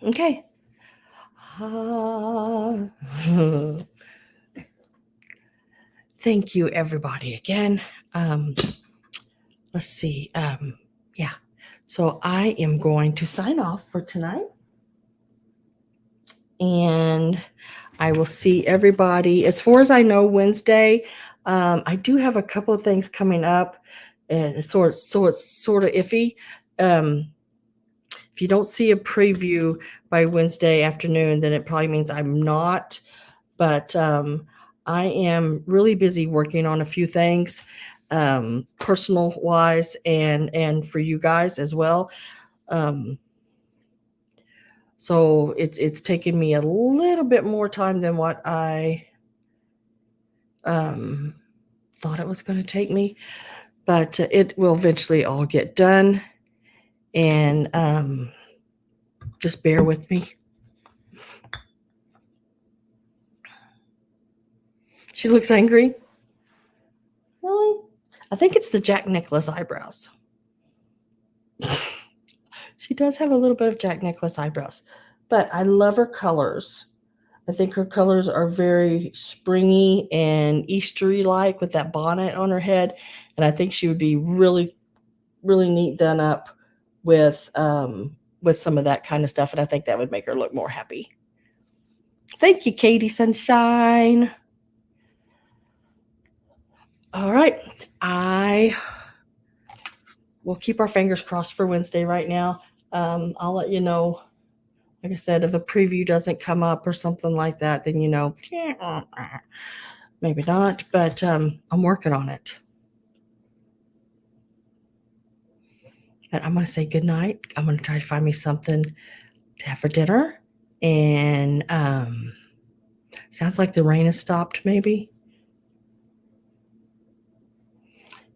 Okay. Thank you, everybody, again. Let's see. Yeah. So I am going to sign off for tonight. And I will see everybody. As far as I know, Wednesday, I do have a couple of things coming up, and it's sort of iffy. If you don't see a preview by Wednesday afternoon, then it probably means I'm not. But I am really busy working on a few things, personal wise, and for you guys as well. So it's taken me a little bit more time than what I thought it was going to take me, but it will eventually all get done. And just bear with me. She looks angry. Really? I think it's the Jack Nicklaus eyebrows. She does have a little bit of Jack Nicklaus eyebrows, but I love her colors. I think her colors are very springy and Eastery like with that bonnet on her head. And I think she would be really, really neat done up with some of that kind of stuff. And I think that would make her look more happy. Thank you, Katie Sunshine. All right. I will keep our fingers crossed for Wednesday right now. I'll let you know. Like I said, if a preview doesn't come up or something like that, then maybe not. But I'm working on it. But I'm going to say good night. I'm going to try to find me something to have for dinner. And sounds like the rain has stopped, maybe.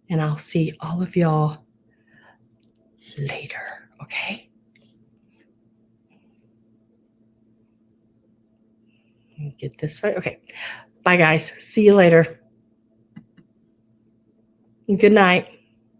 And I'll see all of y'all later. Okay? Get this right. Okay. Bye, guys. See you later. Good night.